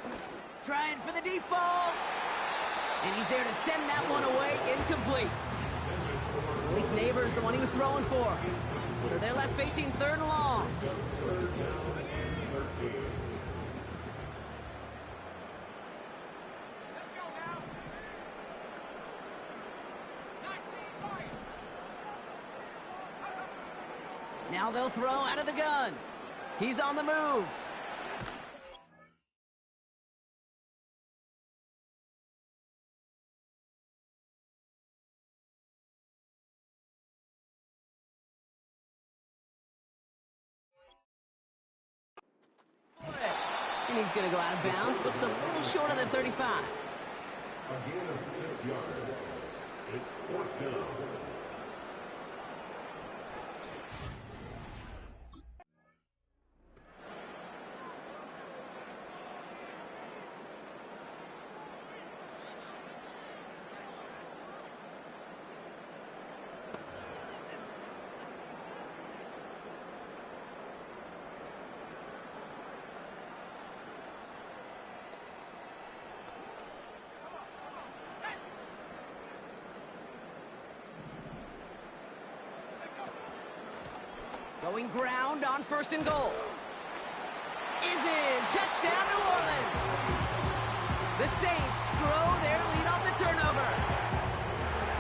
Trying for the deep ball. And he's there to send that one away, incomplete. Malik Neighbors, the one he was throwing for. So they're left facing 3rd and long. Now they'll throw out of the gun. He's on the move. And he's going to go out of bounds. Looks a little short of the 35.
A gain of 6 yards. It's 4th down.
Going ground on 1st and goal. Is in. Touchdown, New Orleans. The Saints grow their lead off the turnover.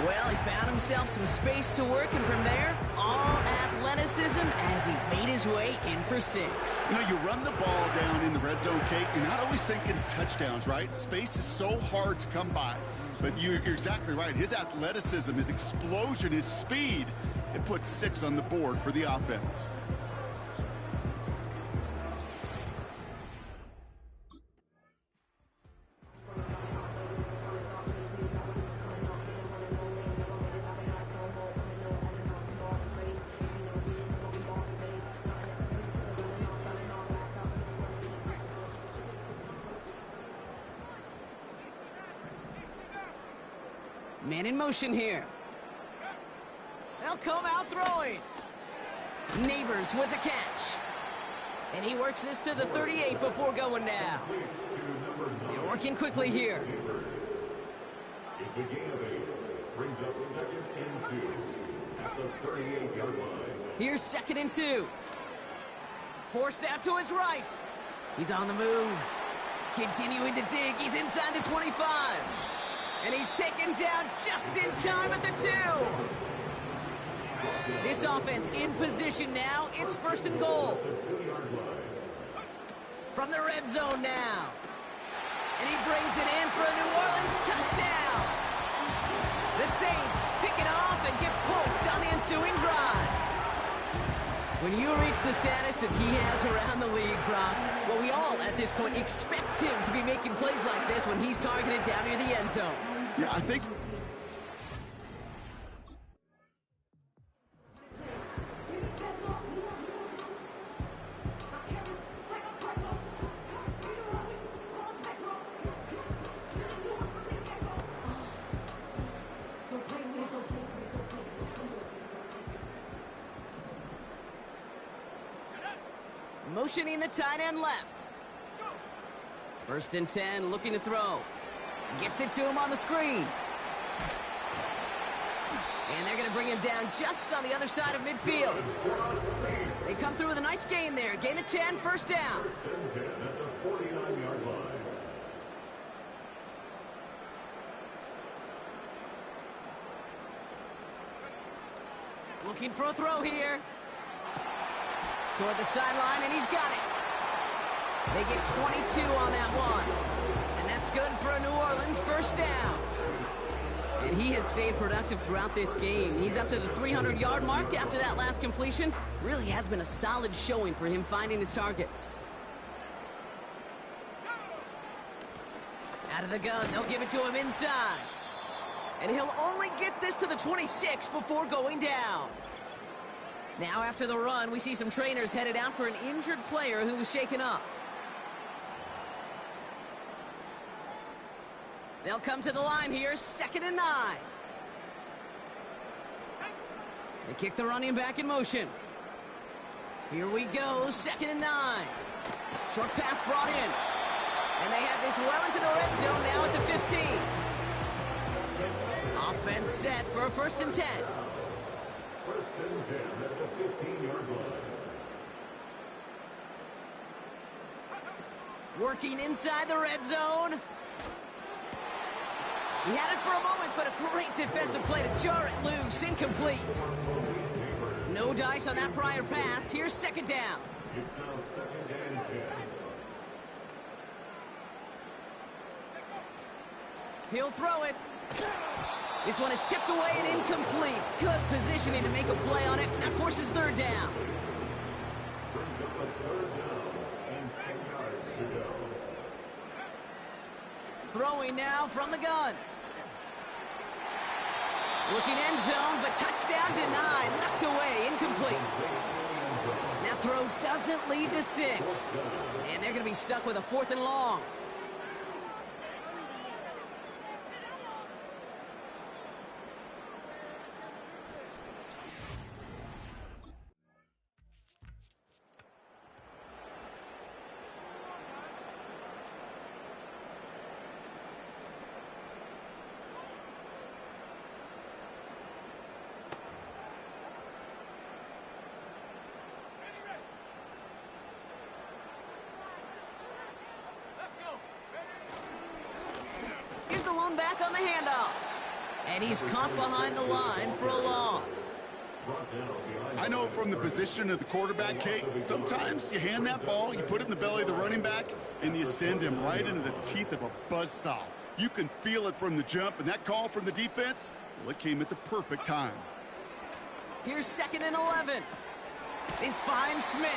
Well, he found himself some space to work, and from there, all athleticism as he made his way in for 6.
You know, you run the ball down in the red zone, Kate, you're not always thinking touchdowns, right? Space is so hard to come by. But you're exactly right. His athleticism, his explosion, his speed, it puts 6 on the board for the offense.
Man in motion here. They'll come out throwing. Neighbors with a catch. And he works this to the 38 before going down. They're working quickly here.
It's a gain of 8. Brings up 2nd and 2 at the 38-yard line.
Here's 2nd and 2. Forced out to his right. He's on the move. Continuing to dig. He's inside the 25. And he's taken down just in time at the 2. This offense in position now. It's 1st and goal. From the red zone now. And he brings it in for a New Orleans touchdown. The Saints pick it off and get points on the ensuing drive. When you reach the status that he has around the league, Brock, well, we all at this point expect him to be making plays like this when he's targeted down near the end zone.
Yeah, I think...
Motioning the tight end left. 1st and 10, looking to throw. Gets it to him on the screen. And they're going to bring him down just on the other side of midfield. They come through with a nice gain there. Gain of 10, 1st down. Looking for a throw here. Toward the sideline, and he's got it. They get 22 on that one. And that's good for a New Orleans 1st down. And he has stayed productive throughout this game. He's up to the 300-yard mark after that last completion. Really has been a solid showing for him finding his targets. Out of the gun, they'll give it to him inside. And he'll only get this to the 26 before going down. Now after the run, we see some trainers headed out for an injured player who was shaken up. They'll come to the line here, 2nd and 9. They kick the running back in motion. Here we go, 2nd and 9. Short pass brought in. And they have this well into the red zone now at the 15. Offense set for a 1st and 10.
1st and 10 at the 15-yard line.
Working inside the red zone. He had it for a moment, but a great defensive play to jar it loose. Incomplete. No dice on that prior pass. Here's 2nd down.
It's now 2nd and 10.
He'll throw it. This one is tipped away and incomplete. Good positioning to make a play on it. That forces 3rd down.
Brings up a 3rd down and 10 yards to go.
Throwing now from the gun. Looking end zone, but touchdown denied. Knocked away, incomplete. That throw doesn't lead to 6. And they're going to be stuck with a 4th and long. Here's the lone back on the handoff. And he's caught behind the line for a loss.
I know from the position of the quarterback, Kate, sometimes you hand that ball, you put it in the belly of the running back, and you send him right into the teeth of a buzzsaw. You can feel it from the jump, and that call from the defense, well, it came at the perfect time.
Here's 2nd and 11. This finds Smith.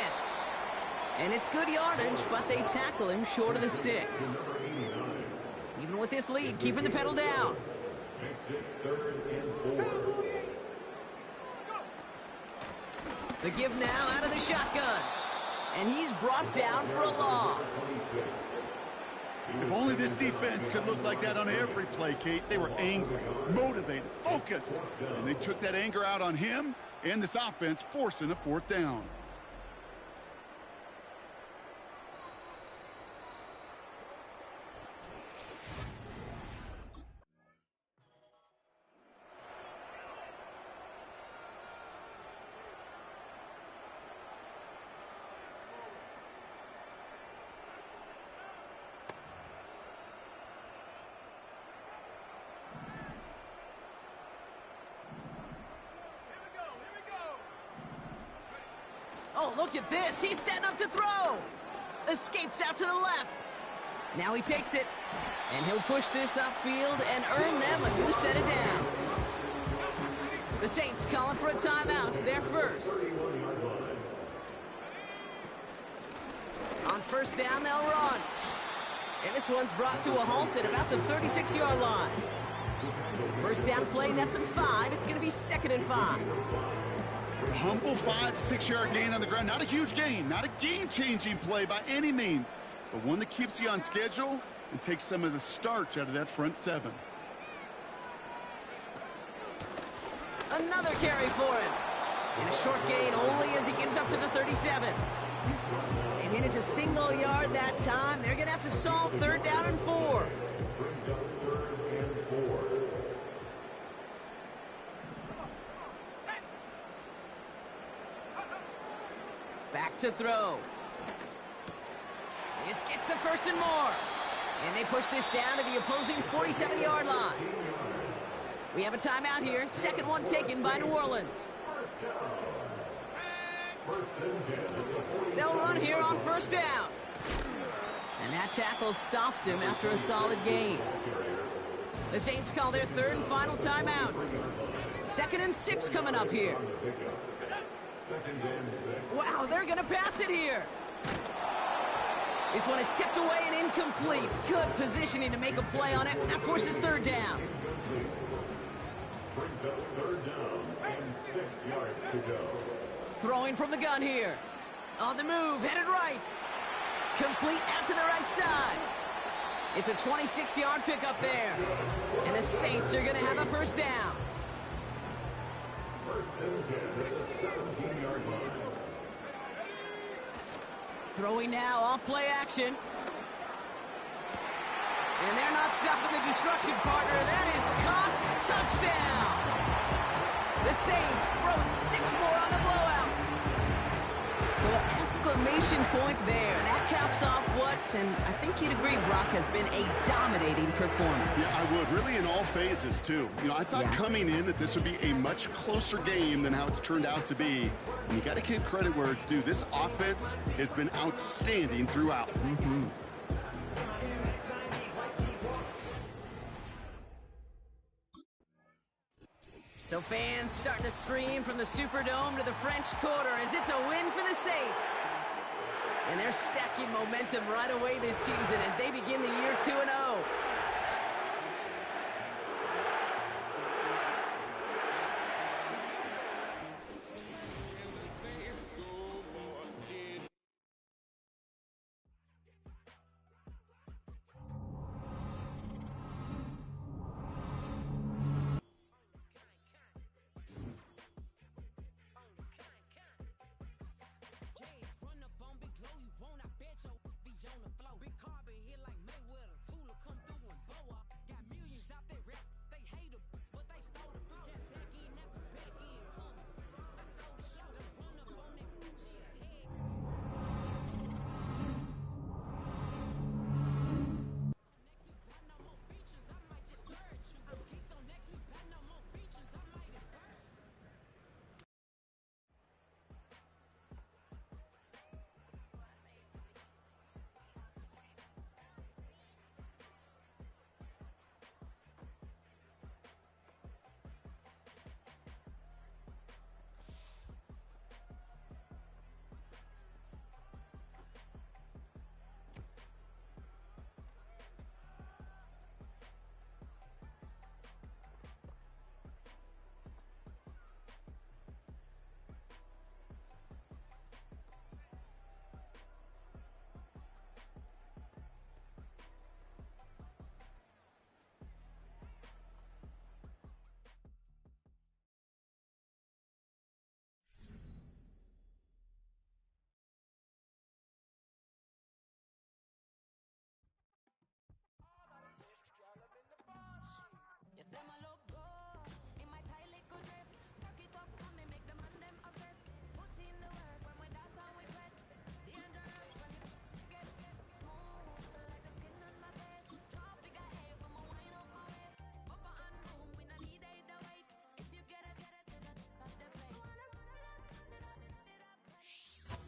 And it's good yardage, but they tackle him short of the sticks. Even with this lead, keeping the pedal down.
Makes it 3rd and 4.
The give now out of the shotgun. And he's brought down for a loss.
If only this defense could look like that on every play, Kate. They were angry, motivated, focused. And they took that anger out on him and this offense, forcing a 4th down.
Oh, look at this. He's setting up to throw. Escapes out to the left. Now he takes it. And he'll push this upfield and earn them a new set of downs. The Saints calling for a timeout. They're first. On 1st down, they'll run. And this one's brought to a halt at about the 36-yard line. 1st down play nets him 5. It's going to be 2nd and 5.
A humble 5 to 6 yard gain on the ground. Not a huge gain, not a game-changing play by any means, but one that keeps you on schedule and takes some of the starch out of that front 7.
Another carry for him. And a short gain only as he gets up to the 37. They hit it to single yard that time. They're going to have to solve 3rd down and 4. Back to throw. This gets the 1st and more. And they push this down to the opposing 47-yard line. We have a timeout here. 2nd one taken by New Orleans. They'll run here on 1st down. And that tackle stops him after a solid gain. The Saints call their 3rd and final timeout. 2nd and 6 coming up here. Wow, they're going to pass it here. This one is tipped away and incomplete. Good positioning to make a play on it. That forces 3rd down.
Brings up 3rd down and 6 yards to go.
Throwing from the gun here. On the move, headed right. Complete out to the right side. It's a 26-yard pickup there. And the Saints are going to have a first down.
First and 10 at the 17-yard line.
Throwing now off play action. And they're not stopping the destruction, partner. That is caught. Touchdown. The Saints throwing 6 more on the blowout. So an exclamation point there. That caps off what, and I think you'd agree, Brock, has been a dominating performance.
Yeah, I would. Really in all phases, too. You know, I thought coming in that this would be a much closer game than how it's turned out to be. And you got to give credit where it's due. This offense has been outstanding throughout.
Mm-hmm. So fans starting to stream from the Superdome to the French Quarter as it's a win for the Saints. And they're stacking momentum right away this season as they begin the year 2-0.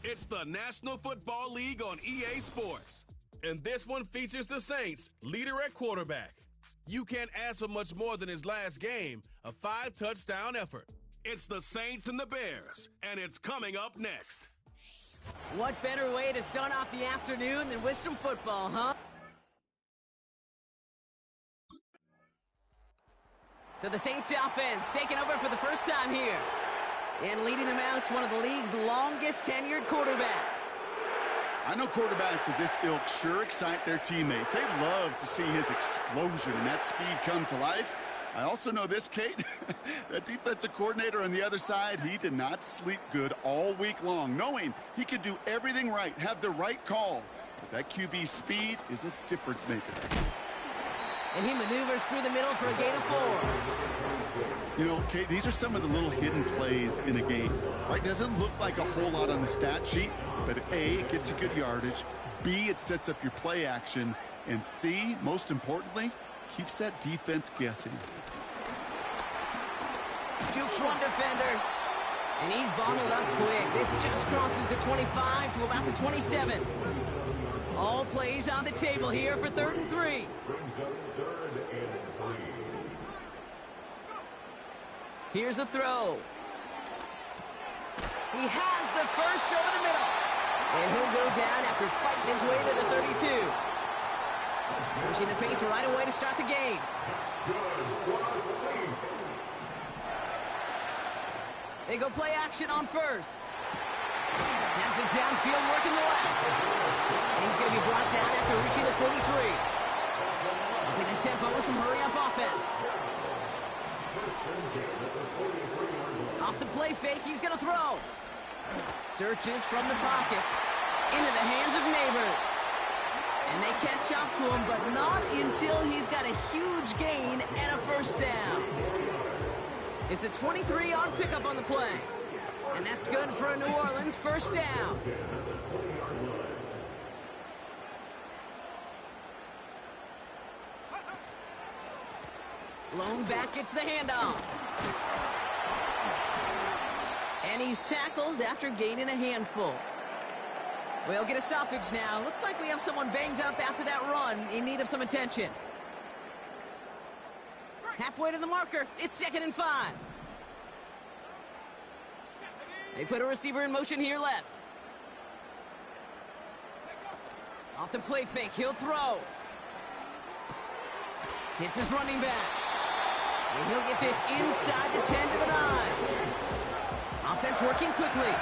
It's the National Football League on EA Sports. And this one features the Saints, leader at quarterback. You can't ask for much more than his last game, a 5-touchdown effort. It's the Saints and the Bears, and it's coming up next.
What better way to start off the afternoon than with some football, huh? So the Saints offense taking over for the first time here. And leading them out, one of the league's longest tenured quarterbacks.
I know quarterbacks of this ilk sure excite their teammates. They love to see his explosion and that speed come to life. I also know this, Kate, that defensive coordinator on the other side, he did not sleep good all week long, knowing he could do everything right, have the right call. But that QB speed is a difference maker.
And he maneuvers through the middle for a gain of 4.
You know, Kate, these are some of the little hidden plays in a game, right? Doesn't look like a whole lot on the stat sheet, but A, it gets you good yardage, B, it sets up your play action, and C, most importantly, keeps that defense guessing.
Jukes one defender, and he's bottled up quick. This just crosses the 25 to about the 27. All plays on the table here for 3rd and 3. Here's a throw. He has the first over the middle. And he'll go down after fighting his way to the 32. Pushing the pace right away to start the game. They go play action on first. Has it downfield working the left. And he's going to be brought down after reaching the 43. tempo with some hurry-up offense. Off the play fake, he's going to throw. Searches from the pocket into the hands of Neighbors. And they catch up to him, but not until he's got a huge gain and a first down. It's a 23-yard pickup on the play. And that's good for a New Orleans first down. Lone back gets the handoff. And he's tackled after gaining a handful. We'll get a stoppage now. Looks like we have someone banged up after that run in need of some attention. Halfway to the marker. It's 2nd and 5. They put a receiver in motion here left. Off the play fake, he'll throw. Hits his running back. And he'll get this inside the 10 to the 9. Offense working quickly.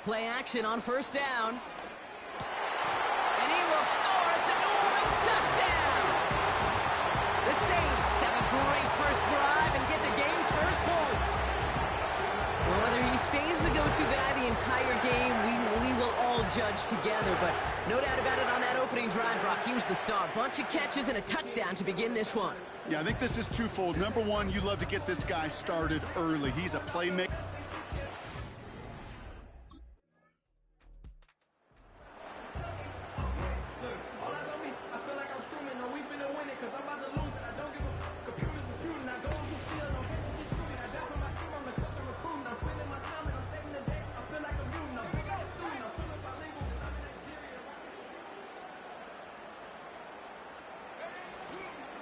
Play action on first down. And he will score. It's a New Orleans touchdown. The Saints have a great first drive and get the game's first points. Well, whether he stays the go-to guy the entire game, we will all judge together. But no doubt about it on that opening drive, Brock, he was the star. Bunch of catches and a touchdown to begin this one.
Yeah, I think this is twofold. Number one, you love to get this guy started early. He's a playmaker.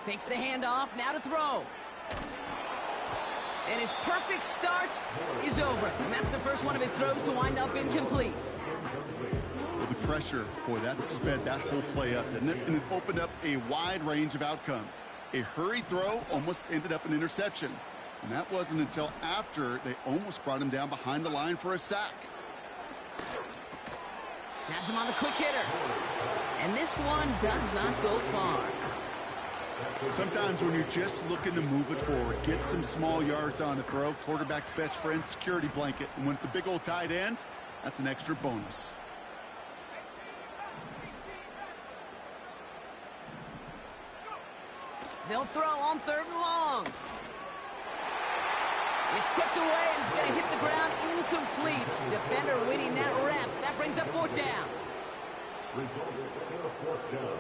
Fakes the handoff, now to throw. And his perfect start is over. And that's the first one of his throws to wind up incomplete.
Well, the pressure, boy, that sped that whole play up, didn't it? And it opened up a wide range of outcomes. A hurried throw almost ended up an interception. And that wasn't until after they almost brought him down behind the line for a sack.
Has him on the quick hitter. And this one does not go far.
Sometimes when you're just looking to move it forward, get some small yards on a throw, quarterback's best friend, security blanket. And when it's a big old tight end, that's an extra bonus.
They'll throw on 3rd and long. It's tipped away and it's going to hit the ground incomplete. Defender winning that rep. That brings up 4th down.
Results in a 4th down.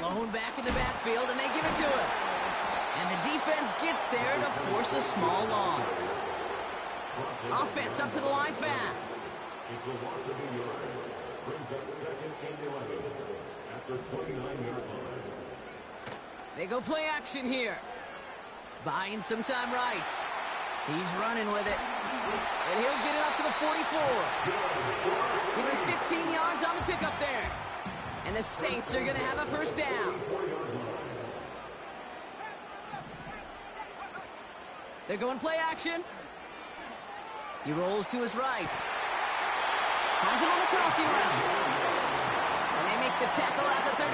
Lone back in the backfield, and they give it to him. And the defense gets there to force a small loss. Offense up to the line fast.
It's a loss of a yard. Brings up 2nd and 11 at the 29-yard line.
They go play action here. Buying some time right. He's running with it. And he'll get it up to the 44. Give him 15 yards on the pickup there. And the Saints are going to have a first down. They're going play action. He rolls to his right. Finds him on the crossing route. And they make the tackle at the 38.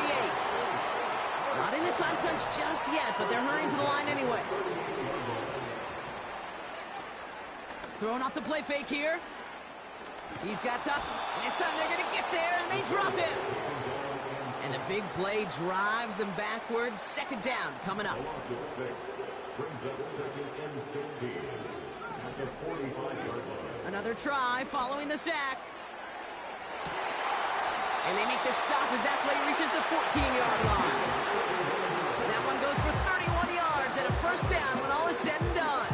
Not in the time crunch just yet, but they're hurrying to the line anyway. Throwing off the play fake here. He's got top. And this time they're going to get there, and they drop him. And the big play drives them backwards. 2nd down coming up.
Brings up 2nd and 16 at the 45-yard line.
Another try following the sack. And they make the stop as that play reaches the 14-yard line. That one goes for 31 yards and a first down when all is said and done.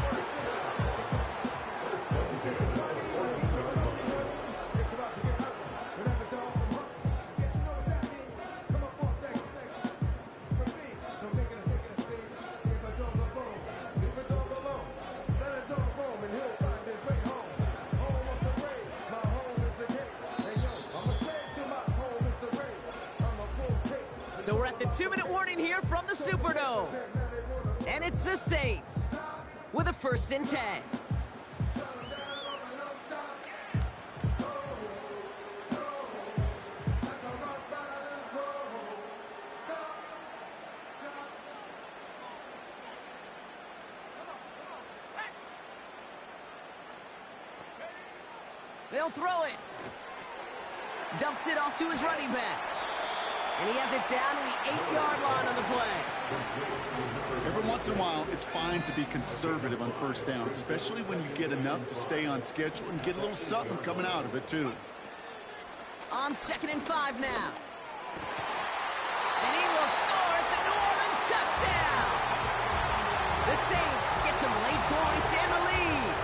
So we're at the 2-minute warning here from the Superdome. And it's the Saints with a 1st and 10. They'll throw it. Dumps it off to his running back. And he has it down to the 8-yard line on the play.
Every once in a while, it's fine to be conservative on 1st down, especially when you get enough to stay on schedule and get a little something coming out of it, too.
On 2nd and 5 now. And he will score. It's a New Orleans touchdown. The Saints get some late points and the lead.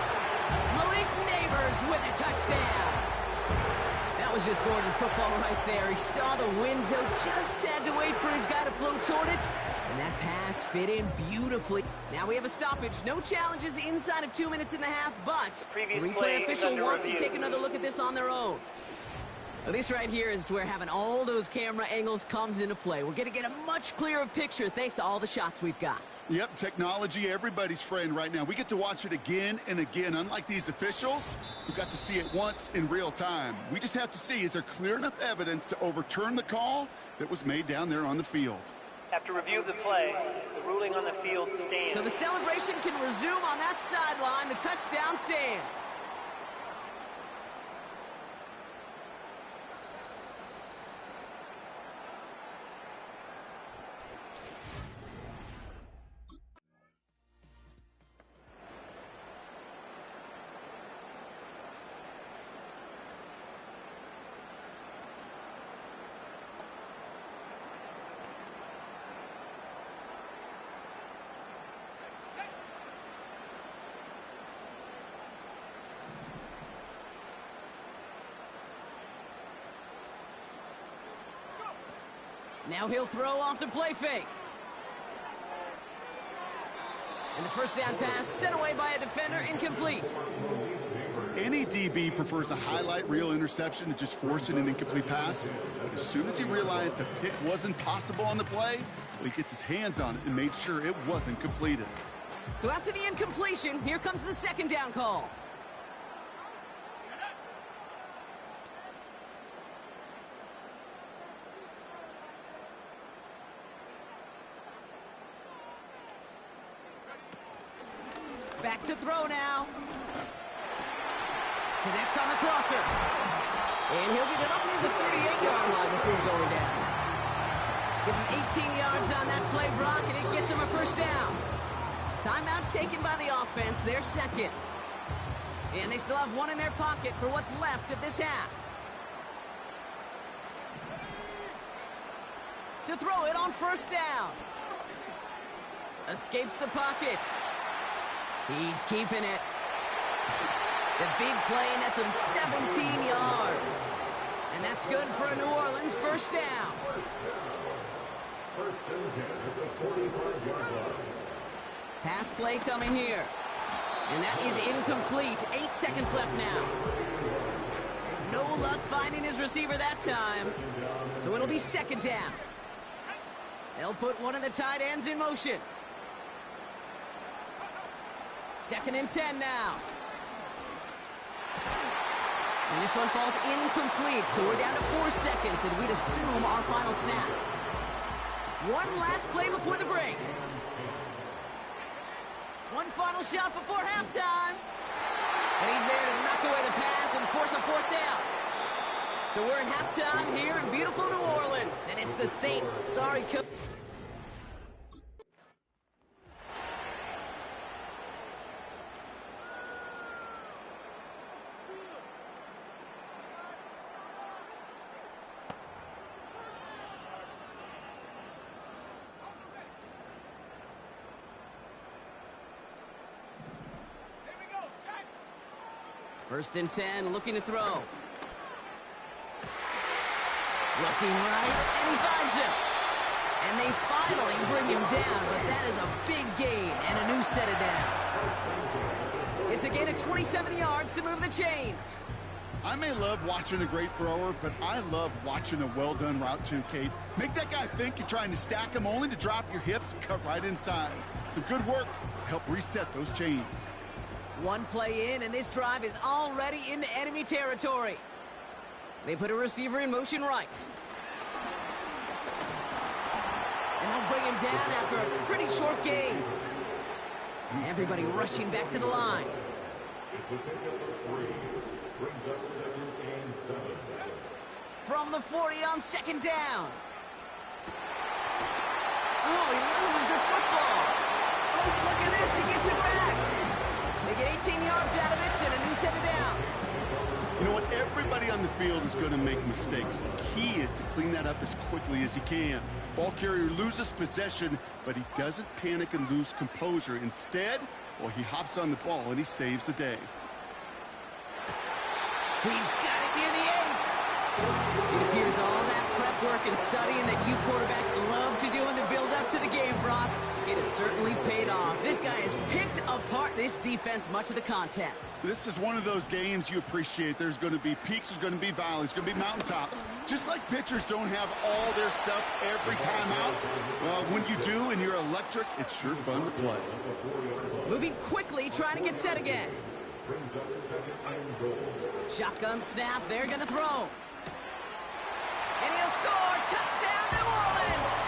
Malik Neighbors with a touchdown. That was just gorgeous football right there. He saw the window, just had to wait for his guy to float toward it, and that pass fit in beautifully. Now we have a stoppage. No challenges inside of 2 minutes and a half, but
Previous
the
play
replay
is
official
under
wants
review.
to take another look at this on their own. Now, this right here is where having all those camera angles comes into play. We're going to get a much clearer picture thanks to all the shots we've got.
Yep, technology, everybody's friend right now. We get to watch it again and again. Unlike these officials, who got to see it once in real time. We just have to see, is there clear enough evidence to overturn the call that was made down there on the field?
After review of the play, the ruling on the field stands.
So the celebration can resume on that sideline. The touchdown stands. Now he'll throw off the play fake. And the 1st down pass sent away by a defender, incomplete.
Any DB prefers a highlight reel interception to just forcing an incomplete pass. But as soon as he realized a pick wasn't possible on the play, he gets his hands on it and made sure it wasn't completed.
So after the incompletion, here comes the 2nd down call. Back to throw now. Connects on the crosser. And he'll get it up near the 38-yard line before going down. Give him 18 yards on that play, Brock, and it gets him a 1st down. Timeout taken by the offense, their 2nd. And they still have one in their pocket for what's left of this half. To throw it on 1st down. Escapes the pocket. He's keeping it. The big play nets him 17 yards. And that's good for a New Orleans 1st down. Pass play coming here. And that is incomplete. 8 seconds left now. No luck finding his receiver that time. So it'll be 2nd down. They'll put one of the tight ends in motion. 2nd and 10 now. And this one falls incomplete, so we're down to 4 seconds, and we'd assume our final snap. One last play before the break. One final shot before halftime. And he's there to knock away the pass and force a 4th down. So we're at halftime here in beautiful New Orleans, and it's the Saints. Sorry, coach. First and 10, looking to throw. Looking right, and he finds him. And they finally bring him down, but that is a big gain and a new set of downs. It's a gain of 27 yards to move the chains.
I may love watching a great thrower, but I love watching a well-done route too, Kate. Make that guy think you're trying to stack him only to drop your hips and cut right inside. Some good work to help reset those chains.
One play in, and this drive is already into enemy territory. They put a receiver in motion right. And they'll bring him down after a pretty short gain. Everybody rushing back to the line.
It's the pickup of 3. Brings up 2nd and 7.
From the 40 on 2nd down. Oh, he loses the football. Oh, look at this. He gets it back. They get 18 yards out of it and a new set of downs.
You know what? Everybody on the field is going to make mistakes. The key is to clean that up as quickly as he can. Ball carrier loses possession, but he doesn't panic and lose composure. Instead, well, he hops on the ball and he saves the day.
He's got it near the 8. It appears all that prep work and studying that you quarterbacks love to do in the build-up to the game, Brock, it has certainly paid off. This guy has picked apart this defense much of the contest.
This is one of those games you appreciate. There's going to be peaks, there's going to be valleys, there's going to be mountaintops. Just like pitchers don't have all their stuff every time out, well, when you do and you're electric, it's sure fun to play.
Moving quickly, trying to get set again. Shotgun snap, they're going to throw. And he'll score. Touchdown, New Orleans.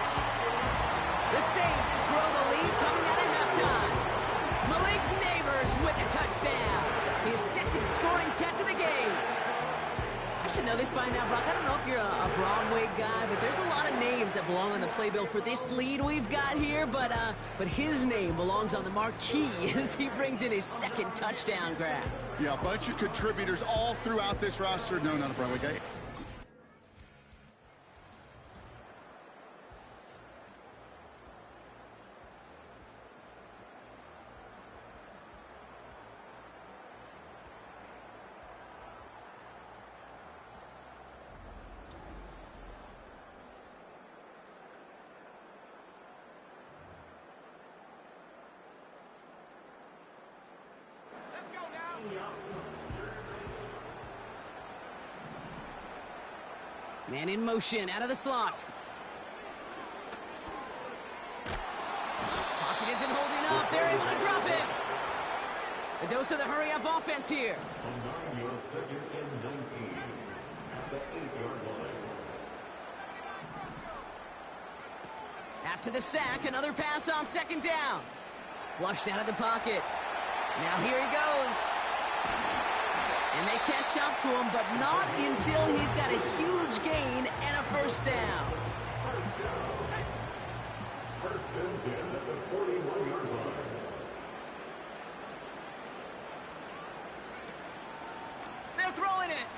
The Saints grow the lead coming out of halftime. Malik Neighbors with a touchdown. His 2nd scoring catch of the game. I should know this by now, Brock. I don't know if you're a Broadway guy, but there's a lot of names that belong on the playbill for this lead we've got here, but his name belongs on the marquee as he brings in his 2nd touchdown grab.
Yeah, a bunch of contributors all throughout this roster. No, not a Broadway guy.
Man in motion, out of the slot. Pocket isn't holding up. They're able to drop it. A dose of the hurry-up offense here.
On 9, 2nd and 19. At the 8-yard line.
After the sack, another pass on 2nd down. Flushed out of the pocket. Now here he goes. And they catch up to him, but not until he's got a huge gain and a 1st down.
First and 10 at the 41-yard line.
They're throwing it.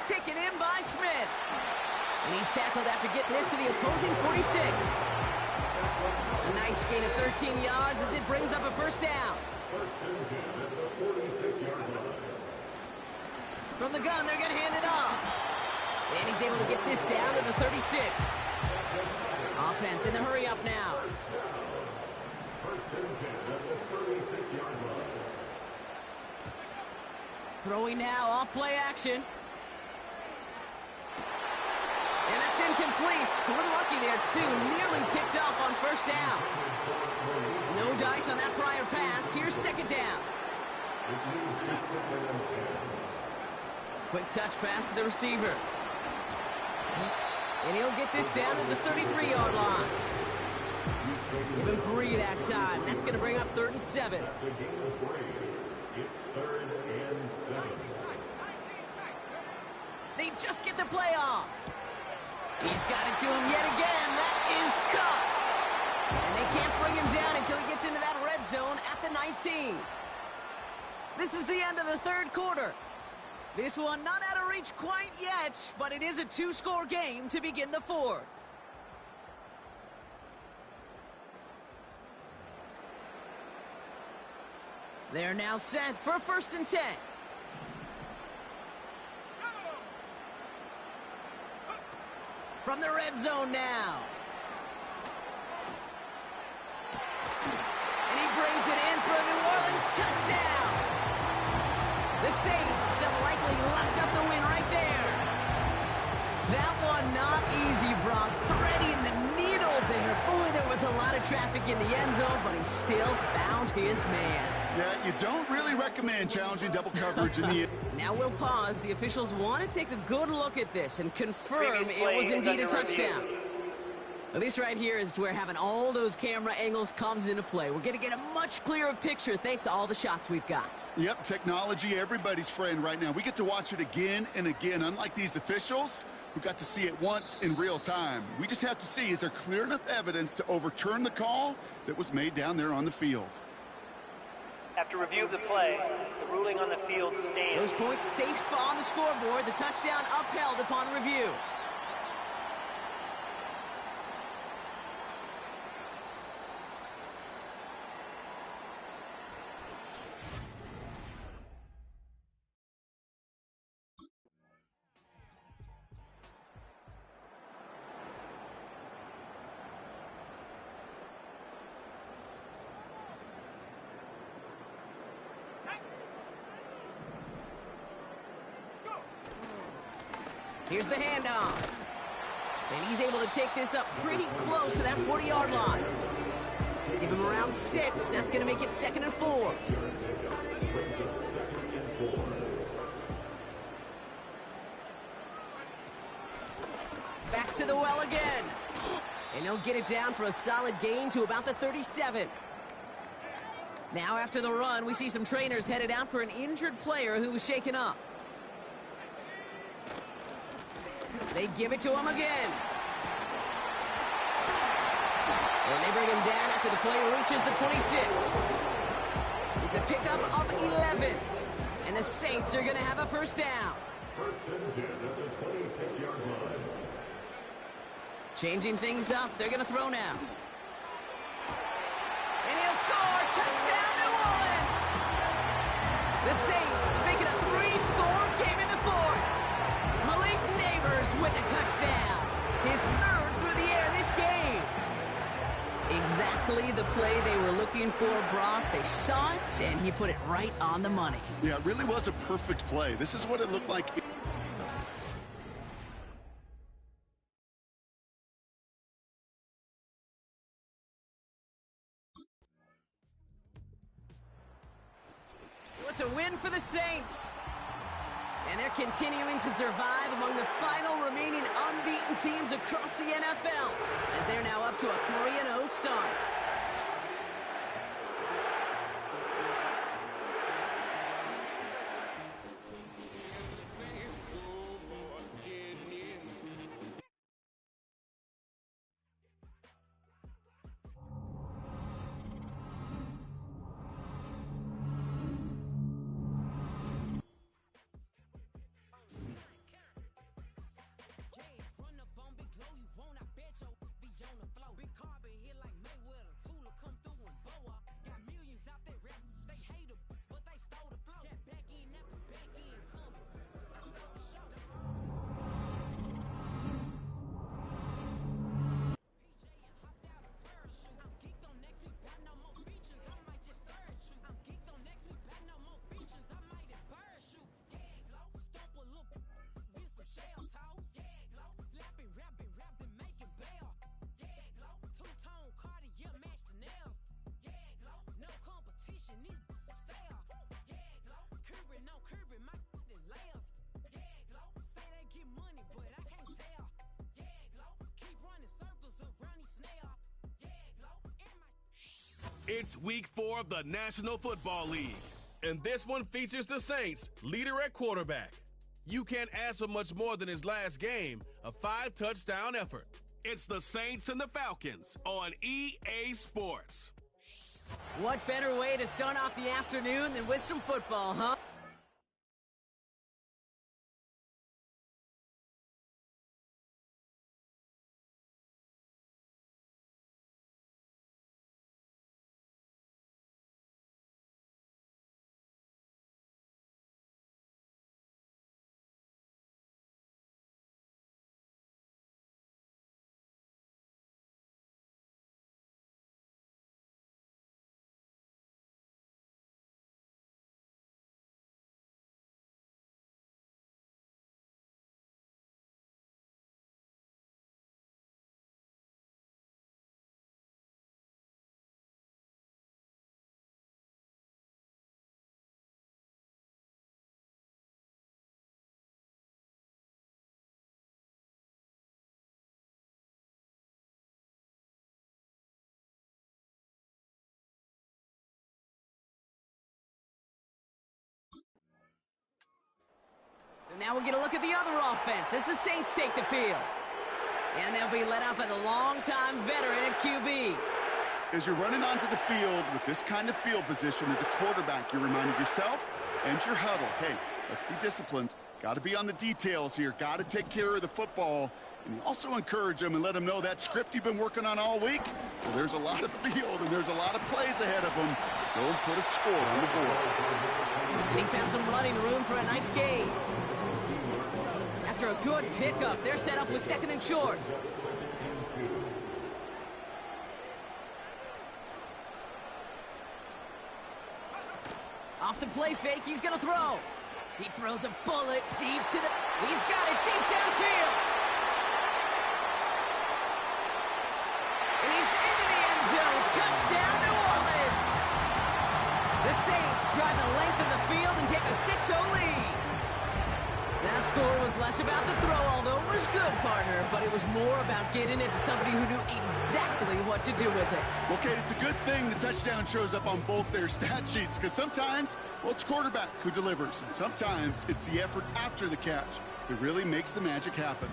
Taken in by Smith. And he's tackled after getting this to the opposing 46. A nice gain of 13 yards as it brings up a 1st down.
First and 10 at the 46-yard line.
From the gun, they're going to hand it off. And he's able to get this down to the 36. Offense in the hurry up now.
First and 10 at the 36-yard line.
Throwing now, off play action. And that's incomplete. A little lucky there, too. Nearly picked off on 1st down. No dice on that prior pass. Here's 2nd down. Quick touch pass to the receiver. And he'll get this down to the 33-yard line. Give him 3 that time. That's going to bring up 3rd and 7.
It's 3rd and 7.
They just get the play off. He's got it to him yet again. That is cut. And they can't bring him down until he gets into that red zone at the 19. This is the end of the 3rd quarter. This one not out of reach quite yet, but it is a 2-score game to begin the 4th. They're now set for 1st and 10. From the red zone now. And he brings it in for a New Orleans touchdown. touchdown. The Saints have likely locked up the win right there. That one not easy, Brock. Threading the needle there. Boy, there was a lot of traffic in the end zone, but he still found his man.
Yeah, you don't really recommend challenging double coverage in the...
Now we'll pause. The officials want to take a good look at this and confirm
Previous
it
play
was
is
indeed a
under review.
touchdown. Well, this right here is where having all those camera angles comes into play. We're going to get a much clearer picture thanks to all the shots we've got.
Yep, technology, everybody's friend right now. We get to watch it again and again, unlike these officials who got to see it once in real time. We just have to see, is there clear enough evidence to overturn the call that was made down there on the field?
After review of the play, the ruling on the field stands.
Those points safe on the scoreboard. The touchdown upheld upon review. Here's the handoff. And he's able to take this up pretty close to that 40-yard line. Give him around 6. That's going to make it 2nd and 4. Back to the well again. And he'll get it down for a solid gain to about the 37. Now after the run, we see some trainers headed out for an injured player who was shaken up. They give it to him again. And they bring him down after the play reaches the 26. It's a pickup of 11. And the Saints are going to have a first down.
First and 10 at the 26-yard line.
Changing things up. They're going to throw now. And he'll score. Touchdown, New Orleans. The Saints making a 3-score game in the 4th. Malik Neighbors with a touchdown. His 3rd through the air this game. Exactly the play they were looking for, Brock. They saw it, and he put it right on the money.
Yeah, it really was a perfect play. This is what it looked like.
So it's a win for the Saints. And they're continuing to survive among the final remaining unbeaten teams across the NFL, as they're now up to a 3-0 start.
It's week 4 of the National Football League, and this one features the Saints, leader at quarterback. You can't ask for much more than his last game, a 5-touchdown effort. It's the Saints and the Falcons on EA Sports.
What better way to start off the afternoon than with some football, huh? Now we're going to look at the other offense as the Saints take the field. And they'll be led out by the longtime veteran at QB.
As you're running onto the field with this kind of field position as a quarterback, you're reminding yourself and your huddle, hey, let's be disciplined. Got to be on the details here. Got to take care of the football. And you also encourage them and let them know that script you've been working on all week, well, there's a lot of field and there's a lot of plays ahead of them. Go and put a score on the board.
And he found some running room for a nice gain. After a good pickup, they're set up with 2nd and short. Off the play fake, he's going to throw. He throws a bullet deep to the... He's got it deep downfield. And he's into the end zone. Touchdown, New Orleans. The Saints drive the length of the field and take a 6-0 lead. That score was less about the throw, although it was good, partner, but it was more about getting it to somebody who knew exactly what to do with it.
Okay, it's a good thing the touchdown shows up on both their stat sheets, because sometimes, well, it's quarterback who delivers, and sometimes it's the effort after the catch that really makes the magic happen.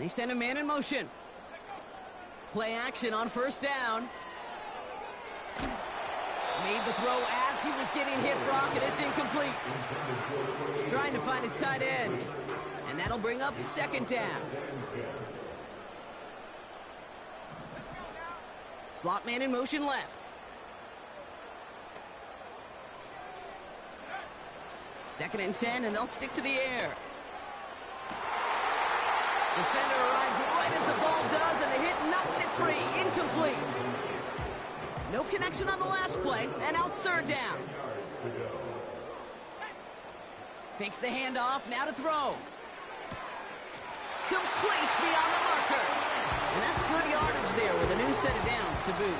They send a man in motion. Play action on 1st down. Made the throw as he was getting hit, Brock, and it's incomplete. Trying to find his tight end. And that'll bring up 2nd down. Slot man in motion left. 2nd and 10, and they'll stick to the air. Defender arrives right as the ball does, and the hit knocks it free. Incomplete. No connection on the last play, and out 3rd down. Fakes the handoff, now to throw. Complete beyond the marker. And that's good yardage there with a new set of downs to boot.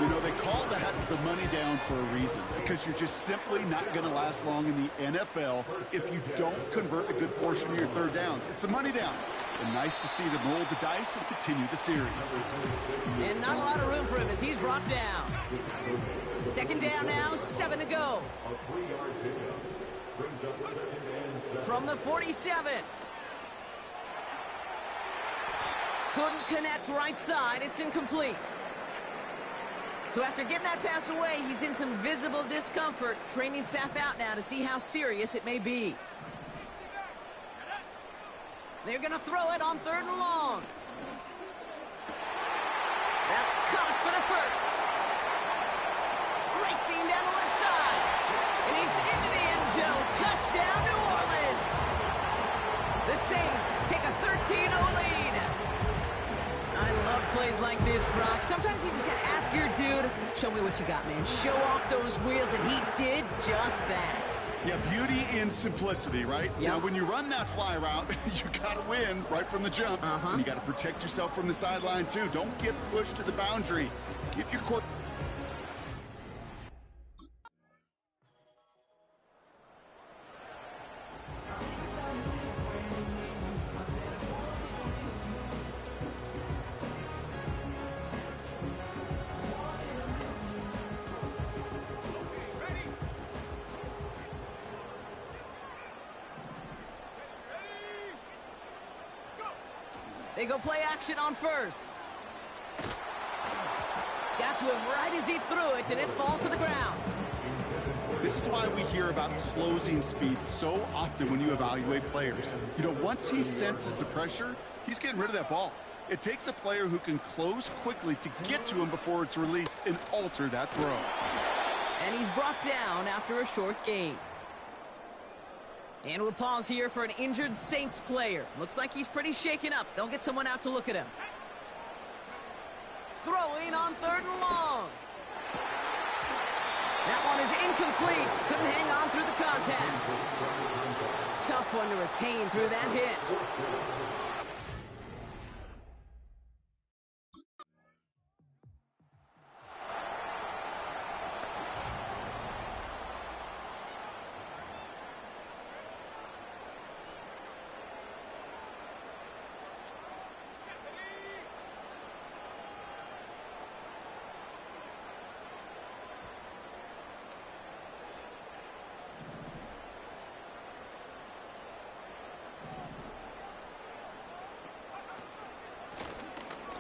You know, they call that the money down for a reason, because you're just simply not going to last long in the NFL if you don't convert a good portion of your 3rd downs. It's the money down. And nice to see them roll the dice and continue the series.
And not a lot of room for him as he's brought down. 2nd down now, 7 to go. From the 47. Couldn't connect right side. It's incomplete. So after getting that pass away, he's in some visible discomfort. Training staff out now to see how serious it may be. They're going to throw it on 3rd and long. That's caught for the 1st. Racing down the left side. And he's into the end zone. Touchdown, New Orleans. The Saints take a 13-0 lead. I love plays like this, Brock. Sometimes you just got to ask your dude, show me what you got, man. Show off those wheels, and he did just that.
Yeah, beauty in simplicity, right?
Yep.
Now, when you run that fly route, you got to win right from the jump. And you got to protect yourself from the sideline, too. Don't get pushed to the boundary. Give your court...
They go play action on 1st. Got to him right as he threw it, and it falls to the ground.
This is why we hear about closing speed so often when you evaluate players. You know, once he senses the pressure, he's getting rid of that ball. It takes a player who can close quickly to get to him before it's released and alter that throw.
And he's brought down after a short gain. And we'll pause here for an injured Saints player. Looks like he's pretty shaken up. They'll get someone out to look at him. Throwing on 3rd and long. That one is incomplete. Couldn't hang on through the contact. Tough one to retain through that hit.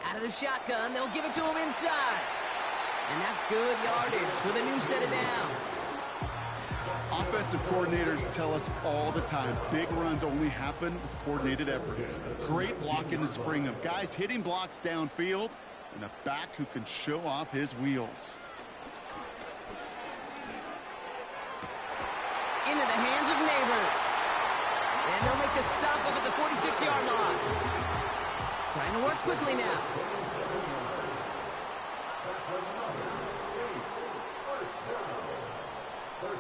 Out of the shotgun, they'll give it to him inside. And that's good yardage with a new set of downs.
Offensive coordinators tell us all the time, big runs only happen with coordinated efforts. Great block in the spring of guys hitting blocks downfield and a back who can show off his wheels.
Into the hands of Neighbors. And they'll make the stop up at the 46-yard line. Trying to work quickly now.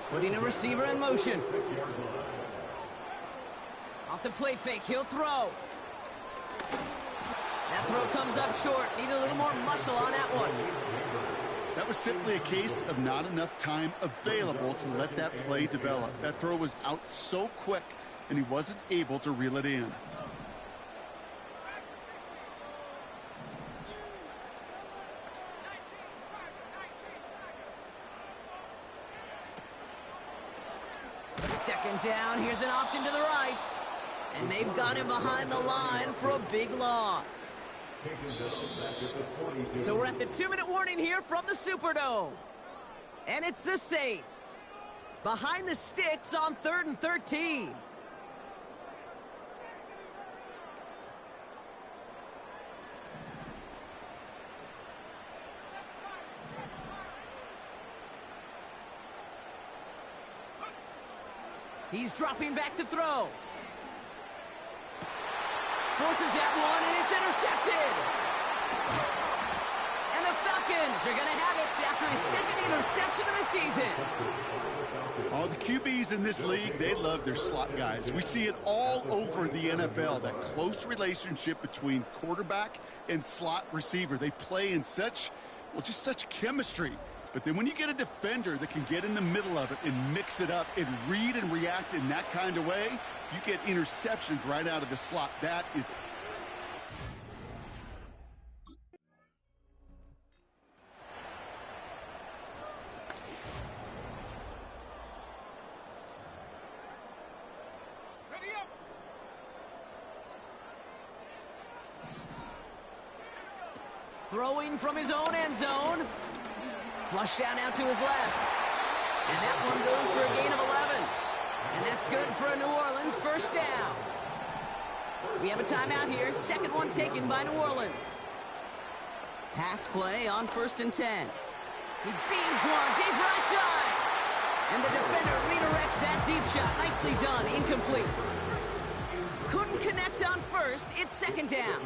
Putting a receiver in motion. Off the play fake, he'll throw. That throw comes up short. Need a little more muscle on that one.
That was simply a case of not enough time available to let that play develop. That throw was out so quick, and he wasn't able to reel it in.
Second down, here's an option to the right. And they've got him behind the line for a big loss. So we're at the 2-minute warning here from the Superdome. And it's the Saints. Behind the sticks on 3rd and 13. He's dropping back to throw. Forces that one, and it's intercepted. And the Falcons are going to have it after his second interception of the season.
All the QBs in this league, they love their slot guys. We see it all over the NFL, that close relationship between quarterback and slot receiver. They play in such, well, just such chemistry. But then when you get a defender that can get in the middle of it and mix it up and read and react in that kind of way, you get interceptions right out of the slot. That is...
Throwing from his own end zone. Flush down out to his left. And that one goes for a gain of 11. And that's good for a New Orleans first down. We have a timeout here. Second one taken by New Orleans. Pass play on 1st and 10. He beams one deep right side. And the defender redirects that deep shot. Nicely done. Incomplete. Couldn't connect on first. It's second down.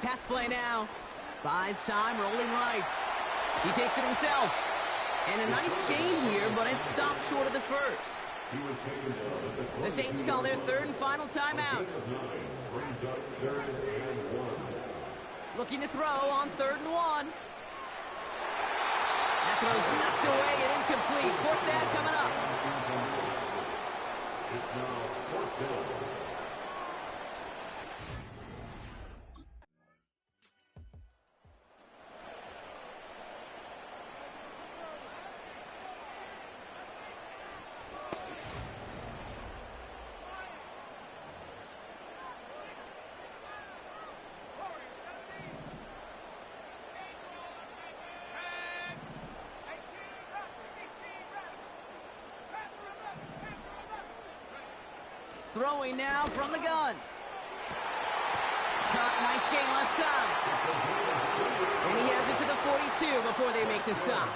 Pass play now. Buys time, rolling right. He takes it himself. And a nice gain here, but it stopped short of the first. The Saints call their 3rd and final timeout. Looking to throw on 3rd and 1. That throw's knocked away and incomplete. 4th down coming up.
It's now 4th down.
Throwing now from the gun. Caught, nice gain left side. And he has it to the 42 before they make the stop.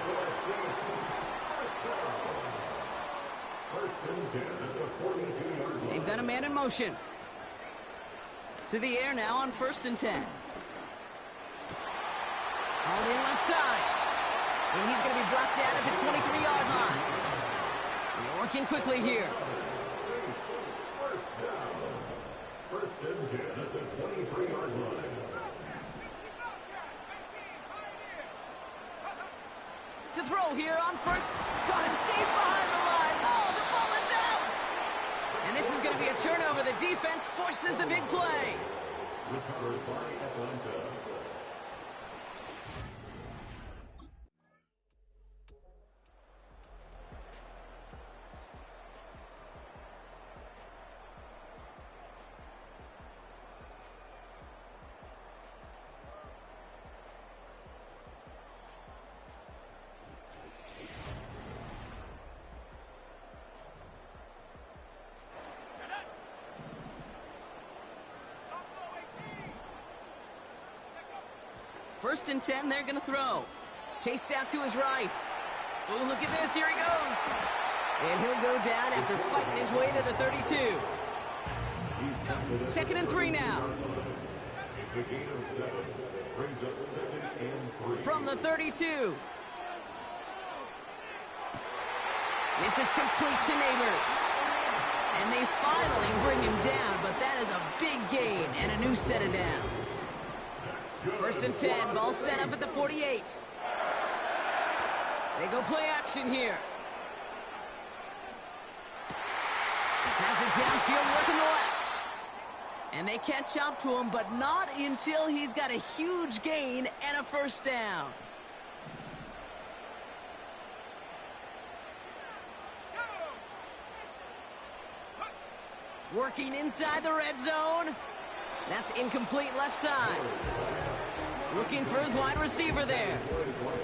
They've got a man in motion. To the air now on 1st and 10. left side. And he's going to be brought down at the 23-yard line. They're working quickly here.
First and 10 at the 23-yard line.
To throw here on first. Got him deep behind the line. Oh, the ball is out! And this is going to be a turnover. The defense forces the big play.
Recovered by Atlanta.
First and 10, they're going to throw. Chased out to his right. Oh, look at this. Here he goes. And he'll go down after fighting his way to the 32. Second and 3 now.
It's a gain of 7. Brings up 2nd and 3.
From the 32. This is complete to Neighbors. And they finally bring him down, but that is a big gain and a new set of downs. First and 10, ball set up at the 48. They go play action here. Has it downfield, working the left. And they catch up to him, but not until he's got a huge gain and a first down. Working inside the red zone. That's incomplete left side. Looking for his wide receiver there.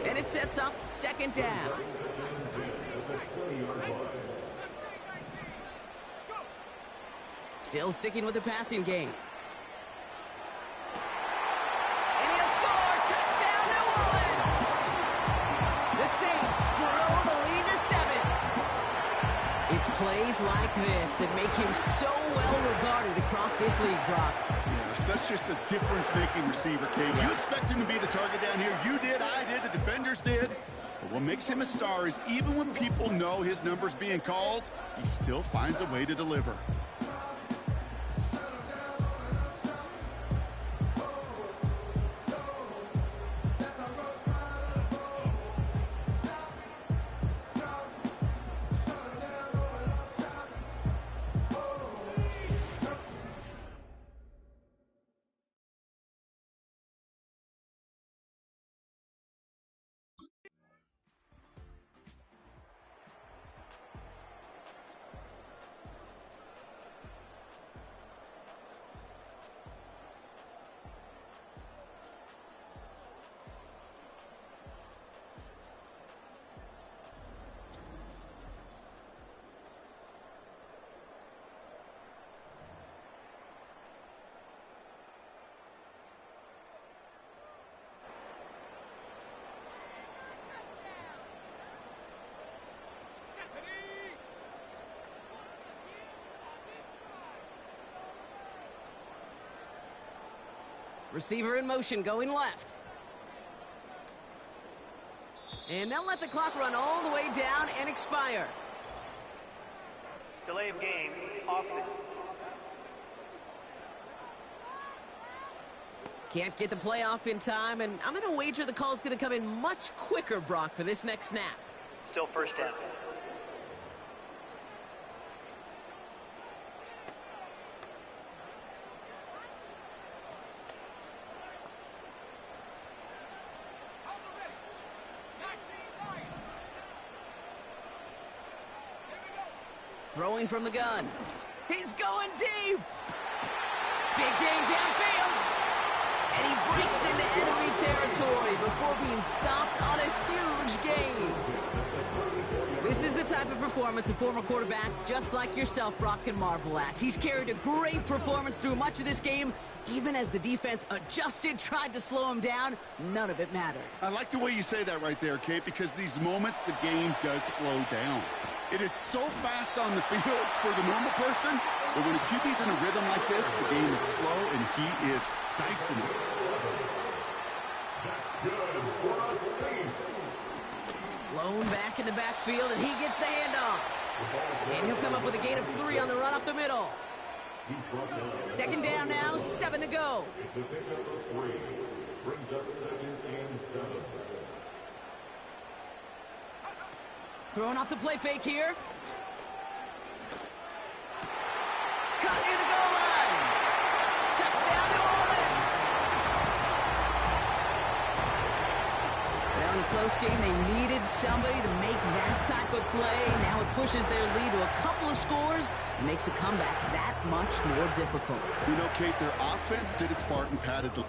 And it sets up second down. Still sticking with the passing game. And he'll score! Touchdown, New Orleans! The Saints grow the lead to 7. It's plays like this that make him so well regarded across this league, Brock.
Such just a difference-making receiver, Kate. You expect him to be the target down here. You did, I did, the defenders did. But what makes him a star is even when people know his number's being called, he still finds a way to deliver.
Receiver in motion, going left. And they'll let the clock run all the way down and expire.
Delay of game, offense.
Can't get the play off in time, and I'm going to wager the call's going to come in much quicker, Brock, for this next snap.
Still first down.
Throwing from the gun. He's going deep. Big gain downfield. And he breaks into enemy territory before being stopped on a huge gain. This is the type of performance a former quarterback, just like yourself, Brock, can marvel at. He's carried a great performance through much of this game. Even as the defense adjusted, tried to slow him down, none of it mattered.
I like the way you say that right there, Kate, because these moments, the game does slow down. It is so fast on the field for the normal person, but when a QB's in a rhythm like this, the game is slow and he is dicing it.
Blown back in the backfield, and he gets the handoff. And he'll come up with a gain of 3 on the run up the middle. Second down now, 7 to go.
It's a pickup of 3. Brings up 2nd and 7.
Throwing off the play fake here. Caught near the goal line. Touchdown, New Orleans. Well, in a close game, they needed somebody to make that type of play. Now it pushes their lead to a couple of scores and makes a comeback that much more difficult.
You know, Kate, their offense did its part and padded the...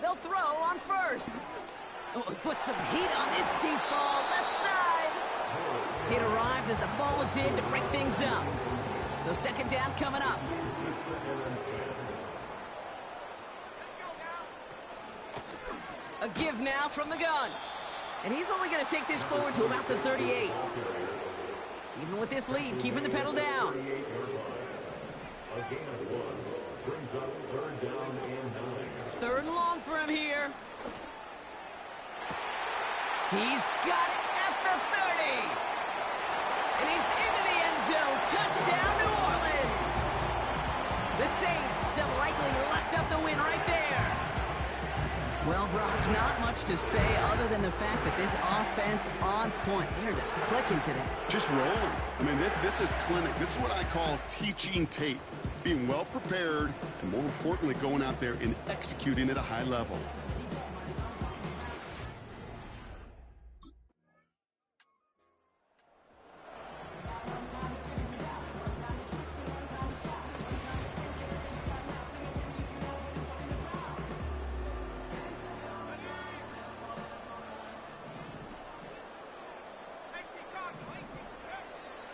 They'll throw on first. Oh, he put some heat on this deep ball, left side. It arrived as the ball did to break things up. So second down coming up. A give now from the gun. And he's only going to take this forward to about the 38. Even with this lead, keeping the pedal down.
A gain of 1. Brings up 3rd down and 9.
3rd and long for him here. He's got it at the 30. And he's into the end zone. Touchdown, New Orleans. The Saints have likely locked up the win right there. Well, Brock, not much to say other than the fact that this offense on point. They're just clicking today.
Just rolling. I mean, this is clinic. This is what I call teaching tape. Being well prepared, and more importantly, going out there and executing at a high level.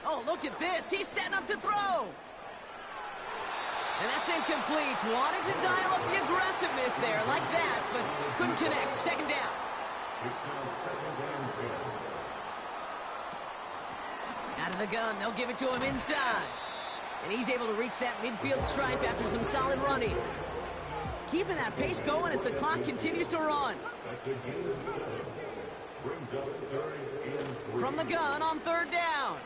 Oh, look at this. He's setting up to throw. And that's incomplete. Wanted to dial up the aggressiveness there like that, but couldn't connect. Second down.
It's now 2nd and 10.
Out of the gun. They'll give it to him inside. And he's able to reach that midfield stripe after some solid running. Keeping that pace going as the clock continues to run.
That's a gain of 7. Brings up 3rd and 3.
From the gun on 3rd down.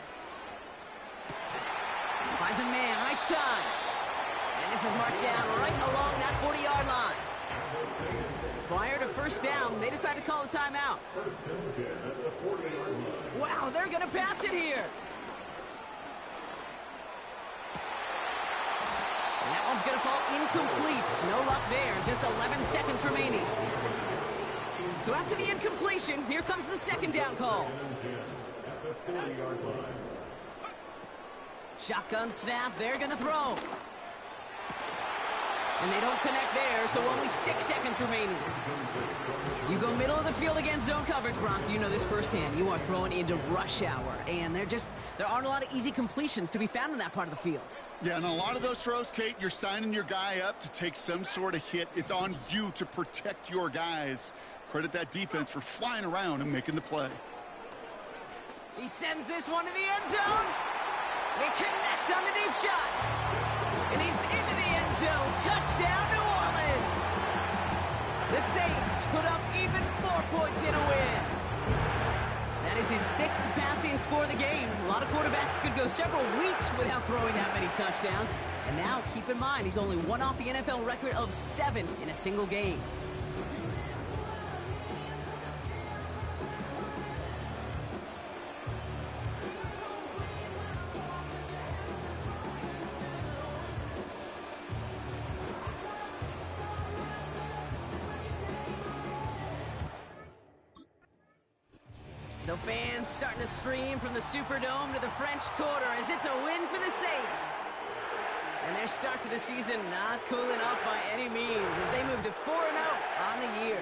Finds a man right side. And this is marked down right along that 40-yard line. Prior to 1st down, they decide to call a timeout.
1st and 10 at the 40-yard line.
Wow, they're going to pass it here. And that one's going to fall incomplete. No luck there. Just 11 seconds remaining. So after the incompletion, here comes the 2nd down call.
At the 40-yard line.
Shotgun snap. They're going to throw. And they don't connect there, so only 6 seconds remaining. You go middle of the field against zone coverage, Brock. You know this firsthand. You are throwing into rush hour, and there aren't a lot of easy completions to be found in that part of the field.
Yeah, and a lot of those throws, Kate, you're signing your guy up to take some sort of hit. It's on you to protect your guys. Credit that defense for flying around and making the play.
He sends this one to the end zone. They connect on the deep shot. And he's into the end zone. Touchdown, New Orleans. The Saints put up even more points in a win. That is his 6th passing score of the game. A lot of quarterbacks could go several weeks without throwing that many touchdowns. And now, keep in mind, he's only one off the NFL record of 7 in a single game. So fans starting to stream from the Superdome to the French Quarter as it's a win for the Saints. And their start to the season not cooling off by any means as they move to 4-0 on the year.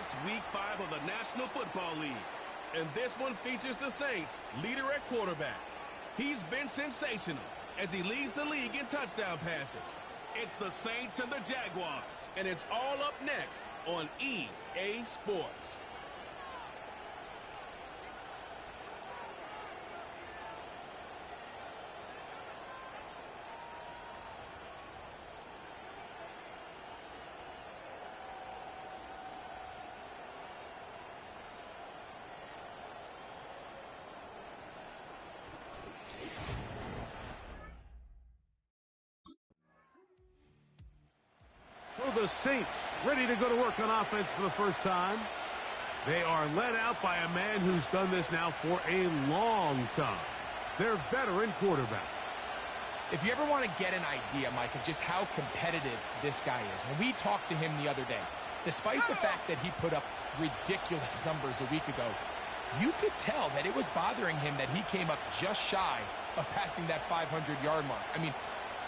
It's Week 5 of the National Football League. And this one features the Saints' leader at quarterback. He's been sensational as he leads the league in touchdown passes. It's the Saints and the Jaguars, and it's all up next on EA Sports.
The Saints ready to go to work on offense for the first time. They are led out by a man who's done this now for a long time. Their veteran quarterback.
If you ever want to get an idea, Mike, of just how competitive this guy is, when we talked to him the other day, despite the fact that he put up ridiculous numbers a week ago, you could tell that it was bothering him that he came up just shy of passing that 500-yard mark. I mean,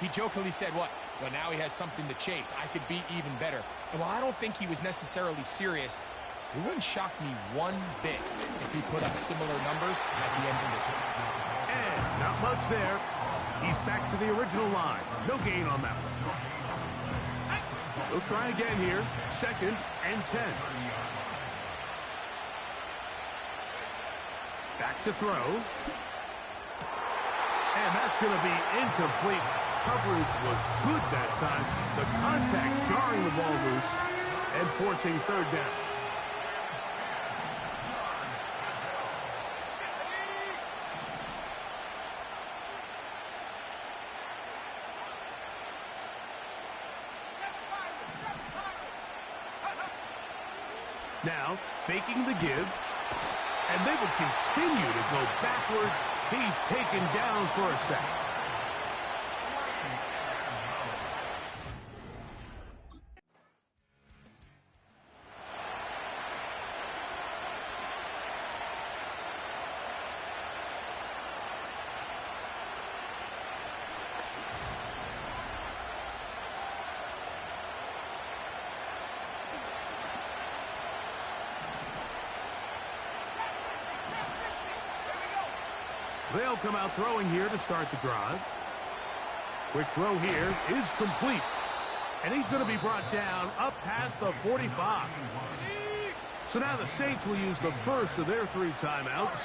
he jokingly said, what? Well, now he has something to chase. I could be even better. And while I don't think he was necessarily serious, it wouldn't shock me one bit if he put up similar numbers at the end of this one.
And not much there. He's back to the original line. No gain on that one. He'll try again here. 2nd and 10. Back to throw. And that's going to be incomplete. Coverage was good that time. The contact jarring the ball loose and forcing 3rd down. Now, faking the give, and they will continue to go backwards. He's taken down for a sack. They'll come out throwing here to start the drive. Quick throw here is complete. And he's going to be brought down up past the 45. So now the Saints will use the first of their 3 timeouts.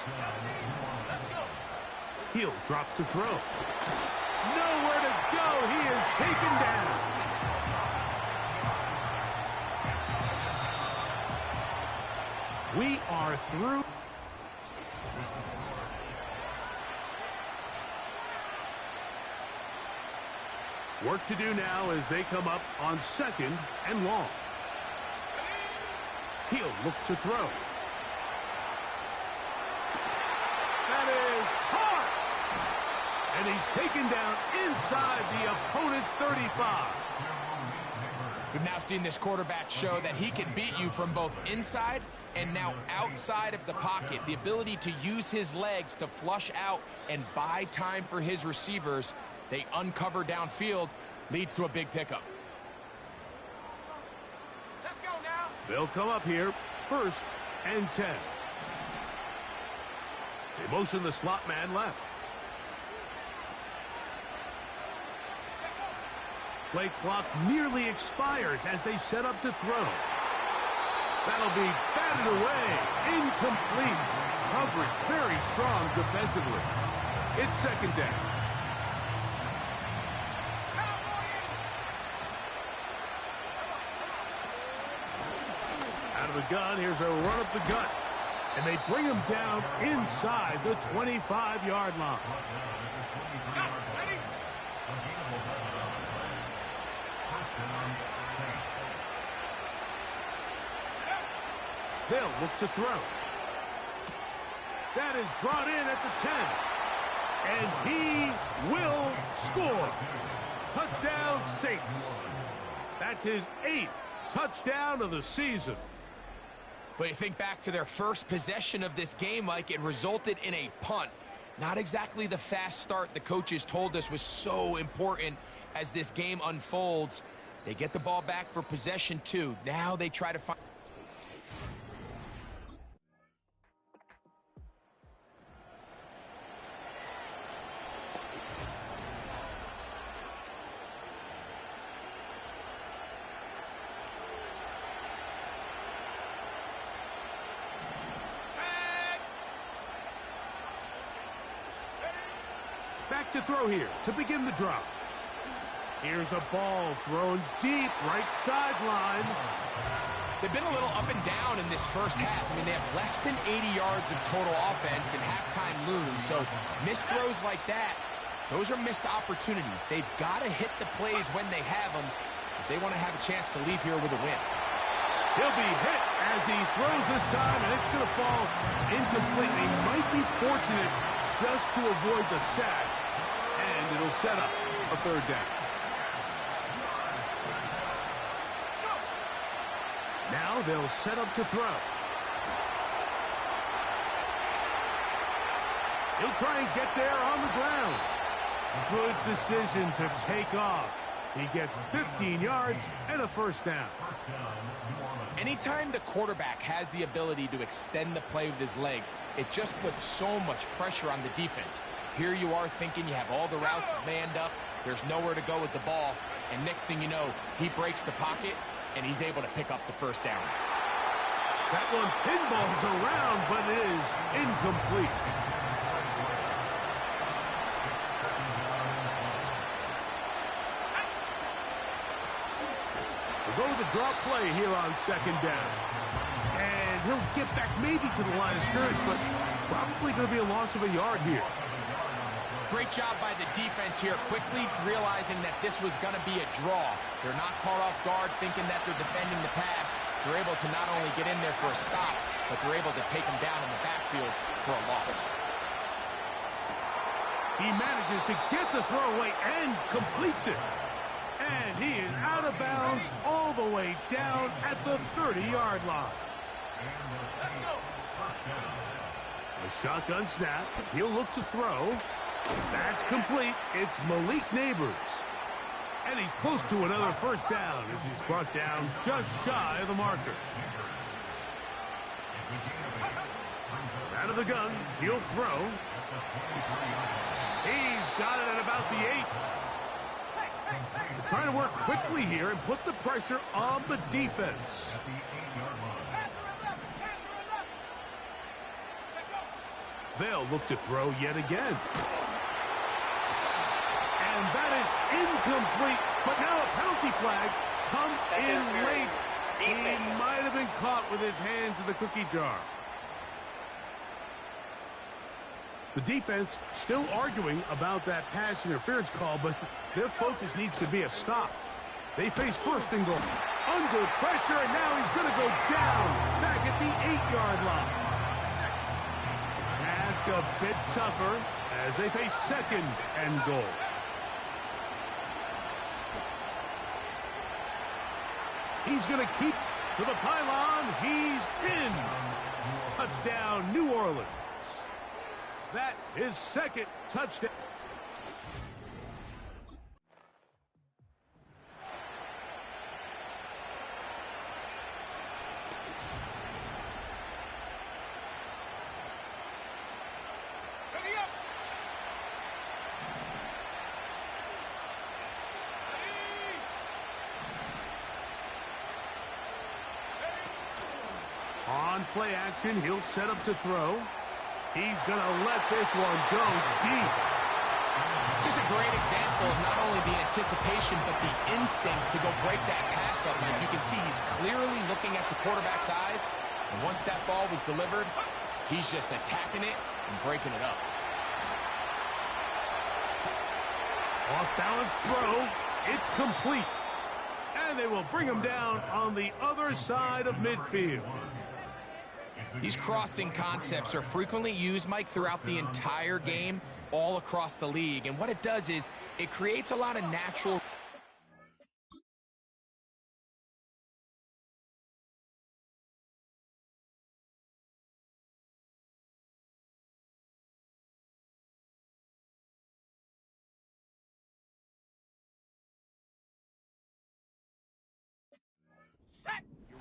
Hill drops to throw. Nowhere to go. He is taken down. We are through. Work to do now as they come up on 2nd and long. He'll look to throw. That is hard. And he's taken down inside the opponent's 35.
We've now seen this quarterback show that he can beat you from both inside and now outside of the pocket. The ability to use his legs to flush out and buy time for his receivers. They uncover downfield, leads to a big pickup.
Let's go now.
They'll come up here, 1st and 10. They motion the slot man left. Play clock nearly expires as they set up to throw. That'll be batted away, incomplete. Coverage very strong defensively. It's 2nd down. Out of the gun, here's a run up the gut. And they bring him down inside the 25-yard line. They'll look to throw. That is brought in at the 10. And he will score. Touchdown, Saints. That's his 8th touchdown of the season.
But you think back to their first possession of this game, like it resulted in a punt. Not exactly the fast start the coaches told us was so important as this game unfolds. They get the ball back for possession 2. Now they try to find...
Back to throw here to begin the drive. Here's a ball thrown deep, right sideline.
They've been a little up and down in this first half. I mean, they have less than 80 yards of total offense and halftime looms. So missed throws like that, those are missed opportunities. They've got to hit the plays when they have them if they want to have a chance to leave here with a win.
He'll be hit as he throws this time, and it's going to fall incomplete. He might be fortunate just to avoid the sack, and it'll set up a third down. Now they'll set up to throw. He'll try and get there on the ground. Good decision to take off. He gets 15 yards and a first down.
Anytime the quarterback has the ability to extend the play with his legs, it just puts so much pressure on the defense. Here you are thinking you have all the routes manned up, there's nowhere to go with the ball, and next thing you know, he breaks the pocket, and he's able to pick up the first down.
That one pinballs around, but it is incomplete. We'll go with the drop play here on second down. And he'll get back maybe to the line of scrimmage, but probably going to be a loss of a yard here.
Great job by the defense here, quickly realizing that this was going to be a draw. They're not caught off guard thinking that they're defending the pass. They're able to not only get in there for a stop, but they're able to take him down in the backfield for a loss.
He manages to get the throw away and completes it. And he is out of bounds all the way down at the 30-yard line. A shotgun snap. He'll look to throw. That's complete. It's Malik Neighbors. And he's close to another first down as he's brought down just shy of the marker. Out of the gun, he'll throw. He's got it at about the 8. They're trying to work quickly here and put the pressure on the defense. They'll look to throw yet again. And that is incomplete, but now a penalty flag comes in late. He might have been caught with his hands in the cookie jar. The defense still arguing about that pass interference call, but their focus needs to be a stop. They face first and goal. Under pressure, and now he's going to go down back at the 8-yard line. Task a bit tougher as they face second and goal. He's going to keep to the pylon. He's in. Touchdown, New Orleans. That is second touchdown. On play action, he'll set up to throw. He's going to let this one go deep.
Just a great example of not only the anticipation, but the instincts to go break that pass up. And you can see he's clearly looking at the quarterback's eyes. And once that ball was delivered, he's just attacking it and breaking it up.
Off-balance throw. It's complete. And they will bring him down on the other side of midfield.
These crossing concepts are frequently used, Mike, throughout the entire game, all across the league. And what it does is it creates a lot of natural...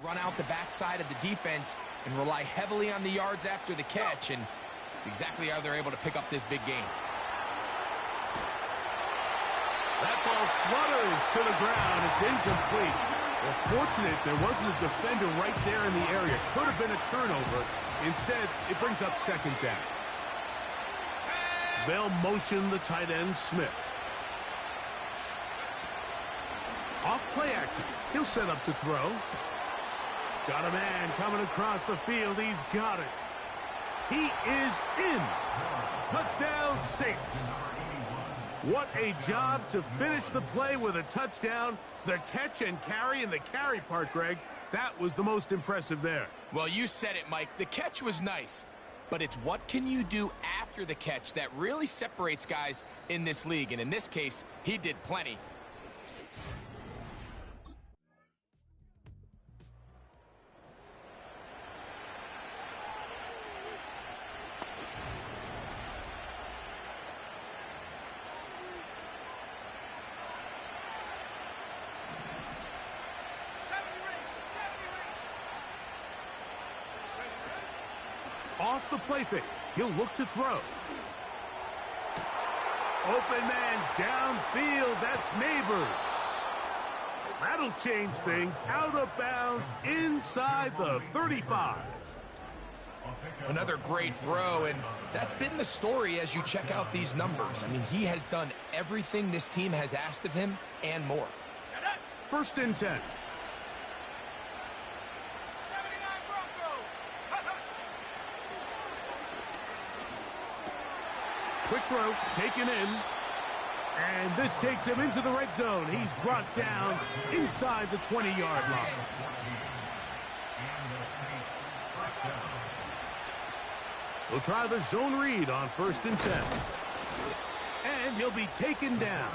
Run out the backside of the defense and rely heavily on the yards after the catch, and it's exactly how they're able to pick up this big game.
That ball flutters to the ground. It's incomplete. Well, fortunate there wasn't a defender right there in the area. Could have been a turnover. Instead, it brings up second down. they'll motion the tight end Smith. Off play action. He'll set up to throw. Got a man coming across the field. He's got it. He is in. Touchdown, Saints. What a job to finish the play with a touchdown. The catch and carry, and the carry part, Greg, that was the most impressive there.
Well, you said it, Mike. The catch was nice, but it's what can you do after the catch that really separates guys in this league, and in this case, he did plenty.
Off the play fake. He'll look to throw. Open man downfield. That's Neighbors. That'll change things. Out of bounds inside the 35.
Another great throw, and that's been the story as you check out these numbers. I mean, he has done everything this team has asked of him and more.
1st and 10. Quick throw, taken in, and this takes him into the red zone. He's brought down inside the 20-yard line. We'll try the zone read on 1st and 10. And he'll be taken down.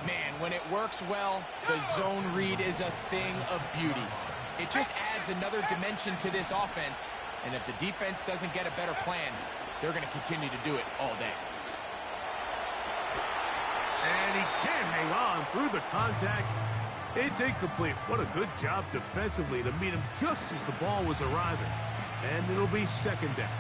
Man, when it works well, the zone read is a thing of beauty. It just adds another dimension to this offense, and if the defense doesn't get a better plan, they're going to continue to do it all day.
And he can't hang on through the contact. It's incomplete. What a good job defensively to meet him just as the ball was arriving. And it'll be 2nd down.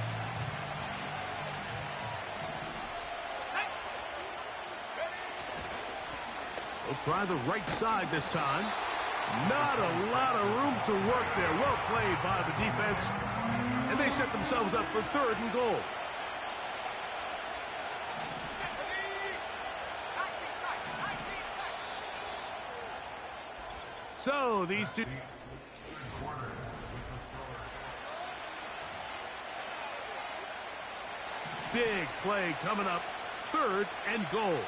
We'll try the right side this time. Not a lot of room to work there. Well played by the defense. And they set themselves up for 3rd and goal. So these two... Big play coming up. 3rd and goal.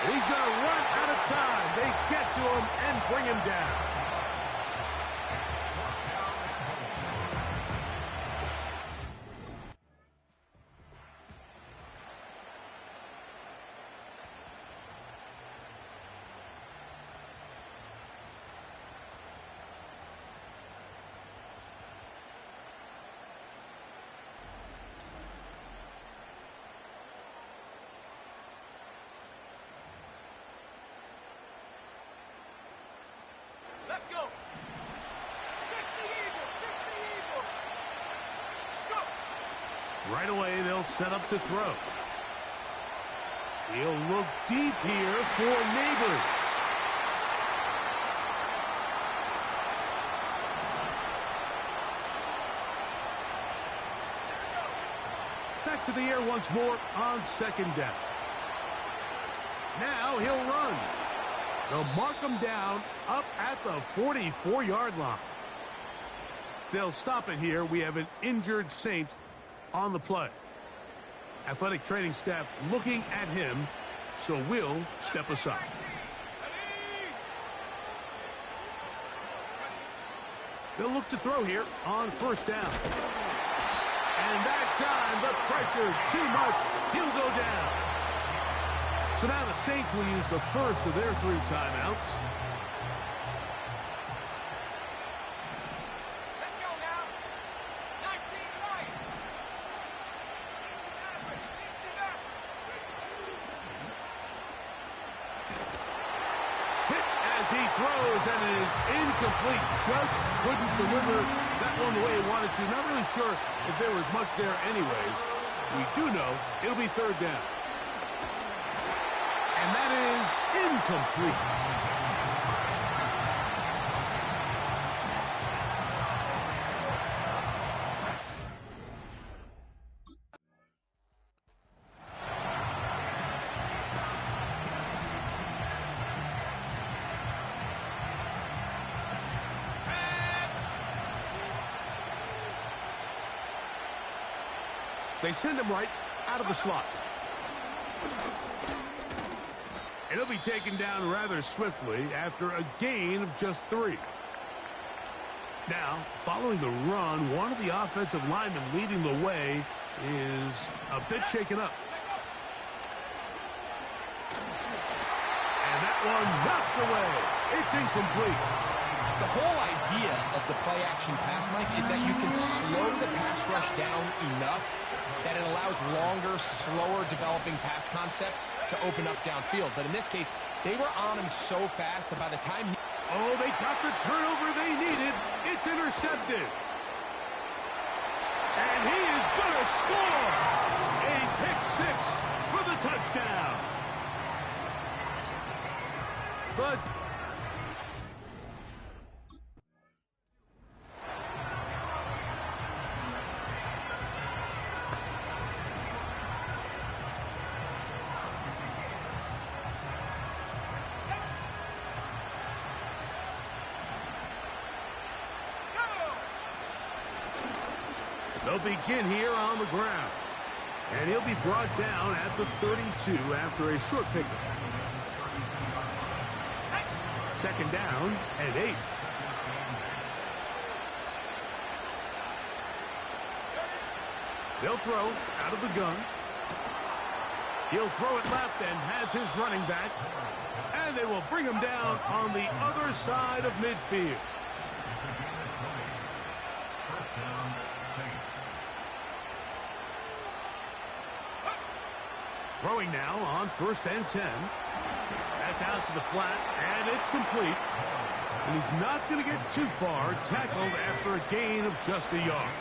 And he's going to run out of time. They get to him and bring him down.
Let's go. 60 Eagles. Go.
Right away, they'll set up to throw. He'll look deep here for Neighbors. Back to the air once more on 2nd down. Now he'll run. They'll mark him down up at the 44-yard line. They'll stop it here. We have an injured Saint on the play. Athletic training staff looking at him, so we'll step aside. They'll look to throw here on 1st down. And that time, the pressure too much. He'll go down. So now the Saints will use the first of their 3 timeouts.
Let's go now. 19 right. 60
Hit as he throws, and it is incomplete. Just couldn't deliver that one the way he wanted to. Not really sure if there was much there anyways. We do know it'll be 3rd down. And that is incomplete. They send him right out of the slot. And he'll be taken down rather swiftly after a gain of just 3. Now, following the run, one of the offensive linemen leading the way is a bit shaken up. And that one knocked away. It's incomplete.
The whole idea of the play-action pass, Mike, is that you can slow the pass rush down enough that it allows longer, slower developing pass concepts to open up downfield. But in this case, they were on him so fast that by the time he...
Oh, they got the turnover they needed. It's intercepted. And he is going to score. A pick-6 for the touchdown. But... They'll begin here on the ground. And he'll be brought down at the 32 after a short pickup. Second down and 8. They'll throw out of the gun. He'll throw it left and has his running back. And they will bring him down on the other side of midfield. Throwing now on 1st and 10. That's out to the flat, and it's complete. And he's not going to get too far, tackled after a gain of just a yard.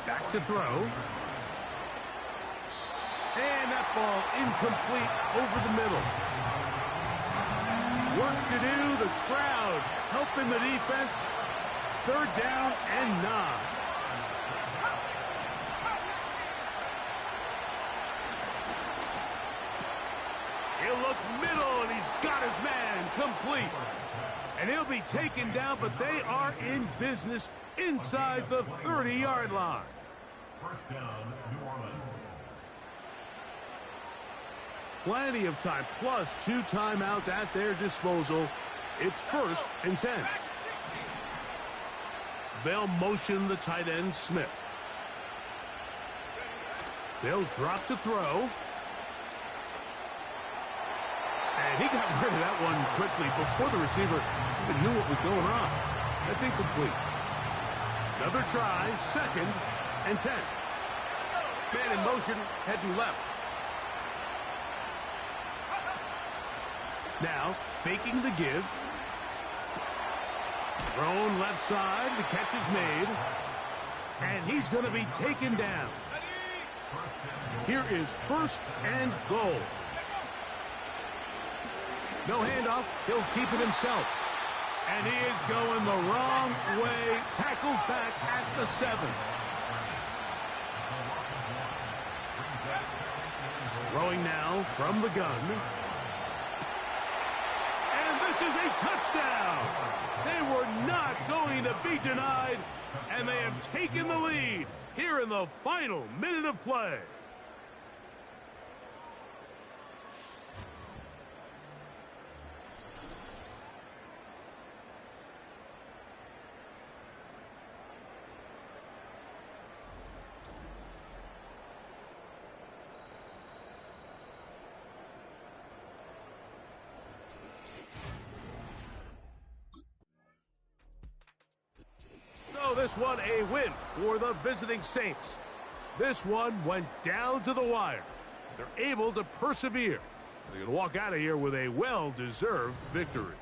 Back to throw. And that ball incomplete over the middle. Work to do, the crowd helping the defense. 3rd down and 9. He'll look middle, and he's got his man complete. And he'll be taken down, but they are in business inside the 30-yard line.
First down, New Orleans.
Plenty of time, plus 2 timeouts at their disposal. It's 1st and 10. They'll motion the tight end, Smith. They'll drop to throw. And he got rid of that one quickly before the receiver even knew what was going on. That's incomplete. Another try, 2nd and 10. Man in motion, heading left. Now, faking the give. Thrown left side, the catch is made. And he's going to be taken down. Here is 1st and goal. No handoff. He'll keep it himself. And he is going the wrong way. Tackled back at the 7. Throwing now from the gun. And this is a touchdown. They were not going to be denied. And they have taken the lead here in the final minute of play. This one a win for the visiting Saints. This one went down to the wire. They're able to persevere. They're going to walk out of here with a well-deserved victory.